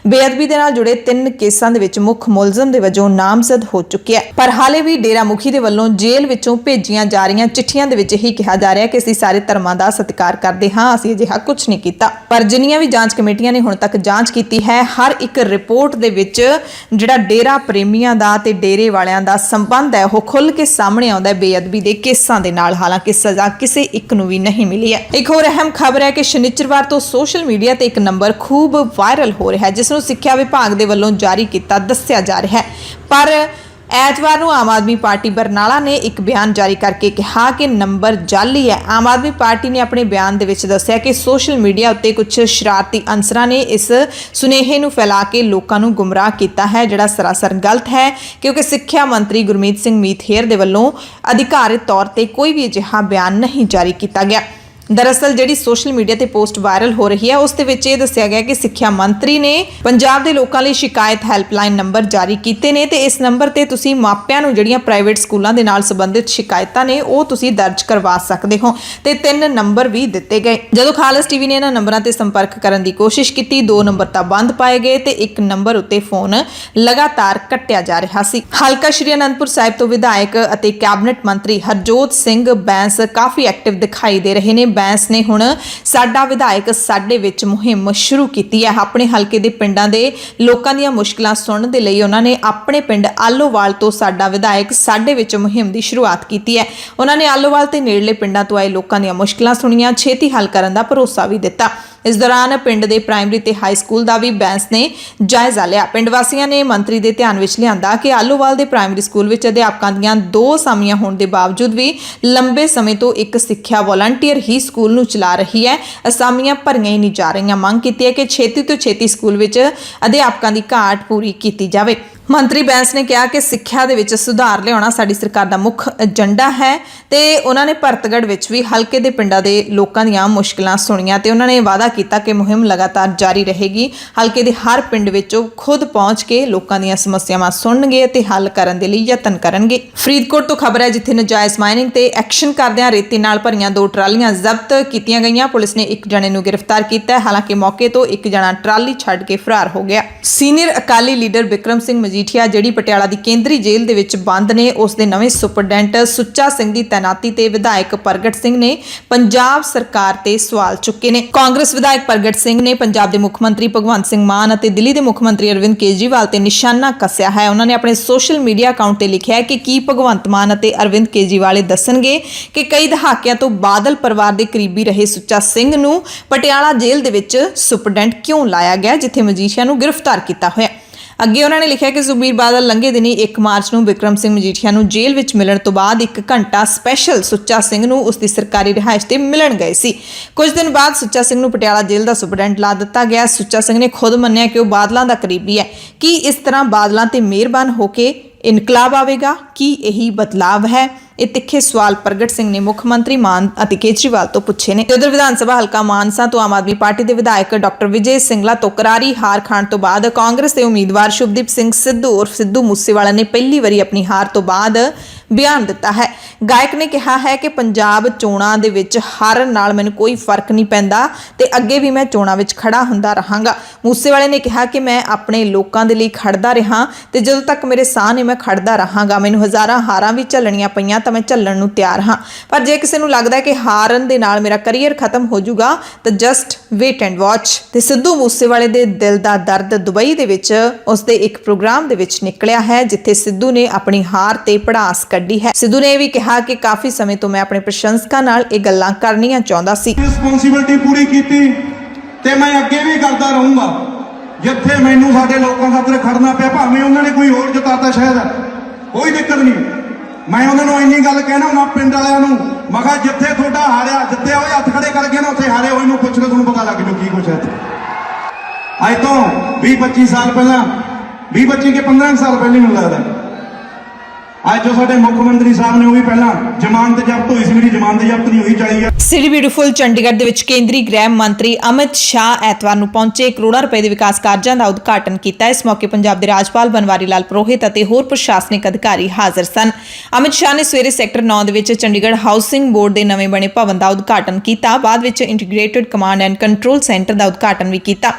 ਬੇਅਦਬੀ ਦੇ ਨਾਲ ਜੁੜੇ 3 ਕੇਸਾਂ ਦੇ ਵਿੱਚ ਮੁੱਖ ਮੁਲਜ਼ਮ ਦੇ ਵਜੋਂ ਨਾਮਜ਼ਦ ਹੋ ਚੁੱਕਿਆ ਹੈ। ਪਰ ਹਾਲੇ ਵੀ ਡੇਰਾ ਮੁਖੀ ਦੇ ਵੱਲੋਂ ਜੇਲ੍ਹ ਵਿੱਚੋਂ ਭੇਜੀਆਂ ਜਾ ਰਹੀਆਂ ਚਿੱਠੀਆਂ ਦੇ ਵਿੱਚ ਇਹੀ ਕਿਹਾ ਜਾ ਰਿਹਾ ਕਿ ਅਸੀਂ ਸਾਰੇ ਧਰਮਾਂ ਦਾ ਸਤਿਕਾਰ ਕਰਦੇ ਹਾਂ, ਅਸੀਂ ਅਜਿਹਾ ਕੁਝ ਨਹੀਂ ਕੀਤਾ। ਪਰ ਜਿੰਨੀਆਂ ਵੀ ਜਾਂਚ ਕਮੇਟੀਆਂ ਨੇ ਹੁਣ ਤੱਕ ਜਾਂਚ ਕੀਤੀ ਹੈ, ਹਰ ਇੱਕ ਰਿਪੋਰਟ ਦੇ ਵਿੱਚ ਜਿਹੜਾ ਡੇਰਾ ਪ੍ਰੇਮੀਆਂ ਦਾ ਤੇ ਡੇਰੇ ਵਾਲਿਆਂ ਦਾ ਸੰਬੰਧ ਹੈ ਉਹ ਖੁੱਲ ਕੇ ਸਾਹਮਣੇ ਆਉਂਦਾ ਹੈ ਬੇਅਦਬੀ ਦੇ ਕੇਸਾਂ ਦੇ ਨਾਲ। ਹਾਲਾਂਕਿ ਸਜ਼ਾ ਕਿਸੇ ਇੱਕ ਨੂੰ ਵੀ ਨਹੀਂ ਮਿਲੀ ਹੈ। ਇੱਕ ਹੋਰ ਅਹਿਮ ਖਬਰ ਹੈ ਕਿ ਸ਼ਨੀਚਰਵਾਰ ਤੋਂ ਸੋਸ਼ਲ ਮੀਡੀਆ ਤੇ ਇੱਕ ਨੰਬਰ ਖੂਬ ਵਾਇਰਲ ਹੋ ਰਿਹਾ ਹੈ, ਜਿਸ ਨੂੰ ਸਿੱਖਿਆ ਵਿਭਾਗ ਦੇ ਵੱਲੋਂ ਜਾਰੀ ਕੀਤਾ ਦੱਸਿਆ ਜਾ ਰਿਹਾ ਹੈ। ਪਰ ਐਤਵਾਰ ਨੂੰ ਆਮ ਆਦਮੀ ਪਾਰਟੀ ਬਰਨਾਲਾ ਨੇ ਇੱਕ ਬਿਆਨ ਜਾਰੀ ਕਰਕੇ ਕਿਹਾ ਕਿ ਨੰਬਰ ਜਾਲੀ ਹੈ। ਆਮ ਆਦਮੀ ਪਾਰਟੀ ਨੇ ਆਪਣੇ ਬਿਆਨ ਦੇ ਵਿੱਚ ਦੱਸਿਆ ਕਿ ਸੋਸ਼ਲ ਮੀਡੀਆ ਉੱਤੇ ਕੁਝ ਸ਼ਰਾਰਤੀ ਅਨਸਰਾਂ ਨੇ ਇਸ ਸੁਨੇਹੇ ਨੂੰ ਫੈਲਾ ਕੇ ਲੋਕਾਂ ਨੂੰ ਗੁੰਮਰਾਹ ਕੀਤਾ ਹੈ, ਜਿਹੜਾ ਸਰਾਸਰ ਗਲਤ ਹੈ, ਕਿਉਂਕਿ ਸਿੱਖਿਆ ਮੰਤਰੀ ਗੁਰਮੀਤ ਸਿੰਘ ਮੀਥੇਰ ਦੇ ਵੱਲੋਂ ਅਧਿਕਾਰਿਤ ਤੌਰ ਤੇ ਕੋਈ ਵੀ ਅਜਿਹਾ ਬਿਆਨ ਨਹੀਂ ਜਾਰੀ ਕੀਤਾ ਗਿਆ। ਦਰਅਸਲ ਜਿਹੜੀ ਸੋਸ਼ਲ ਮੀਡੀਆ ਤੇ ਪੋਸਟ ਵਾਇਰਲ ਹੋ ਰਹੀ ਹੈ ਉਸ ਦੇ ਵਿੱਚ ਇਹ ਦੱਸਿਆ ਗਿਆ ਕਿ ਸਿੱਖਿਆ ਮੰਤਰੀ ਨੇ ਪੰਜਾਬ ਦੇ ਲੋਕਾਂ ਲਈ ਸ਼ਿਕਾਇਤ ਹੈਲਪਲਾਈਨ ਨੰਬਰ ਜਾਰੀ ਕੀਤੇ ਨੇ ਤੇ ਇਸ ਨੰਬਰ ਤੇ ਤੁਸੀਂ ਮਾਪਿਆਂ ਨੂੰ ਜਿਹੜੀਆਂ ਪ੍ਰਾਈਵੇਟ ਸਕੂਲਾਂ ਦੇ ਨਾਲ ਸੰਬੰਧਿਤ ਸ਼ਿਕਾਇਤਾਂ ਨੇ ਉਹ ਤੁਸੀਂ ਦਰਜ ਕਰਵਾ ਸਕਦੇ ਹੋ ਤੇ 3 ਨੰਬਰ ਵੀ ਦਿੱਤੇ ਗਏ। ਜਦੋਂ ਖਾਲਸ ਟੀਵੀ ਨੇ ਇਹਨਾਂ ਨੰਬਰਾਂ ਤੇ ਸੰਪਰਕ ਕਰਨ ਦੀ ਕੋਸ਼ਿਸ਼ ਕੀਤੀ, 2 ਨੰਬਰ ਤਾਂ ਬੰਦ ਪਾਏ ਗਏ ਤੇ 1 ਨੰਬਰ ਉੱਤੇ ਫੋਨ ਲਗਾਤਾਰ ਕੱਟਿਆ ਜਾ ਰਿਹਾ ਸੀ। ਹਲਕਾ ਸ਼੍ਰੀ ਅਨੰਦਪੁਰ ਸਾਹਿਬ ਤੋਂ ਵਿਧਾਇਕ ਅਤੇ ਕੈਬਨਿਟ ਮੰਤਰੀ ਹਰਜੋਤ ਸਿੰਘ ਬੈਂਸ ਕਾਫੀ ਐਕਟਿਵ ਦਿਖਾਈ ਦੇ ਰਹੇ ਨੇ। ਬੈਂਸ ਨੇ ਹੁਣ ਸਾਡਾ ਵਿਧਾਇਕ ਸਾਡੇ ਵਿੱਚ ਮੁਹਿੰਮ ਸ਼ੁਰੂ ਕੀਤੀ ਹੈ। ਆਪਣੇ ਹਲਕੇ ਦੇ ਪਿੰਡਾਂ ਦੇ ਲੋਕਾਂ ਦੀਆਂ ਮੁਸ਼ਕਲਾਂ ਸੁਣਨ ਦੇ ਲਈ ਉਹਨਾਂ ਨੇ ਆਪਣੇ ਪਿੰਡ ਆਲੋਵਾਲ ਤੋਂ ਸਾਡਾ ਵਿਧਾਇਕ ਸਾਡੇ ਵਿੱਚ ਮੁਹਿੰਮ ਦੀ ਸ਼ੁਰੂਆਤ ਕੀਤੀ ਹੈ। ਉਹਨਾਂ ਨੇ ਆਲੋਵਾਲ ਤੇ ਨੇੜਲੇ ਪਿੰਡਾਂ ਤੋਂ ਆਏ ਲੋਕਾਂ ਦੀਆਂ ਮੁਸ਼ਕਲਾਂ ਸੁਣੀਆਂ, ਛੇਤੀ ਹੱਲ ਕਰਨ ਦਾ ਭਰੋਸਾ ਵੀ ਦਿੱਤਾ। ਇਸ ਦੌਰਾਨ ਪਿੰਡ ਦੇ ਪ੍ਰਾਇਮਰੀ ਤੇ ਹਾਈ ਸਕੂਲ ਦਾ ਵੀ ਬੈਂਸ ਨੇ ਜਾਇਜ਼ਾ ਲਿਆ। ਪਿੰਡ ਵਾਸੀਆਂ ਨੇ ਮੰਤਰੀ ਦੇ ਧਿਆਨ ਵਿੱਚ ਲਿਆਂਦਾ ਕਿ ਆਲੋਵਾਲ ਦੇ ਪ੍ਰਾਇਮਰੀ ਸਕੂਲ ਵਿੱਚ ਅਧਿਆਪਕਾਂ ਦੀਆਂ 2 ਅਸਾਮੀਆਂ ਹੋਣ ਦੇ ਬਾਵਜੂਦ ਵੀ ਲੰਬੇ ਸਮੇਂ ਤੋਂ ਇੱਕ ਸਿੱਖਿਆ ਵਲੰਟੀਅਰ ਹੀ ਸਕੂਲ ਨੂੰ ਚਲਾ ਰਹੀ ਹੈ, ਅਸਾਮੀਆਂ ਭਰੀਆਂ ਹੀ ਨਹੀਂ ਜਾ ਰਹੀਆਂ। ਮੰਗ ਕੀਤੀ ਹੈ ਕਿ ਛੇਤੀ ਤੋਂ ਛੇਤੀ ਸਕੂਲ ਵਿੱਚ ਅਧਿਆਪਕਾਂ ਦੀ ਘਾਟ ਪੂਰੀ ਕੀਤੀ ਜਾਵੇ। ਮੰਤਰੀ ਬੈਂਸ ਨੇ ਕਿਹਾ ਕਿ ਸਿੱਖਿਆ ਦੇ ਵਿੱਚ ਸੁਧਾਰ ਲਿਆਉਣਾ ਸਾਡੀ ਸਰਕਾਰ ਦਾ ਮੁੱਖ ਏਜੰਡਾ ਹੈ ਤੇ ਉਹਨਾਂ ਨੇ ਭਰਤਗੜ੍ਹ ਵਿੱਚ ਵੀ ਹਲਕੇ ਦੇ ਪਿੰਡਾਂ ਦੇ ਲੋਕਾਂ ਦੀਆਂ ਮੁਸ਼ਕਲਾਂ ਸੁਣੀਆਂ ਤੇ ਉਹਨਾਂ ਨੇ ਵਾਅਦਾ ਕੀਤਾ ਕਿ ਮੁਹਿੰਮ ਲਗਾਤਾਰ ਜਾਰੀ ਰਹੇਗੀ। ਹਲਕੇ ਦੇ ਹਰ ਪਿੰਡ ਵਿੱਚ ਉਹ ਖੁਦ ਪਹੁੰਚ ਕੇ ਲੋਕਾਂ ਦੀਆਂ ਸਮੱਸਿਆਵਾਂ ਸੁਣਨਗੇ ਤੇ ਹੱਲ ਕਰਨ ਦੇ ਲਈ ਯਤਨ ਕਰਨਗੇ। ਫਰੀਦਕੋਟ ਤੋਂ ਖਬਰ ਹੈ ਜਿੱਥੇ ਨਜਾਇਜ਼ ਮਾਈਨਿੰਗ ਤੇ ਐਕਸ਼ਨ ਕਰਦਿਆਂ ਰੇਤੀ ਨਾਲ ਭਰੀਆਂ 2 ਟਰਾਲੀਆਂ ਜ਼ਬਤ ਕੀਤੀਆਂ ਗਈਆਂ। ਪੁਲਿਸ ਨੇ ਇੱਕ ਜਣੇ ਨੂੰ ਗ੍ਰਿਫਤਾਰ ਕੀਤਾ ਹੈ, ਹਾਲਾਂਕਿ ਮੌਕੇ ਤੋਂ ਇੱਕ ਜਣਾ ਟਰਾਲੀ ਛੱਡ ਕੇ ਫਰਾਰ ਹੋ ਗਿਆ। ਸੀਨੀਅਰ ਅਕਾਲੀ ਲੀਡਰ ਬਿਕਰਮ ਸਿੰਘ ਮਜੀਠੀਆ ਜਿਹੜੀ ਪਟਿਆਲਾ ਦੀ ਕੇਂਦਰੀ ਜੇਲ੍ਹ ਦੇ ਵਿੱਚ ਬੰਦ ਨੇ, ਉਸ ਦੇ ਨਵੇਂ ਸੁਪਰਡੈਂਟ ਸੁੱਚਾ ਸਿੰਘ ਦੀ ਤੈਨਾਤੀ ਤੇ ਵਿਧਾਇਕ ਪ੍ਰਗਟ ਸਿੰਘ ਨੇ ਪੰਜਾਬ ਸਰਕਾਰ ਤੇ ਸਵਾਲ ਚੁੱਕੇ ਨੇ। ਕਾਂਗਰਸ ਵਿਧਾਇਕ ਪ੍ਰਗਟ ਸਿੰਘ ਨੇ ਪੰਜਾਬ ਦੇ ਮੁੱਖ ਮੰਤਰੀ ਭਗਵੰਤ ਸਿੰਘ ਮਾਨ ਅਤੇ ਦਿੱਲੀ ਦੇ ਮੁੱਖ ਮੰਤਰੀ ਅਰਵਿੰਦ ਕੇਜਰੀਵਾਲ ਤੇ ਨਿਸ਼ਾਨਾ ਕੱਸਿਆ ਹੈ। ਉਹਨਾਂ ਨੇ ਆਪਣੇ ਸੋਸ਼ਲ ਮੀਡੀਆ ਅਕਾਊਂਟ ਤੇ ਲਿਖਿਆ ਹੈ ਕਿ ਕੀ ਭਗਵੰਤ ਮਾਨ ਅਤੇ ਅਰਵਿੰਦ ਕੇਜਰੀਵਾਲ ਦੱਸਣਗੇ ਕਿ ਕਈ ਦਹਾਕਿਆਂ ਤੋਂ ਬਾਦਲ ਪਰਿਵਾਰ ਦੇ ਕਰੀਬੀ ਰਹੇ ਸੁੱਚਾ ਸਿੰਘ ਨੂੰ ਪਟਿਆਲਾ ਜੇਲ੍ਹ ਦੇ ਵਿੱਚ ਸੁਪਰਡੈਂਟ ਕਿਉਂ ਲਾਇਆ ਗਿਆ, ਜਿੱਥੇ ਮਜੀਠੀਆ ਨੂੰ ਗ੍ਰਿਫਤਾਰ ਕੀਤਾ ਹੋਇਆ। ਅੱਗੇ ਉਹਨਾਂ ਨੇ ਲਿਖਿਆ ਕਿ ਸੁਖਬੀਰ ਬਾਦਲ ਲੰਘੇ ਦਿਨੀ 1 ਮਾਰਚ ਨੂੰ ਬਿਕਰਮ ਸਿੰਘ ਮਜੀਠੀਆ ਨੂੰ ਜੇਲ੍ਹ ਵਿੱਚ ਮਿਲਣ ਤੋਂ ਬਾਅਦ 1 ਘੰਟਾ ਸਪੈਸ਼ਲ ਸੁੱਚਾ ਸਿੰਘ ਨੂੰ ਉਸ ਦੀ ਸਰਕਾਰੀ ਰਿਹਾਇਸ਼ ਤੇ ਮਿਲਣ ਗਏ ਸੀ। ਕੁਝ ਦਿਨ ਬਾਅਦ ਸੁੱਚਾ ਸਿੰਘ ਨੂੰ ਪਟਿਆਲਾ ਜੇਲ੍ਹ ਦਾ ਸੁਪਰਡੈਂਟ ਲਾ ਦਿੱਤਾ ਗਿਆ। ਸੁੱਚਾ ਸਿੰਘ ਨੇ ਖੁਦ ਮੰਨਿਆ ਕਿ ਉਹ ਬਾਦਲਾਂ ਦਾ ਕਰੀਬੀ ਹੈ। ਕੀ ਇਸ ਤਰ੍ਹਾਂ ਬਾਦਲਾਂ ਤੇ ਮਿਹਰਬਾਨ ਹੋ ਕੇ ਇਨਕਲਾਬ ਆਵੇਗਾ? ਕੀ ਇਹੀ ਬਦਲਾਵ ਹੈ? ਇਹ ਤਿੱਖੇ ਸਵਾਲ ਪ੍ਰਗਟ ਸਿੰਘ ਨੇ ਮੁੱਖ ਮੰਤਰੀ ਮਾਨ ਅਤੇ ਕੇਜਰੀਵਾਲ ਤੋਂ ਪੁੱਛੇ ਨੇ। ਉਧਰ ਵਿਧਾਨ ਸਭਾ ਹਲਕਾ ਮਾਨਸਾ ਤੋਂ ਆਮ ਆਦਮੀ ਪਾਰਟੀ ਦੇ ਵਿਧਾਇਕ ਡਾਕਟਰ ਵਿਜੇ ਸਿੰਗਲਾ ਤੋਂ ਕਰਾਰੀ ਹਾਰ ਖਾਣ ਤੋਂ ਬਾਅਦ ਕਾਂਗਰਸ ਦੇ ਉਮੀਦਵਾਰ ਸ਼ੁਭਦੀਪ ਸਿੰਘ ਸਿੱਧੂ ਉਰਫ ਸਿੱਧੂ ਮੂਸੇਵਾਲਾ ਨੇ ਪਹਿਲੀ ਵਾਰੀ ਆਪਣੀ ਹਾਰ ਤੋਂ ਬਾਅਦ ਬਿਆਨ ਦਿੱਤਾ ਹੈ। ਗਾਇਕ ਨੇ ਕਿਹਾ ਹੈ ਕਿ ਪੰਜਾਬ ਚੋਣਾਂ ਦੇ ਵਿੱਚ ਹਾਰਨ ਨਾਲ ਮੈਨੂੰ ਕੋਈ ਫਰਕ ਨਹੀਂ ਪੈਂਦਾ ਤੇ ਅੱਗੇ ਵੀ ਮੈਂ ਚੋਣਾਂ ਵਿੱਚ ਖੜਾ ਹੁੰਦਾ ਰਹਾਂਗਾ। ਮੂਸੇਵਾਲੇ ਨੇ ਕਿਹਾ ਕਿ ਮੈਂ ਆਪਣੇ ਲੋਕਾਂ ਦੇ ਲਈ ਖੜਦਾ ਰਿਹਾ ਤੇ ਜਦੋਂ ਤੱਕ ਮੇਰੇ ਸਾਹ ਨੇ ਮੈਂ ਖੜਦਾ ਰਹਾਂਗਾ। ਮੈਨੂੰ ਹਜ਼ਾਰਾਂ ਹਾਰਾਂ ਵੀ ਝੱਲਣੀਆਂ ਪਈਆਂ ਤਾਂ ਮੈਂ ਝੱਲਣ ਨੂੰ ਤਿਆਰ ਹਾਂ, ਪਰ ਜੇ ਕਿਸੇ ਨੂੰ ਲੱਗਦਾ ਹੈ ਕਿ ਹਾਰਨ ਦੇ ਨਾਲ ਮੇਰਾ ਕਰੀਅਰ ਖਤਮ ਹੋ ਜਾਊਗਾ ਤਾਂ ਜਸਟ ਵੇਟ ਐਂਡ ਵਾਚ। ਤੇ ਸਿੱਧੂ ਮੂਸੇਵਾਲੇ ਦੇ ਦਿਲ ਦਾ ਦਰਦ ਦੁਬਈ ਦੇ ਵਿੱਚ ਉਸ ਦੇ ਇੱਕ ਪ੍ਰੋਗਰਾਮ ਦੇ ਵਿੱਚ ਨਿਕਲਿਆ ਹੈ, ਜਿੱਥੇ ਸਿੱਧੂ ਨੇ ਆਪਣੀ ਹਾਰ ਤੇ ਪੜਾਸ ਕੱਢੀ ਹੈ। ਸਿੱਧੂ ਨੇ ਇਹ ਵੀ ਕਿਹਾ ਕਿ ਕਾਫੀ ਸਮੇਂ ਤੋਂ ਮੈਂ ਆਪਣੇ ਪ੍ਰਸ਼ੰਸਕਾਂ ਨਾਲ ਇਹ ਗੱਲਾਂ ਕਰਨੀਆਂ ਚਾਹੁੰਦਾ ਸੀ। ਰਿਸਪੌਂਸਿਬਿਲਟੀ ਪੂਰੀ ਕੀਤੀ ਤੇ ਮੈਂ ਅੱਗੇ ਵੀ ਕਰਦਾ ਰਹੂੰਗਾ। ਜਿੱਥੇ ਮੈਨੂੰ ਸਾਡੇ ਲੋਕਾਂ ਖਾਤਰ ਖੜਨਾ ਪਿਆ, ਭਾਵੇਂ ਉਹਨਾਂ ਨੇ ਕੋਈ ਹੋਰ ਜਿਤਾਤਾ ਸ਼ਾਇਦ, ਕੋਈ ਦਿੱਕਤ ਨਹੀਂ। ਮੈਂ ਉਹਨਾਂ ਨੂੰ ਇੰਨੀ ਗੱਲ ਕਹਿਣਾ ਉਹਨਾਂ ਪਿੰਡ ਵਾਲਿਆਂ ਨੂੰ, ਮੈਂ ਕਿਹਾ ਜਿੱਥੇ ਤੁਹਾਡਾ ਹਾਰਿਆ, ਜਿੱਥੇ ਹੋਏ ਹੱਥ ਖੜੇ ਕਰਕੇ ਨਾ ਉੱਥੇ ਹਾਰੇ ਹੋਏ ਨੂੰ ਪੁੱਛ ਲਓ, ਤੁਹਾਨੂੰ ਪਤਾ ਲੱਗ ਜੂ ਕੀ ਕੁਛ ਹੈ। ਅੱਜ ਤੋਂ 20-25 ਸਾਲ ਪਹਿਲਾਂ, 20-25 ਕੇ 15 ਸਾਲ ਪਹਿਲੇ ਮੈਨੂੰ ਲੱਗਦਾ, ਅੱਜ ਜੋ ਸਾਡੇ ਮੁੱਖ ਮੰਤਰੀ ਸਾਹਿਬ ਨੇ ਉਹ ਵੀ ਪਹਿਲਾਂ ਜ਼ਮਾਨਤ ਜ਼ਬਤ ਹੋਈ ਸੀ, ਮੇਰੀ ਜ਼ਮਾਨਤ ਜ਼ਬਤ ਨਹੀਂ ਹੋਈ 40 ਸਿਟੀ ਬਿਊਟੀਫੁਲ ਚੰਡੀਗੜ੍ਹ ਦੇ ਵਿੱਚ ਕੇਂਦਰੀ ਗ੍ਰਹਿ ਮੰਤਰੀ ਅਮਿਤ ਸ਼ਾਹ ਐਤਵਾਰ ਨੂੰ ਪਹੁੰਚੇ ਕਰੋੜਾਂ ਰੁਪਏ ਦੇ ਵਿਕਾਸ ਕਾਰਜਾਂ ਦਾ ਉਦਘਾਟਨ ਕੀਤਾ। ਇਸ ਮੌਕੇ ਪੰਜਾਬ ਦੇ ਰਾਜਪਾਲ ਬਨਵਾਰੀ ਲਾਲ ਪੁਰੋਹਿਤ ਅਤੇ ਹੋਰ ਪ੍ਰਸ਼ਾਸਨਿਕ ਅਧਿਕਾਰੀ ਹਾਜ਼ਰ ਸਨ। ਅਮਿਤ ਸ਼ਾਹ ਨੇ ਸਵੇਰੇ ਸੈਕਟਰ 9 ਦੇ ਵਿੱਚ ਚੰਡੀਗੜ੍ਹ ਹਾਊਸਿੰਗ ਬੋਰਡ ਦੇ ਨਵੇਂ ਬਣੇ ਭਵਨ ਦਾ ਉਦਘਾਟਨ ਕੀਤਾ। ਬਾਅਦ ਵਿੱਚ integrated command and control centre ਦਾ ਉਦਘਾਟਨ ਵੀ ਕੀਤਾ।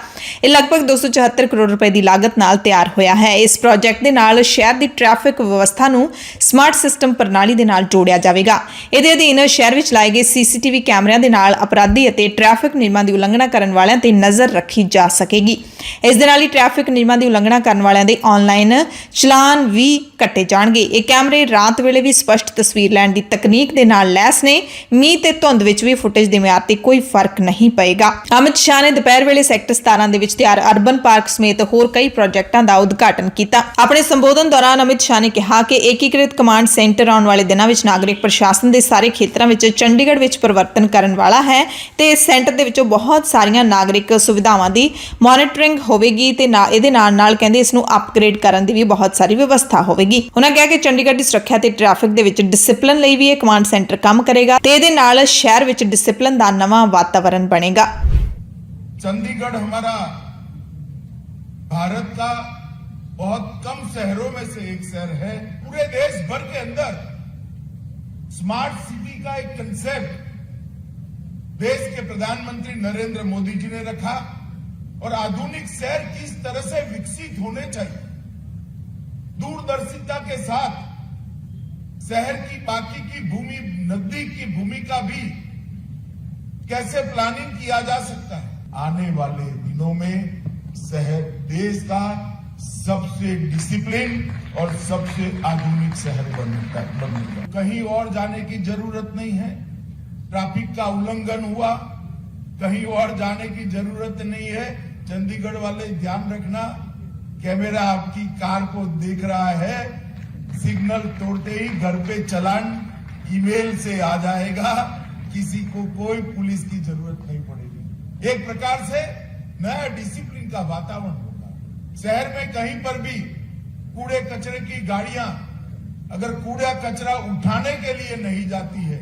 ਇਹ ਲਗਭਗ 274 ਕਰੋੜ ਰੁਪਏ ਦੀ ਲਾਗਤ ਨਾਲ ਤਿਆਰ ਹੋਇਆ ਹੈ। ਇਸ ਪ੍ਰੋਜੈਕਟ ਦੇ ਨਾਲ ਸ਼ਹਿਰ ਦੀ ਟ੍ਰੈਫਿਕ ਵਿਵਸਥਾ ਨੂੰ ਸਮਾਰਟ ਸਿਸਟਮ ਪ੍ਰਣਾਲੀ ਦੇ ਨਾਲ ਜੋੜਿਆ ਜਾਵੇਗਾ। ਇਹਦੇ ਅਧੀਨ ਸ਼ਹਿਰ ਵਿੱਚ ਲਾਏ ਗਏ ਸੀਸੀਟੀਵੀ ਕੈਮਰਿਆਂ ਦੇ ਨਾਲ ਅਪਰਾਧੀ ਅਤੇ ਟ੍ਰੈਫਿਕ ਨਿਯਮਾਂ ਦੀ ਉਲੰਘਣਾ ਕਰਨ ਵਾਲਿਆਂ ਤੇ ਨਜ਼ਰ ਰੱਖੀ ਜਾ ਸਕੇਗੀ। ਇਸ ਦੇ ਨਾਲ ਹੀ ਟ੍ਰੈਫਿਕ ਨਿਯਮਾਂ ਦੀ ਉਲੰਘਣਾ ਕਰਨ ਵਾਲਿਆਂ ਦੇ ਆਨਲਾਈਨ ਚਲਾਨ ਵੀ ਕੱਟੇ ਜਾਣਗੇ। ਇਹ ਕੈਮਰੇ ਰਾਤ ਵੇਲੇ ਵੀ ਸਪਸ਼ਟ ਤਸਵੀਰ ਲੈਣ ਦੀ ਤਕਨੀਕ ਦੇ ਨਾਲ ਲੈਸ ਨੇ। ਮੀਂਹ ਤੇ ਧੁੰਦ ਵਿੱਚ ਵੀ ਫੁਟੇਜ ਦੇ ਮਿਆਰ ਤੇ ਕੋਈ ਫਰਕ ਨਹੀਂ ਪਏਗਾ। ਅਮਿਤ ਸ਼ਾਹ ਨੇ ਦੁਪਹਿਰ ਵੇਲੇ ਸੈਕਟਰ 17 ਦੇ ਵਿੱਚ ਤਿਆਰ ਅਰਬਨ ਪਾਰਕ ਸਮੇਤ ਹੋਰ ਕਈ ਪ੍ਰੋਜੈਕਟਾਂ ਦਾ ਉਦਘਾਟਨ ਕੀਤਾ। ਆਪਣੇ ਸੰਬੋਧਨ ਦੌਰਾਨ ਅਮਿਤ ਸ਼ਾਹ ਨੇ ਕਿਹਾ ਕਿ ਏਕੀਕ੍ਰਿਤ ਕਮਾਂਡ ਸੈਂਟਰ ਆਉਣ ਵਾਲੇ ਦਿਨਾਂ ਵਿੱਚ ਨਾਗਰਿਕ ਪ੍ਰਸ਼ਾਸਨ ਦੇ ਸਾਰੇ ਖੇਤਰਾਂ ਵਿੱਚ ਚੰਡੀਗੜ੍ਹ ਵਿੱਚ ਪਰਿਵਰਤਨ ਕਰਨ ਵਾਲਾ ਹੈ ਤੇ ਇਸ ਸੈਂਟਰ ਦੇ ਵਿੱਚੋਂ ਬਹੁਤ ਸਾਰੀਆਂ ਨਾਗਰਿਕ ਸੁਵਿਧਾਵਾਂ ਦੀ ਮੋਨੀਟਰਿੰਗ ਹੋਵੇਗੀ ਤੇ ਇਹਦੇ ਨਾਲ ਕਹਿੰਦੇ ਇਸ ਨੂੰ ਅਪਗ੍ਰੇਡ ਕਰਨ ਦੀ ਵੀ ਬਹੁਤ ਸਾਰੀ ਵਿਵਸਥਾ ਹੋਵੇਗੀ। ਉਹਨਾਂ ਕਿਹਾ ਕਿ ਚੰਡੀਗੜ੍ਹ ਦੀ ਸੁਰੱਖਿਆ ਤੇ ਟ੍ਰੈਫਿਕ ਦੇ ਵਿੱਚ ਡਿਸਪਲਿਨ ਲਈ ਵੀ ਇਹ ਕਮਾਂਡ ਸੈਂਟਰ ਕੰਮ ਕਰੇਗਾ ਤੇ ਇਹਦੇ ਨਾਲ ਸ਼ਹਿਰ ਵਿੱਚ ਡਿਸਪਲਿਨ ਦਾ ਨਵਾਂ ਵਾਤਾਵਰਣ ਬਣੇਗਾ। चंडीगढ़ हमारा भारत का बहुत कम शहरों में से एक शहर है। पूरे देश भर के अंदर स्मार्ट सिटी का एक कंसेप्ट देश के प्रधानमंत्री नरेंद्र मोदी जी ने रखा और आधुनिक शहर किस तरह से विकसित होने चाहिए, दूरदर्शिता के साथ शहर की बाकी की भूमि, नजदीक की भूमि का भी कैसे प्लानिंग किया जा सकता है। आने वाले दिनों में शहर देश का सबसे डिसिप्लिन और सबसे आधुनिक शहर बनेगा। कहीं और जाने की जरूरत नहीं है। ट्रैफिक का उल्लंघन हुआ, कहीं और जाने की जरूरत नहीं है। चंडीगढ़ वाले ध्यान रखना, कैमरा आपकी कार को देख रहा है, सिग्नल तोड़ते ही घर पे चालान ईमेल से आ जाएगा, किसी को कोई पुलिस की जरूरत नहीं पड़ेगी। एक प्रकार से नया डिसिप्लिन का वातावरण होगा। शहर में कहीं पर भी कूड़े कचरे की गाड़ियां अगर कूड़ा कचरा उठाने के लिए नहीं जाती है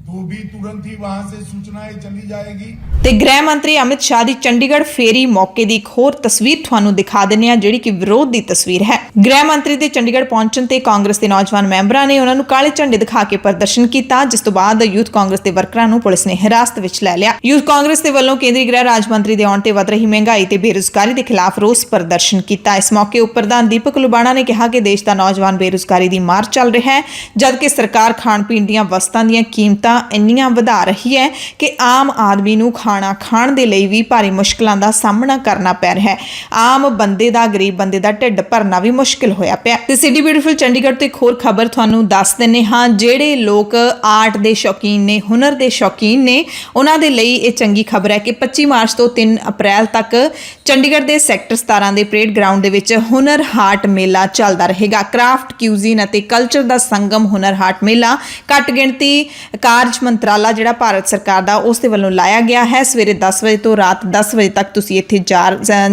तो भी तुरंत ही वहां से सूचनाएं चली जाएगी। ਤੇ ਗ੍ਰਹਿ ਮੰਤਰੀ ਅਮਿਤ ਸ਼ਾਹ ਦੀ ਚੰਡੀਗੜ੍ਹ ਫੇਰੀ ਮੌਕੇ ਦੀ ਇੱਕ ਹੋਰ ਤਸਵੀਰ ਤੁਹਾਨੂੰ ਦਿਖਾ ਦਿੰਨੇ ਆ, ਜਿਹੜੀ ਕਿ ਵਿਰੋਧ ਦੀ ਤਸਵੀਰ ਹੈ। ਗ੍ਰਹਿ ਮੰਤਰੀ ਦੇ ਚੰਡੀਗੜ੍ਹ ਪਹੁੰਚਣ ਤੇ ਕਾਂਗਰਸ ਦੇ ਨੌਜਵਾਨ ਮੈਂਬਰਾਂ ਨੇ ਉਹਨਾਂ ਨੂੰ ਕਾਲੇ ਝੰਡੇ ਦਿਖਾ ਕੇ ਪ੍ਰਦਰਸ਼ਨ ਕੀਤਾ, ਜਿਸ ਤੋਂ ਬਾਅਦ ਯੂਥ ਕਾਂਗਰਸ ਦੇ ਵਰਕਰਾਂ ਨੂੰ ਪੁਲਿਸ ਨੇ ਹਿਰਾਸਤ ਵਿੱਚ ਲੈ ਲਿਆ। ਯੂਥ ਕਾਂਗਰਸ ਦੇ ਵੱਲੋਂ ਕੇਂਦਰੀ ਗ੍ਰਹਿ ਰਾਜ ਮੰਤਰੀ ਦੇ ਆਉਣ ਤੇ ਵਧ ਰਹੀ ਮਹਿੰਗਾਈ ਤੇ ਬੇਰੁਜ਼ਗਾਰੀ ਦੇ ਖਿਲਾਫ ਰੋਸ ਪ੍ਰਦਰਸ਼ਨ ਕੀਤਾ। ਇਸ ਮੌਕੇ ਉਪ ਪ੍ਰਧਾਨ ਦੀਪਕ ਲੁਬਾਣਾ ਨੇ ਕਿਹਾ ਕਿ ਦੇਸ਼ ਦਾ ਨੌਜਵਾਨ ਬੇਰੁਜ਼ਗਾਰੀ ਦੀ ਮਾਰ ਚੱਲ ਰਿਹਾ ਹੈ, ਜਦਕਿ ਸਰਕਾਰ ਖਾਣ ਪੀਣ ਦੀਆਂ ਵਸਤਾਂ ਦੀਆਂ ਕੀਮਤਾਂ ਇੰਨੀਆਂ ਵਧਾ ਰਹੀ ਹੈ ਕਿ ਆਮ ਆਦਮੀ ਨੂੰ ਖਾਣਾ ਖਾਣ ਦੇ ਲਈ ਵੀ ਭਾਰੀ ਮੁਸ਼ਕਲਾਂ ਦਾ ਸਾਹਮਣਾ ਕਰਨਾ ਪੈ ਰਿਹਾ ਹੈ। ਆਮ ਬੰਦੇ ਦਾ, ਗਰੀਬ ਬੰਦੇ ਦਾ ਢਿੱਡ ਭਰਨਾ ਵੀ ਮੁਸ਼ਕਿਲ ਹੋਇਆ ਪਿਆ। ਤੇ ਸਿਟੀ ਬਿਊਟੀਫੁਲ ਚੰਡੀਗੜ੍ਹ ਤੋਂ ਇੱਕ ਹੋਰ ਖਬਰ ਤੁਹਾਨੂੰ ਦੱਸ ਦਿੰਨੇ ਹਾਂ। ਜਿਹੜੇ ਲੋਕ ਆਰਟ ਦੇ ਸ਼ੌਕੀਨ ਨੇ, ਹੁਨਰ ਦੇ ਸ਼ੌਕੀਨ ਨੇ, ਉਹਨਾਂ ਦੇ ਲਈ ਇਹ ਚੰਗੀ ਖਬਰ ਹੈ ਕਿ 25 ਮਾਰਚ ਤੋਂ 3 ਅਪ੍ਰੈਲ ਤੱਕ ਚੰਡੀਗੜ੍ਹ ਦੇ ਸੈਕਟਰ 17 ਦੇ ਪਰੇਡ ਗਰਾਊਂਡ ਦੇ ਵਿੱਚ ਹੁਨਰ ਹਾਟ ਮੇਲਾ ਚੱਲਦਾ ਰਹੇਗਾ। ਕ੍ਰਾਫਟ, ਕਿਊਜ਼ਿਨ ਅਤੇ ਕਲਚਰ ਦਾ ਸੰਗਮ ਹੁਨਰ ਹਾਟ ਮੇਲਾ ਘੱਟ ਗਿਣਤੀ ਕਾਰਜ ਮੰਤਰਾਲਾ ਜਿਹੜਾ ਭਾਰਤ ਸਰਕਾਰ ਦਾ, ਉਸ ਦੇ ਵੱਲੋਂ ਲਾਇਆ ਗਿਆ ਹੈ। ਸਵੇਰੇ 10 ਵਜੇ ਤੋਂ ਰਾਤ 10 ਵਜੇ ਤੱਕ ਤੁਸੀਂ ਇੱਥੇ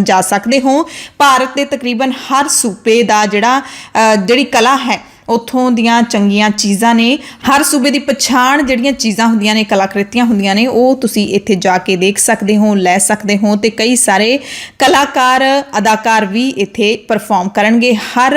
ਜਾ ਸਕਦੇ ਹੋ। ਭਾਰਤ ਦੇ ਤਕਰੀਬਨ ਹਰ ਸੂਬੇ ਦਾ ਜਿਹੜੀ ਕਲਾ ਹੈ, ਉੱਥੋਂ ਦੀਆਂ ਚੰਗੀਆਂ ਚੀਜ਼ਾਂ ਨੇ, ਹਰ ਸੂਬੇ ਦੀ ਪਛਾਣ ਜਿਹੜੀਆਂ ਚੀਜ਼ਾਂ ਹੁੰਦੀਆਂ ਨੇ, ਕਲਾਕ੍ਰਿਤੀਆਂ ਹੁੰਦੀਆਂ ਨੇ, ਉਹ ਤੁਸੀਂ ਇੱਥੇ ਜਾ ਕੇ ਦੇਖ ਸਕਦੇ ਹੋ, ਲੈ ਸਕਦੇ ਹੋ। ਤੇ ਕਈ ਸਾਰੇ ਕਲਾਕਾਰ, ਅਦਾਕਾਰ ਵੀ ਇੱਥੇ ਪਰਫਾਰਮ ਕਰਨਗੇ। ਹਰ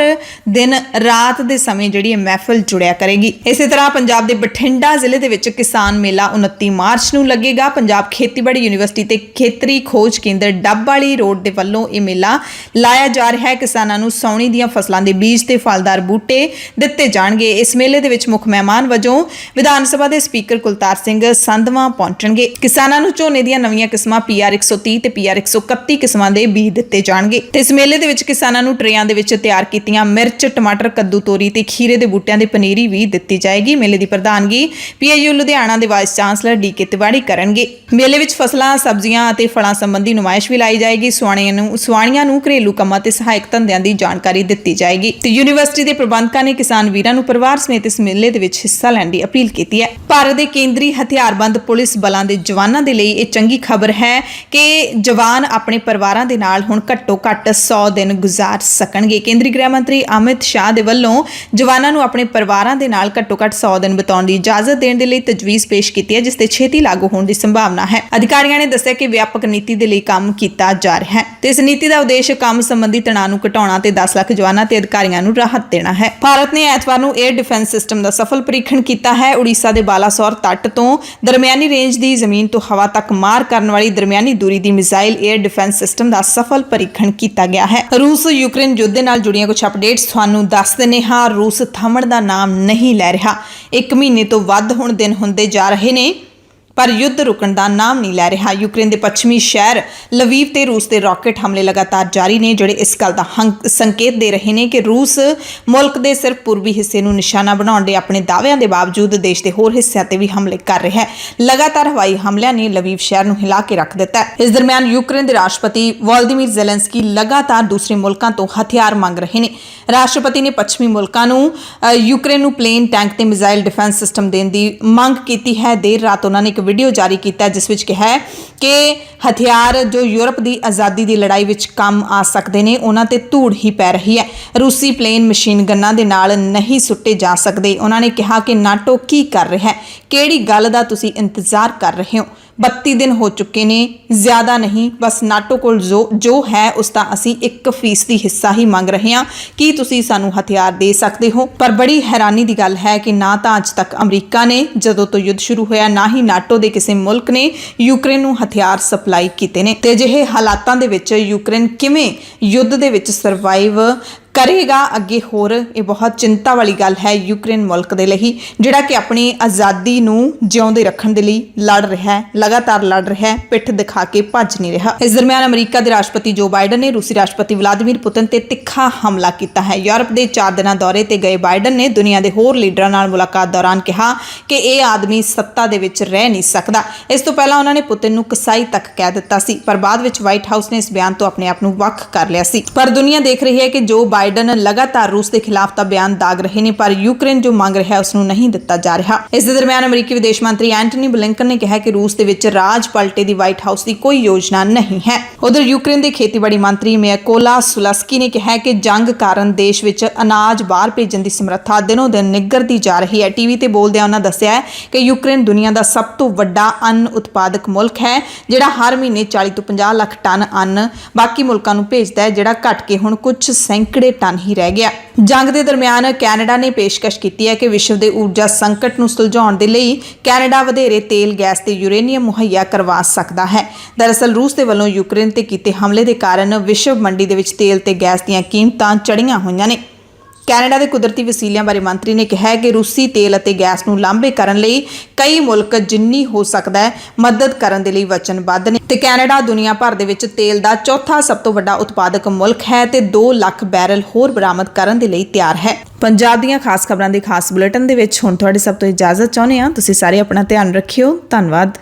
ਦਿਨ ਰਾਤ ਦੇ ਸਮੇਂ ਜਿਹੜੀ ਇਹ ਮਹਿਫਲ ਜੁੜਿਆ ਕਰੇਗੀ। ਇਸੇ ਤਰ੍ਹਾਂ ਪੰਜਾਬ ਦੇ ਬਠਿੰਡਾ ਜ਼ਿਲ੍ਹੇ ਦੇ ਵਿੱਚ ਕਿਸਾਨ ਮੇਲਾ 29 ਮਾਰਚ ਨੂੰ ਲੱਗੇਗਾ। ਪੰਜਾਬ ਖੇਤੀਬਾੜੀ ਯੂਨੀਵਰਸਿਟੀ ਤੇ ਖੇਤਰੀ ਖੋਜ ਕੇਂਦਰ ਡੱਬ ਵਾਲੀ ਰੋਡ ਦੇ ਵੱਲੋਂ ਇਹ ਮੇਲਾ ਲਾਇਆ ਜਾ ਰਿਹਾ ਹੈ। ਕਿਸਾਨਾਂ ਨੂੰ ਸਾਉਣੀ ਦੀਆਂ ਫਸਲਾਂ ਦੇ ਬੀਜ ਤੇ ਫਲਦਾਰ ਬੂਟੇ ਦਿੱਤੇ ਜਾਣਗੇ। ਇਸ ਮੇਲੇ ਦੇ ਵਿੱਚ ਮੁੱਖ ਮਹਿਮਾਨ ਵਜੋਂ ਵਿਧਾਨ ਸਭਾ ਦੇ ਸਪੀਕਰ ਕੁਲਤਾਰ ਸਿੰਘ ਸੰਧਵਾਂ ਪਹੁੰਚਣਗੇ। ਕਿਸਾਨਾਂ ਨੂੰ ਝੋਨੇ ਦੀਆਂ ਨਵੀਆਂ ਕਿਸਮਾਂ PR 130 ਤੇ PR 131 ਕਿਸਮਾਂ ਦੇ ਬੀਜ ਦਿੱਤੇ ਜਾਣਗੇ। ਤੇ ਇਸ ਮੇਲੇ ਦੇ ਵਿੱਚ ਕਿਸਾਨਾਂ ਨੂੰ ਟਰੇਆਂ ਦੇ ਵਿੱਚ ਤਿਆਰ ਕੀਤੀਆਂ ਮਿਰਚ, ਟਮਾਟਰ, ਕੱਦੂ, ਤੋਰੀ ਤੇ ਖੀਰੇ ਦੇ ਬੂਟਿਆਂ ਦੀ ਪਨੀਰੀ ਵੀ ਦਿੱਤੀ ਜਾਏਗੀ। ਮੇਲੇ ਦੀ ਪ੍ਰਧਾਨਗੀ PIU ਲੁਧਿਆਣਾ ਦੇ ਵਾਈਸ ਚਾਂਸਲਰ DK ਤਿਵਾੜੀ ਕਰਨਗੇ। ਮੇਲੇ ਵਿੱਚ ਫਸਲਾਂ, ਸਬਜ਼ੀਆਂ ਅਤੇ ਫਲਾਂ ਸੰਬੰਧੀ ਨੁਮਾਇਸ਼ ਵੀ ਲਾਈ ਜਾਏਗੀ। ਸੁਆਣੀਆਂ ਨੂੰ ਘਰੇਲੂ ਕੰਮਾਂ ਤੇ ਸਹਾਇਕ ਧੰਦਿਆਂ ਦੀ ਜਾਣਕਾਰੀ ਦਿੱਤੀ ਜਾਏਗੀ। ਤੇ ਯੂਨੀਵਰਸਿਟੀ ਦੇ ਪ੍ਰਬੰਧਕਾਂ ਨੇ ਕਿਸਾਨ ਵੀਰਾਂ ਨੂੰ ਪਰਿਵਾਰ ਸਮੇਤ ਇਸ ਮੇਲੇ ਦੇ ਵਿੱਚ ਹਿੱਸਾ ਲੈਣ ਦੀ ਅਪੀਲ ਕੀਤੀ ਹੈ। ਭਾਰਤ ਦੇ ਕੇਂਦਰੀ ਹਥਿਆਰਬੰਦ ਪੁਲਿਸ ਬਲਾਂ ਦੇ ਜਵਾਨਾਂ ਦੇ ਲਈ ਇਹ ਚੰਗੀ ਖਬਰ ਹੈ ਕਿ ਜਵਾਨ ਆਪਣੇ ਪਰਿਵਾਰਾਂ ਦੇ ਨਾਲ ਹੁਣ ਘੱਟੋ-ਘੱਟ 100 ਦਿਨ ਗੁਜ਼ਾਰ ਸਕਣਗੇ। ਕੇਂਦਰੀ ਗ੍ਰਹਿ ਮੰਤਰੀ ਅਮਿਤ ਸ਼ਾਹ ਦੇ ਵੱਲੋਂ ਜਵਾਨਾਂ ਨੂੰ ਆਪਣੇ ਪਰਿਵਾਰਾਂ ਦੇ ਨਾਲ ਘੱਟੋ-ਘੱਟ 100 ਦਿਨ ਬਿਤਾਉਣ ਦੀ ਇਜਾਜ਼ਤ ਦੇਣ ਦੇ ਲਈ ਤਜਵੀਜ਼ ਪੇਸ਼ ਕੀਤੀ ਹੈ, ਜਿਸ ਤੇ ਛੇਤੀ ਲਾਗੂ ਹੋਣ ਦੀ ਸੰਭਾਵਨਾ ਹੈ। ਅਧਿਕਾਰੀਆਂ ਨੇ ਦੱਸਿਆ ਕਿ ਵਿਆਪਕ ਨੀਤੀ ਦੇ ਲਈ ਕੰਮ ਕੀਤਾ ਜਾ ਰਿਹਾ ਹੈ ਤੇ ਇਸ ਨੀਤੀ ਦਾ ਉਦੇਸ਼ ਕੰਮ ਸੰਬੰਧੀ ਤਣਾਅ ਨੂੰ ਘਟਾਉਣਾ ਤੇ 10 ਲੱਖ ਜਵਾਨਾਂ ਤੇ ਅਧਿਕਾਰੀਆਂ ਨੂੰ ਰਾਹਤ ਦੇਣਾ ਹੈ। ਭਾਰਤ ਨੇ ਐਤਵਾਰ ਨੂੰ 에ਅਰ ਡਿਫੈਂਸ ਸਿਸਟਮ ਦਾ ਸਫਲ ਪਰੀਖਣ ਕੀਤਾ ਹੈ। ਉੜੀਸਾ ਦੇ ਬਾਲਾਸੋਰ ਤੱਟ ਤੋਂ ਦਰਮਿਆਨੀ ਰੇਂਜ ਦੀ ਜ਼ਮੀਨ ਤੋਂ ਹਵਾ ਤੱਕ ਮਾਰ ਕਰਨ ਵਾਲੀ ਦਰਮਿਆਨੀ ਦੂਰੀ ਦੀ ਮਿਜ਼ਾਈਲ 에ਅਰ ਡਿਫੈਂਸ ਸਿਸਟਮ ਦਾ ਸਫਲ ਪਰੀਖਣ ਕੀਤਾ ਗਿਆ ਹੈ। ਰੂਸ ਯੂਕਰੇਨ ਯੁੱਧ ਦੇ ਨਾਲ ਜੁੜੀਆਂ ਕੁਝ ਅਪਡੇਟਸ ਤੁਹਾਨੂੰ ਦੱਸ ਦਿੰਨੇ ਹਾਂ। ਰੂਸ ਥੰਮਣ ਦਾ ਨਾਮ ਨਹੀਂ ਲੈ ਰਿਹਾ। 1 ਮਹੀਨੇ ਤੋਂ ਵੱਧ ਹੁਣ ਦਿਨ ਹੁੰਦੇ ਜਾ ਰਹੇ ਨੇ, ਪਰ ਯੁੱਧ ਰੁਕਣ ਦਾ ਨਾਮ ਨਹੀਂ ਲੈ ਰਿਹਾ। ਯੂਕਰੇਨ ਦੇ ਪੱਛਮੀ ਸ਼ਹਿਰ ਲਵੀਵ ਤੇ ਰੂਸ ਦੇ ਰਾਕੇਟ ਹਮਲੇ ਲਗਾਤਾਰ ਜਾਰੀ ਨੇ, ਜਿਹੜੇ ਇਸ ਗੱਲ ਦਾ ਸੰਕੇਤ ਦੇ ਰਹੇ ਨੇ ਕਿ ਰੂਸ ਮੁਲਕ ਦੇ ਸਿਰਫ ਪੂਰਬੀ ਹਿੱਸੇ ਨੂੰ ਨਿਸ਼ਾਨਾ ਬਣਾਉਣ ਦੇ ਆਪਣੇ ਦਾਅਵਿਆਂ ਦੇ ਬਾਵਜੂਦ ਦੇਸ਼ ਦੇ ਹੋਰ ਹਿੱਸਿਆਂ ਤੇ ਵੀ ਹਮਲੇ ਕਰ ਰਿਹਾ ਹੈ। ਲਗਾਤਾਰ ਹਵਾਈ ਹਮਲਿਆਂ ਨੇ ਲਵੀਵ ਸ਼ਹਿਰ ਨੂੰ ਹਿਲਾ ਕੇ ਰੱਖ ਦਿੱਤਾ ਹੈ। ਇਸ ਦਰਮਿਆਨ ਯੂਕਰੇਨ ਦੇ ਰਾਸ਼ਟਰਪਤੀ ਵੋਲੋਦੀਮੀਰ ਜ਼ੈਲੈਂਸਕੀ ਲਗਾਤਾਰ ਦੂਸਰੇ ਮੁਲਕਾਂ ਤੋਂ ਹਥਿਆਰ ਮੰਗ ਰਹੇ ਨੇ। ਰਾਸ਼ਟਰਪਤੀ ਨੇ ਪੱਛਮੀ ਮੁਲਕਾਂ ਨੂੰ ਯੂਕਰੇਨ ਨੂੰ ਪਲੇਨ, ਟੈਂਕ ਤੇ ਮਿਜ਼ਾਈਲ ਡਿਫੈਂਸ ਸਿਸਟਮ ਦੇਣ ਦੀ ਮੰਗ ਕੀਤੀ ਹੈ। ਦੇਰ ਰਾਤ ਉਹਨਾਂ ਨੇ ਇੱਕ ਵੀਡੀਓ ਜਾਰੀ ਕੀਤਾ ਜਿਸ ਵਿੱਚ ਕਿਹਾ ਹੈ ਕਿ ਹਥਿਆਰ ਜੋ ਯੂਰਪ ਦੀ ਆਜ਼ਾਦੀ ਦੀ ਲੜਾਈ ਵਿੱਚ ਕੰਮ ਆ ਸਕਦੇ ਨੇ, ਉਹਨਾਂ ਤੇ ਧੂੜ ਹੀ ਪੈ ਰਹੀ ਹੈ। ਰੂਸੀ ਪਲੇਨ ਮਸ਼ੀਨ ਗੰਨਾਂ ਦੇ ਨਾਲ ਨਹੀਂ ਸੁੱਟੇ ਜਾ ਸਕਦੇ। ਉਹਨਾਂ ਨੇ ਕਿਹਾ ਕਿ ਨਾਟੋ ਕੀ ਕਰ ਰਿਹਾ ਹੈ, ਕਿਹੜੀ ਗੱਲ ਦਾ ਤੁਸੀਂ ਇੰਤਜ਼ਾਰ ਕਰ ਰਹੇ ਹੋ। 32 ਦਿਨ ਹੋ ਚੁੱਕੇ ਨੇ, ਜ਼ਿਆਦਾ ਨਹੀਂ, ਬਸ ਨਾਟੋ ਕੋਲ ਜੋ ਹੈ ਉਸ ਦਾ ਅਸੀਂ 1% ਹਿੱਸਾ ਹੀ ਮੰਗ ਰਹੇ ਹਾਂ। ਕੀ ਤੁਸੀਂ ਸਾਨੂੰ ਹਥਿਆਰ ਦੇ ਸਕਦੇ ਹੋ? ਪਰ ਬੜੀ ਹੈਰਾਨੀ ਦੀ ਗੱਲ ਹੈ ਕਿ ਨਾ ਤਾਂ ਅੱਜ ਤੱਕ ਅਮਰੀਕਾ ਨੇ ਜਦੋਂ ਤੋਂ ਯੁੱਧ ਸ਼ੁਰੂ ਹੋਇਆ, ਨਾ ਹੀ ਨਾਟੋ ਦੇ ਕਿਸੇ ਮੁਲਕ ਨੇ ਯੂਕਰੇਨ ਨੂੰ ਹਥਿਆਰ ਸਪਲਾਈ ਕੀਤੇ ਨੇ। ਤੇ ਅਜਿਹੇ ਹਾਲਾਤਾਂ ਦੇ ਵਿੱਚ ਯੂਕਰੇਨ ਕਿਵੇਂ ਯੁੱਧ ਦੇ ਵਿੱਚ ਸਰਵਾਈਵ ਕਰੇਗਾ ਅੱਗੇ, ਹੋਰ ਇਹ ਬਹੁਤ ਚਿੰਤਾ ਵਾਲੀ ਗੱਲ ਹੈ ਯੂਕਰੇਨ ਮੁਲਕ ਦੇ ਲਈ, ਜਿਹੜਾ ਕਿ ਆਪਣੀ ਆਜ਼ਾਦੀ ਨੂੰ ਜਿਉਂਦੇ ਰੱਖਣ ਦੇ ਲਈ ਲੜ ਰਿਹਾ ਹੈ, ਲਗਾਤਾਰ ਲੜ ਰਿਹਾ ਹੈ, ਪਿੱਠ ਦਿਖਾ ਕੇ ਭੱਜ ਨਹੀਂ ਰਿਹਾ। ਇਸ ਦਰਮਿਆਨ ਅਮਰੀਕਾ ਦੇ ਰਾਸ਼ਟਰਪਤੀ ਜੋ ਬਾਈਡਨ ਨੇ ਰੂਸੀ ਰਾਸ਼ਟਰਪਤੀ ਵਲਾਦੀਮੀਰ ਪੁਤਿਨ ਤੇ ਤਿੱਖਾ ਹਮਲਾ ਕੀਤਾ ਹੈ। ਯੂਰਪ ਦੇ 4 ਦਿਨਾਂ ਦੌਰੇ ਤੇ ਗਏ ਬਾਈਡਨ ਨੇ ਦੁਨੀਆ ਦੇ ਹੋਰ ਲੀਡਰਾਂ ਨਾਲ ਮੁਲਾਕਾਤ ਦੌਰਾਨ ਕਿਹਾ ਕਿ ਇਹ ਆਦਮੀ ਸੱਤਾ ਦੇ ਵਿੱਚ ਰਹਿ ਨਹੀਂ ਸਕਦਾ। ਇਸ ਤੋਂ ਪਹਿਲਾਂ ਉਹਨਾਂ ਨੇ ਪੁਤਿਨ ਨੂੰ ਕਸਾਈ ਤੱਕ ਕਹਿ ਦਿੱਤਾ ਸੀ, ਪਰ ਬਾਅਦ ਵਿੱਚ ਵਾਈਟ ਹਾਊਸ ਨੇ ਇਸ ਬਿਆਨ ਤੋਂ ਆਪਣੇ ਆਪ ਨੂੰ ਵੱਖ ਕਰ ਲਿਆ ਸੀ। ਪਰ ਦੁਨੀਆ ਦੇਖ ਰਹੀ ਹੈ ਕਿ ਜੋ ਬਾਈਡਨ ਲਗਾਤਾਰ ਰੂਸ ਦੇ ਖਿਲਾਫ ਤਾਂ ਬਿਆਨ ਦਾਗ ਰਹੇ ਨੇ, ਪਰ ਯੂਕਰੇਨ ਜੋ ਮੰਗ ਰਿਹਾ ਉਸ ਨੂੰ ਨਹੀਂ ਦਿੱਤਾ ਜਾ ਰਿਹਾ। ਇਸ ਦੇ ਦਰਮਿਆਨ ਅਮਰੀਕੀ ਵਿਦੇਸ਼ ਮੰਤਰੀ ਐਂਟਨੀ ਬਲਿੰਕਨ ਨੇ ਕਿਹਾ ਕਿ ਰੂਸ ਦੇ ਵਿੱਚ ਰਾਜ ਪਲਟੇ ਦੀ ਵਾਈਟ ਹਾਊਸ ਦੀ ਕੋਈ ਯੋਜਨਾ ਨਹੀਂ ਹੈ। ਉਧਰ ਯੂਕਰੇਨ ਦੇ ਖੇਤੀਬਾੜੀ ਮੰਤਰੀ ਮਿਕੋਲਾ ਸੁਲਸਕੀ ਨੇ ਕਿਹਾ ਕਿ ਜੰਗ ਕਾਰਨ ਦੇਸ਼ ਵਿੱਚ ਅਨਾਜ ਬਾਹਰ ਭੇਜਣ ਦੀ ਸਮਰੱਥਾ ਦਿਨੋਂ ਦਿਨ ਨਿੱਘਰਦੀ ਜਾ ਰਹੀ ਹੈ। ਟੀਵੀ ਤੇ ਬੋਲਦਿਆਂ ਉਹਨਾਂ ਦੱਸਿਆ ਹੈ ਕਿ ਯੂਕਰੇਨ ਦੁਨੀਆ ਦਾ ਸਭ ਤੋਂ ਵੱਡਾ ਅੰਨ ਉਤਪਾਦਕ ਮੁਲਕ ਹੈ, ਜਿਹੜਾ ਹਰ ਮਹੀਨੇ 40 ਤੋਂ 50 ਲੱਖ ਟਨ ਅੰਨ ਬਾਕੀ ਮੁਲਕਾਂ ਨੂੰ ਭੇਜਦਾ ਹੈ, ਜਿਹੜਾ ਘਟ ਕੇ ਹੁਣ ਕੁਝ ਸੈਂਕੜੇ ਟਨ ਹੀ ਰਹਿ ਗਿਆ। ਜੰਗ ਦੇ ਦਰਮਿਆਨ ਕੈਨੇਡਾ ਨੇ ਪੇਸ਼ਕਸ਼ ਕੀਤੀ ਹੈ ਕਿ ਵਿਸ਼ਵ ਦੇ ਊਰਜਾ ਸੰਕਟ ਨੂੰ ਸੁਲਝਾਉਣ ਦੇ ਲਈ ਕੈਨੇਡਾ ਵਧੇਰੇ ਤੇਲ, ਗੈਸ ਤੇ ਯੂਰੇਨੀਅਮ ਮੁਹੱਈਆ ਕਰਵਾ ਸਕਦਾ ਹੈ। ਦਰਅਸਲ ਰੂਸ ਦੇ ਵੱਲੋਂ ਯੂਕਰੇਨ ਤੇ ਕੀਤੇ ਹਮਲੇ ਦੇ ਕਾਰਨ ਵਿਸ਼ਵ ਮੰਡੀ ਦੇ ਵਿੱਚ ਤੇਲ ਤੇ ਗੈਸ ਦੀਆਂ ਕੀਮਤਾਂ ਚੜ੍ਹੀਆਂ ਹੋਈਆਂ ਨੇ। ਕੈਨੇਡਾ ਦੇ ਕੁਦਰਤੀ ਵਸੀਲਿਆਂ ਬਾਰੇ ਮੰਤਰੀ ਨੇ ਕਿਹਾ ਹੈ ਕਿ ਰੂਸੀ ਤੇਲ ਅਤੇ ਗੈਸ ਨੂੰ ਲਾਂਭੇ ਕਰਨ ਲਈ ਕਈ ਮੁਲਕ ਜਿੰਨੀ ਹੋ ਸਕਦਾ ਹੈ ਮਦਦ ਕਰਨ ਦੇ ਲਈ ਵਚਨਬੱਧ ਨੇ ਤੇ ਕੈਨੇਡਾ ਦੁਨੀਆ ਭਰ ਦੇ ਵਿੱਚ ਤੇਲ ਦਾ ਚੌਥਾ ਸਭ ਤੋਂ ਵੱਡਾ ਉਤਪਾਦਕ ਮੁਲਕ ਹੈ ਤੇ 2 ਲੱਖ ਬੈਰਲ ਹੋਰ ਬਰਾਮਦ ਕਰਨ ਦੇ ਲਈ ਤਿਆਰ ਹੈ। ਪੰਜਾਬ ਦੀਆਂ ਖਾਸ ਖਬਰਾਂ ਦੇ ਖਾਸ ਬੁਲੇਟਿਨ ਦੇ ਵਿੱਚ ਹੁਣ ਤੁਹਾਡੇ ਸਭ ਤੋਂ ਇਜਾਜ਼ਤ ਚਾਹੁੰਦੇ ਹਾਂ। ਤੁਸੀਂ ਸਾਰੇ ਆਪਣਾ ਧਿਆਨ ਰੱਖਿਓ। ਧੰਨਵਾਦ।